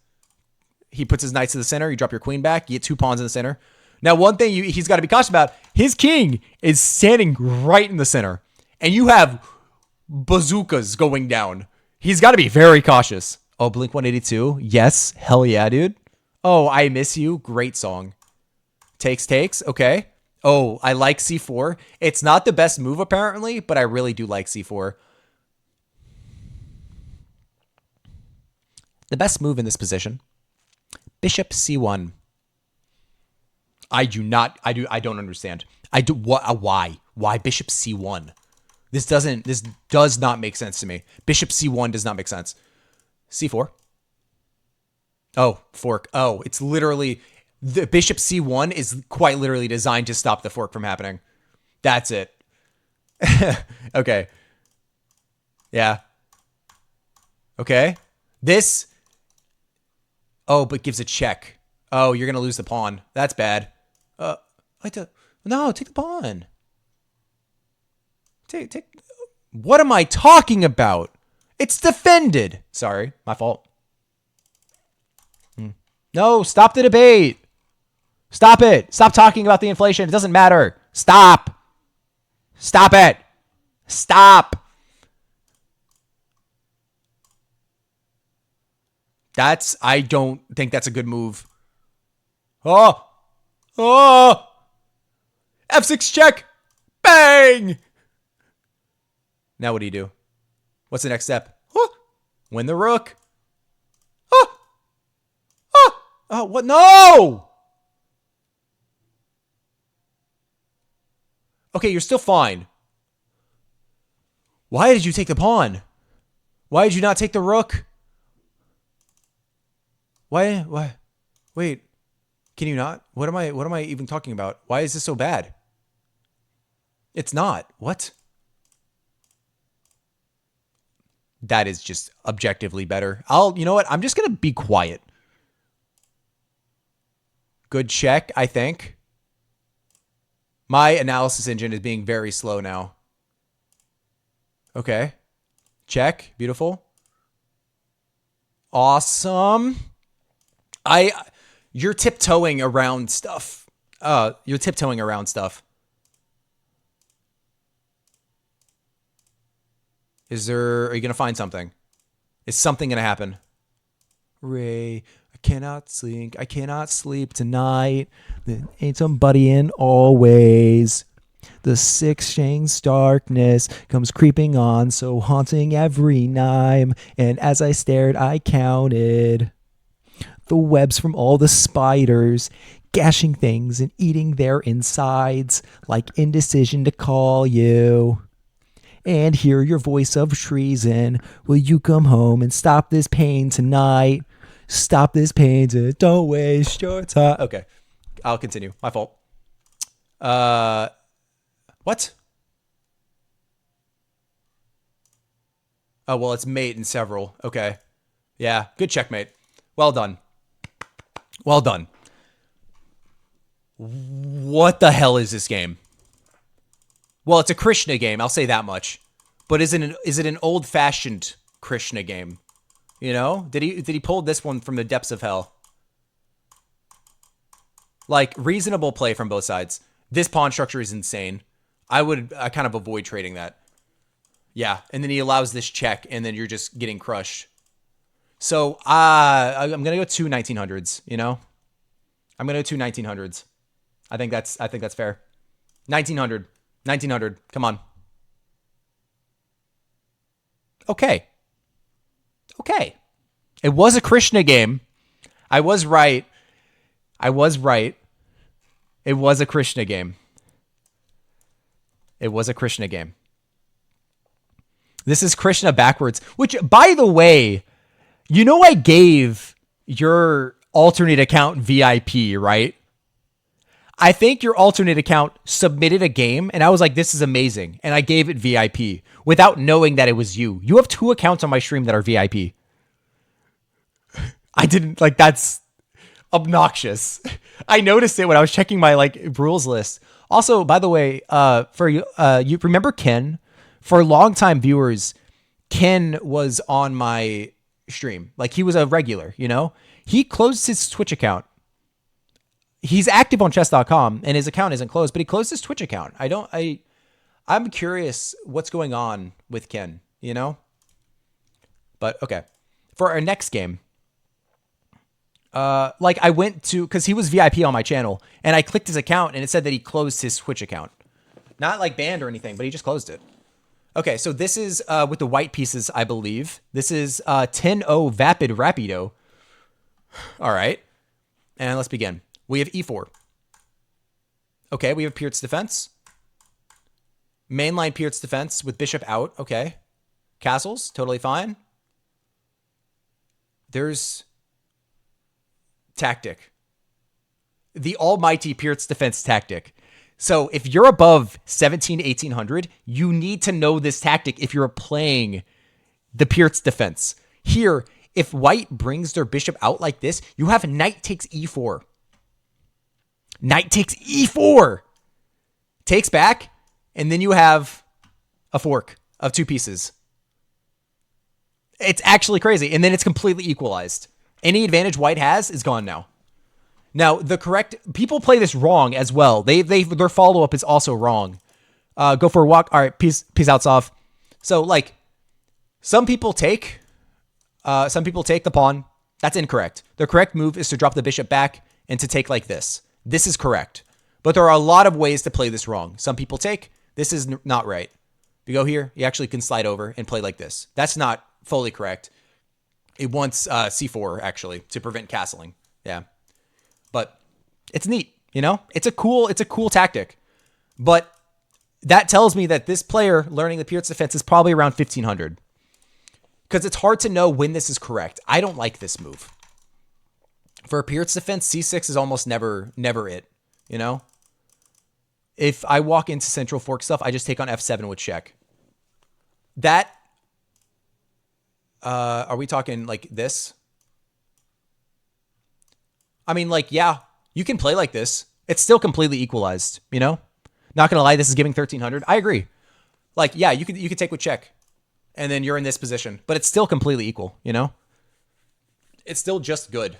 [SPEAKER 1] He puts his knights to the center. You drop your queen back. You get 2 pawns in the center. Now, one thing he's got to be cautious about, his king is standing right in the center. And you have bazookas going down. He's got to be very cautious. Oh, Blink 182. Yes. Hell yeah, dude. Oh, I Miss You. Great song. Takes. Okay. Oh, I like c4. It's not the best move, apparently, but I really do like c4. The best move in this position. Bishop c1. I don't understand. Why bishop c1? This does not make sense to me. Bishop c1 does not make sense. c4. Oh, fork. Oh, it's literally, the bishop c1 is quite literally designed to stop the fork from happening. That's it. Okay. Yeah. Okay. This. Oh, but gives a check. Oh, you're gonna lose the pawn. That's bad. Uh, no, take the pawn. Take. What am I talking about? It's defended. Sorry, my fault. No, stop the debate. Stop it. Stop talking about the inflation. It doesn't matter. Stop. Stop it. Stop. I don't think that's a good move. Oh. Oh. F6 check. Bang. Now what do you do? What's the next step? Oh. Win the rook. Oh. Oh. Oh, what? No. Okay, you're still fine. Why did you take the pawn? Why did you not take the rook? Why? Wait. Can you not? What am I even talking about? Why is this so bad? It's not. What? That is just objectively better. You know what? I'm just going to be quiet. Good check, I think. My analysis engine is being very slow now. Okay. Check. Beautiful. Awesome. You're tiptoeing around stuff. You're tiptoeing around stuff. Are you going to find something? Is something going to happen? Ray, I cannot sleep tonight. There ain't somebody in always. The 6 Shanks darkness comes creeping on, so haunting every night. And as I stared, I counted the webs from all the spiders, gashing things and eating their insides, like indecision to call you and hear your voice of treason. Will you come home and stop this pain tonight? Stop this pain don't waste your time. Okay, I'll continue. My fault. What? Oh, well, it's mate in several. Okay. Yeah, good checkmate. Well done. Well done. What the hell is this game? Well, it's a Krishna game, I'll say that much. But is it an old-fashioned Krishna game? You know? Did he pull this one from the depths of hell? Like, reasonable play from both sides. This pawn structure is insane. I kind of avoid trading that. Yeah, and then he allows this check, and then you're just getting crushed. So, I'm going to go 2 1900s, you know? I'm going to go 2 1900s. I think that's fair. 1900. 1900. Come on. Okay. Okay. It was a Krishna game. I was right. It was a Krishna game. It was a Krishna game. This is Krishna backwards, which, by the way, you know I gave your alternate account VIP, right? I think your alternate account submitted a game, and I was like, this is amazing. And I gave it VIP without knowing that it was you. You have 2 accounts on my stream that are VIP. I didn't, like, that's obnoxious. I noticed it when I was checking my, like, rules list. Also, by the way, for you remember Ken? For longtime viewers, Ken was on my stream. Like, he was a regular, you know? He closed his Twitch account. He's active on chess.com and his account isn't closed, but he closed his Twitch account. I'm curious what's going on with Ken, you know? But okay. For our next game, like I went to, cause he was VIP on my channel and I clicked his account and it said that he closed his Twitch account. Not like banned or anything, but he just closed it. Okay. So this is, with the white pieces, I believe. This is, 10-0 Vapid Rapido. All right. And let's begin. We have e4. Okay, we have Piert's defense. Mainline Piert's defense with bishop out. Okay. Castles, totally fine. There's tactic. The almighty Piert's defense tactic. So if you're above 1800, you need to know this tactic if you're playing the Pierce defense. Here, if white brings their bishop out like this, you have knight takes e4. Knight takes e4. Takes back, and then you have a fork of two pieces. It's actually crazy. And then it's completely equalized. Any advantage white has is gone now. Now, the correct... People play this wrong as well. Their follow-up is also wrong. Go for a walk. All right, peace out, Sov. So, like, some people take the pawn. That's incorrect. The correct move is to drop the bishop back and to take like this. This is correct. But there are a lot of ways to play this wrong. Some people take. This is not right. If you go here, you actually can slide over and play like this. That's not fully correct. It wants c4, actually, to prevent castling. Yeah. But it's neat, you know? It's a cool tactic. But that tells me that this player learning the Pierce defense is probably around 1500. Because it's hard to know when this is correct. I don't like this move. For a Pierce defense, c6 is almost never it, you know? If I walk into central fork stuff, I just take on f7 with check. That, are we talking like this? I mean, like, yeah, you can play like this. It's still completely equalized, you know? Not gonna lie, this is giving 1300. I agree. Like, yeah, you could take with check, and then you're in this position, but it's still completely equal, you know? It's still just good.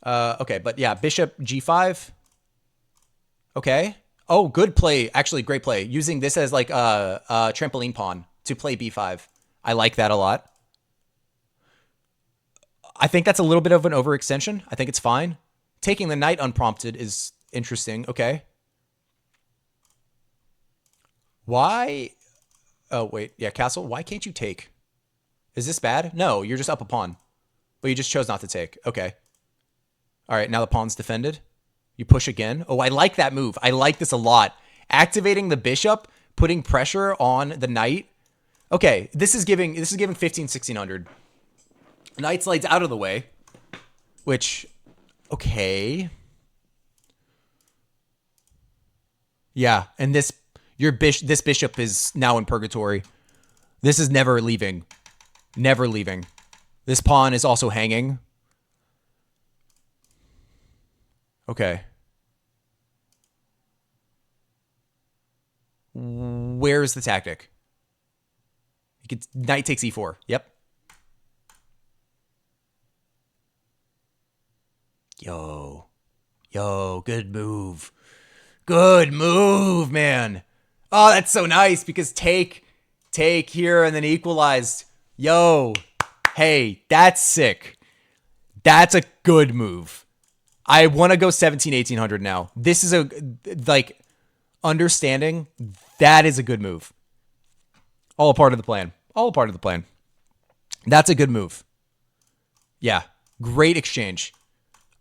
[SPEAKER 1] Okay, but yeah, bishop g5. Okay. Oh, good play. Actually, great play. Using this as like a trampoline pawn to play b5. I like that a lot. I think that's a little bit of an overextension. I think it's fine. Taking the knight unprompted is interesting. Okay. Why? Oh, wait. Yeah, castle. Why can't you take? Is this bad? No, you're just up a pawn. But you just chose not to take. Okay. All right, now the pawn's defended. You push again. Oh, I like that move. I like this a lot. Activating the bishop, putting pressure on the knight. Okay, this is giving 1600. Knight slides out of the way, which, okay. Yeah, and this bishop is now in purgatory. This is never leaving. Never leaving. This pawn is also hanging. Okay. Where's the tactic? Knight takes e4. Yep. Yo, good move. Good move, man. Oh, that's so nice because take here and then equalized. Yo, hey, that's sick. That's a good move. I want to go 1800 now. This is like, understanding that is a good move. All a part of the plan. All a part of the plan. That's a good move. Yeah, great exchange.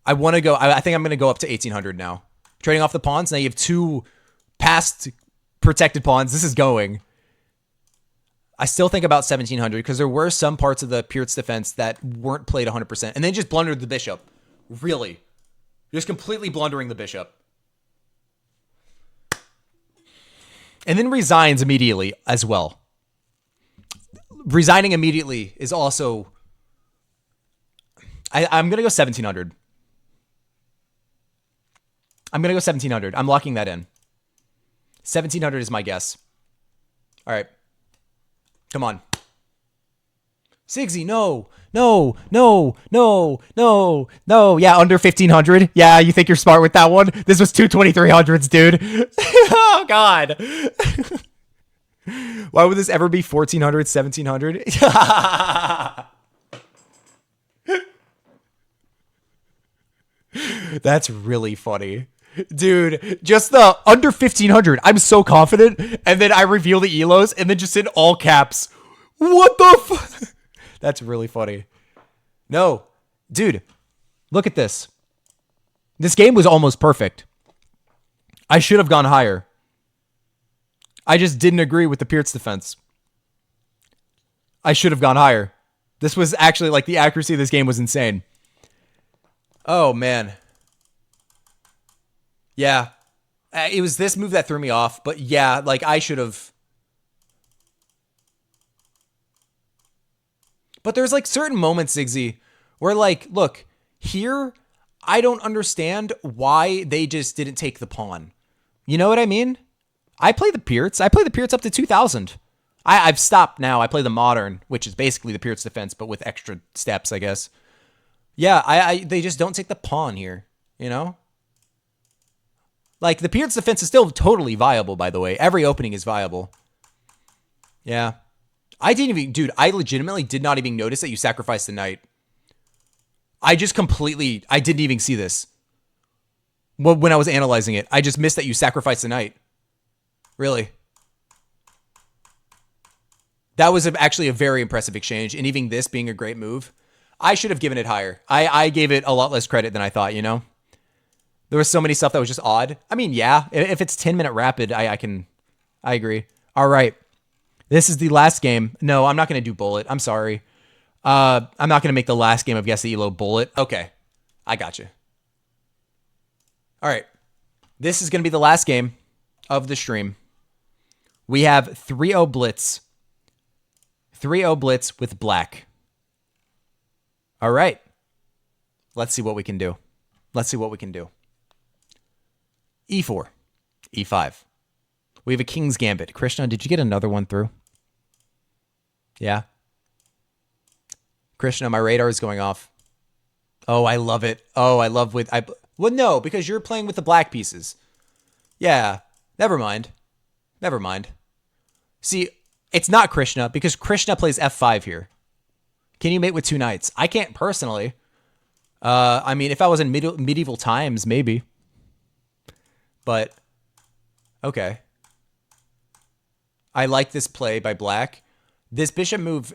[SPEAKER 1] I want to go. I think I'm going to go up to 1800 now. Trading off the pawns. Now you have two past protected pawns. This is going. I still think about 1700 because there were some parts of the Pierce defense that weren't played 100%. And then just blundered the bishop. Really. Just completely blundering the bishop. And then resigns immediately as well. Resigning immediately is also... I'm going to go 1700. I'm going to go 1700. I'm locking that in. 1700 is my guess. All right. Come on. Sigsy, no. Yeah, under 1500. Yeah, you think you're smart with that one? This was 2300s, dude. Oh, God. Why would this ever be 1400, 1700? That's really funny. Dude, just the under 1500. I'm so confident. And then I reveal the ELOs and then just in all caps. What the fuck? That's really funny. No. Dude, look at this. This game was almost perfect. I should have gone higher. I just didn't agree with the Pierce defense. I should have gone higher. This was actually, like, the accuracy of this game was insane. Oh, man. Yeah. It was this move that threw me off, but yeah, like I should have. But there's like certain moments, Ziggy, where like, look, here, I don't understand why they just didn't take the pawn. You know what I mean? I play the Pirts. I play the Pirts up to 2000. I've stopped now. I play the modern, which is basically the Pirts defense, but with extra steps, I guess. Yeah, they just don't take the pawn here, you know? Like, the Pirts defense is still totally viable, by the way. Every opening is viable. Yeah. I didn't even, dude, I legitimately did not even notice that you sacrificed the knight. I didn't even see this. When I was analyzing it, I just missed that you sacrificed the knight. Really. That was actually a very impressive exchange, and even this being a great move. I should have given it higher. I gave it a lot less credit than I thought, you know? There was so many stuff that was just odd. I mean, yeah, if it's 10-minute rapid, I agree. All right. This is the last game. No, I'm not going to do bullet. I'm sorry. I'm not going to make the last game of Guess the Elo bullet. Okay. I got you. All right. This is going to be the last game of the stream. We have 3-0 Blitz. 3-0 Blitz with black. All right. Let's see what we can do. Let's see what we can do. E4. E5. We have a King's Gambit. Krishna, did you get another one through? Yeah. Krishna, my radar is going off. Oh, I love it. Oh, I love with... Well, no, because you're playing with the black pieces. Yeah. Never mind. Never mind. See, it's not Krishna, because Krishna plays F5 here. Can you mate with 2 knights? I can't personally. I mean, if I was in medieval times, maybe. But, okay. I like this play by black. This bishop move,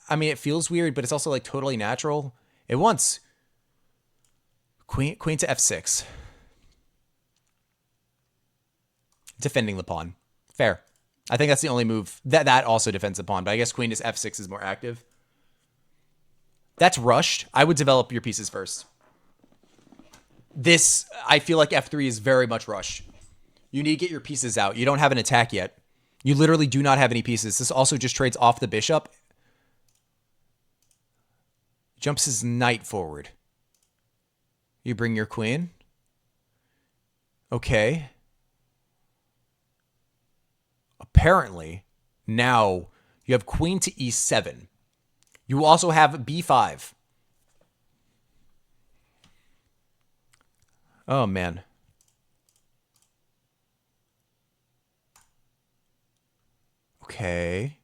[SPEAKER 1] I mean, it feels weird, but it's also like totally natural. It wants queen to F6. Defending the pawn. Fair. I think that's the only move. That also defends the pawn, but I guess queen to F6 is more active. That's rushed. I would develop your pieces first. This, I feel like F3 is very much rushed. You need to get your pieces out. You don't have an attack yet. You literally do not have any pieces. This also just trades off the bishop. Jumps his knight forward. You bring your queen. Okay. Apparently, now you have queen to E7. You also have B5. Oh, man. Okay.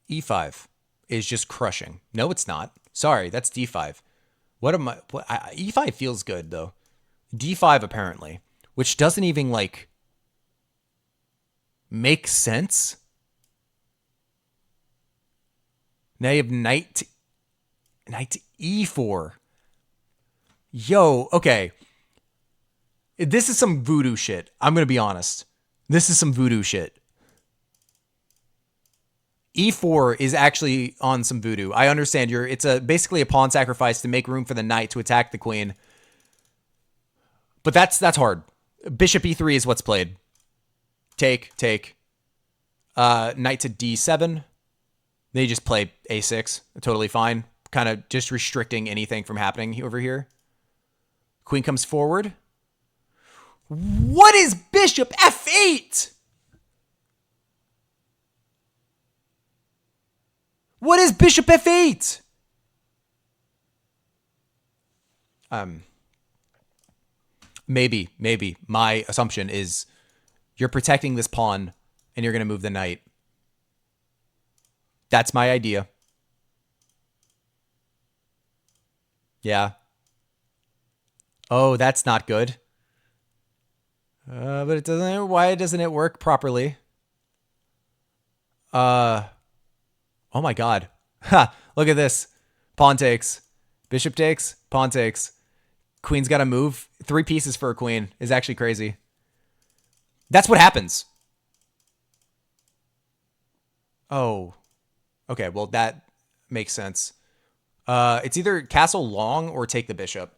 [SPEAKER 1] E5 is just crushing. No, it's not. Sorry, that's D5. E5 feels good, though. D5, apparently. Which doesn't even, like, make sense. Now you have knight to E4. Yo, okay. This is some voodoo shit. I'm going to be honest. This is some voodoo shit. E4 is actually on some voodoo. I understand it's basically a pawn sacrifice to make room for the knight to attack the queen. But that's hard. Bishop E3 is what's played. Take. Knight to D7. They just play A6. Totally fine. Kind of just restricting anything from happening over here. Queen comes forward. What is bishop F8? What is bishop F8? Maybe. My assumption is you're protecting this pawn and you're going to move the knight. That's my idea. Yeah. Oh, that's not good. But it doesn't. Why doesn't it work properly? Oh my god. Ha! Look at this. Pawn takes. Bishop takes. Pawn takes. Queen's got to move. 3 pieces for a queen is actually crazy. That's what happens. Oh. Okay, well, that makes sense. It's either castle long or take the bishop.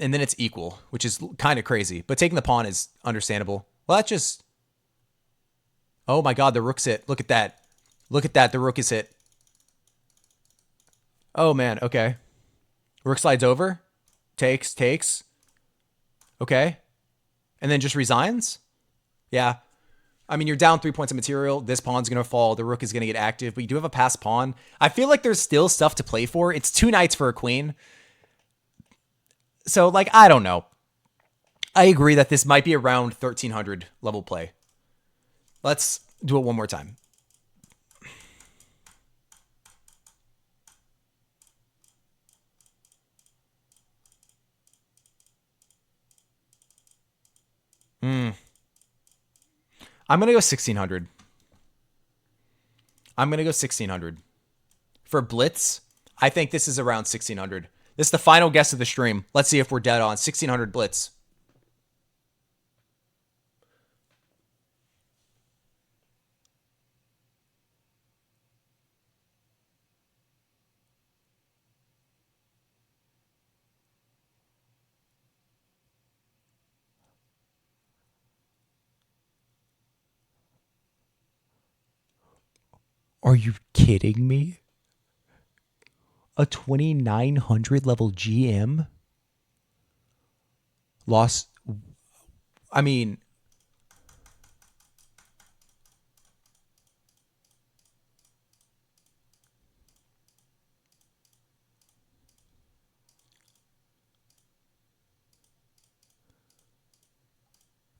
[SPEAKER 1] And then it's equal, which is kind of crazy. But taking the pawn is understandable. Well, that's just... Oh my god, the rook's hit. Look at that. Look at that, the rook is hit. Oh man, okay. Rook slides over. Takes. Okay. And then just resigns? Yeah. I mean, you're down 3 points of material. This pawn's going to fall. The rook is going to get active. But you do have a passed pawn. I feel like there's still stuff to play for. It's 2 knights for a queen. So, like, I don't know. I agree that this might be around 1300 level play. Let's do it one more time. I'm going to go 1600. I'm going to go 1600. For Blitz, I think this is around 1600. This is the final guess of the stream. Let's see if we're dead on. 1600 Blitz. Are you kidding me? A 2900 level GM? Lost. I mean,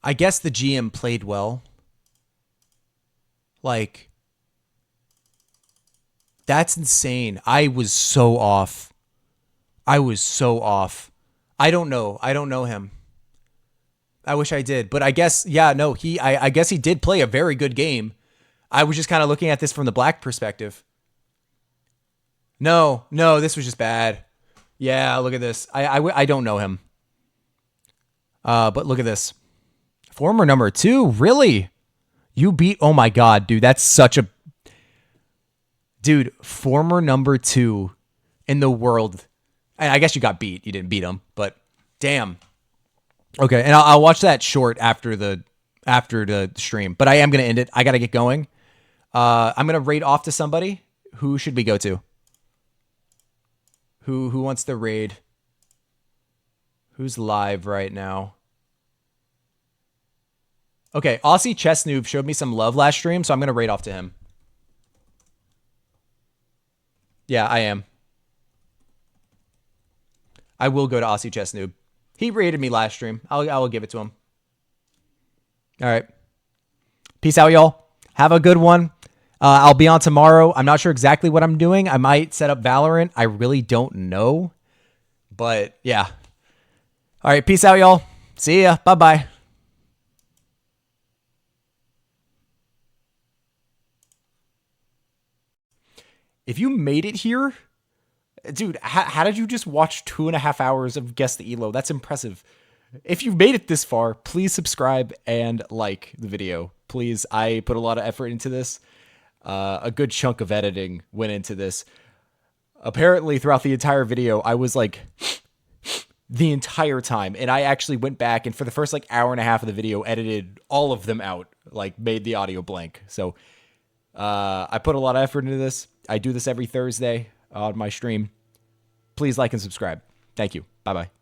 [SPEAKER 1] I guess the GM played well. Like, that's insane. I was so off. I don't know. I don't know him. I wish I did. But I guess, yeah, no, I guess he did play a very good game. I was just kind of looking at this from the black perspective. No, this was just bad. Yeah, look at this. I don't know him. But look at this. Former number 2? Really? You beat... Oh my god, dude. That's such a... Dude, former number 2 in the world. And I guess you got beat. You didn't beat him, but damn. Okay, and I'll watch that short after the stream. But I am going to end it. I got to get going. I'm going to raid off to somebody. Who should we go to? Who wants the raid? Who's live right now? Okay, Aussie Chess Noob showed me some love last stream, so I'm going to raid off to him. Yeah, I am. I will go to Aussie Chess Noob. He raided me last stream. I will give it to him. All right. Peace out, y'all. Have a good one. I'll be on tomorrow. I'm not sure exactly what I'm doing. I might set up Valorant. I really don't know. But, yeah. All right, peace out, y'all. See ya. Bye-bye. If you made it here, dude, how did you just watch 2.5 hours of Guess the Elo? That's impressive. If you've made it this far, please subscribe and like the video. Please, I put a lot of effort into this. A good chunk of editing went into this. Apparently, throughout the entire video, I was like, the entire time. And I actually went back and for the first like hour and a half of the video, edited all of them out. Like, made the audio blank. So, I put a lot of effort into this. I do this every Thursday on my stream. Please like and subscribe. Thank you. Bye-bye.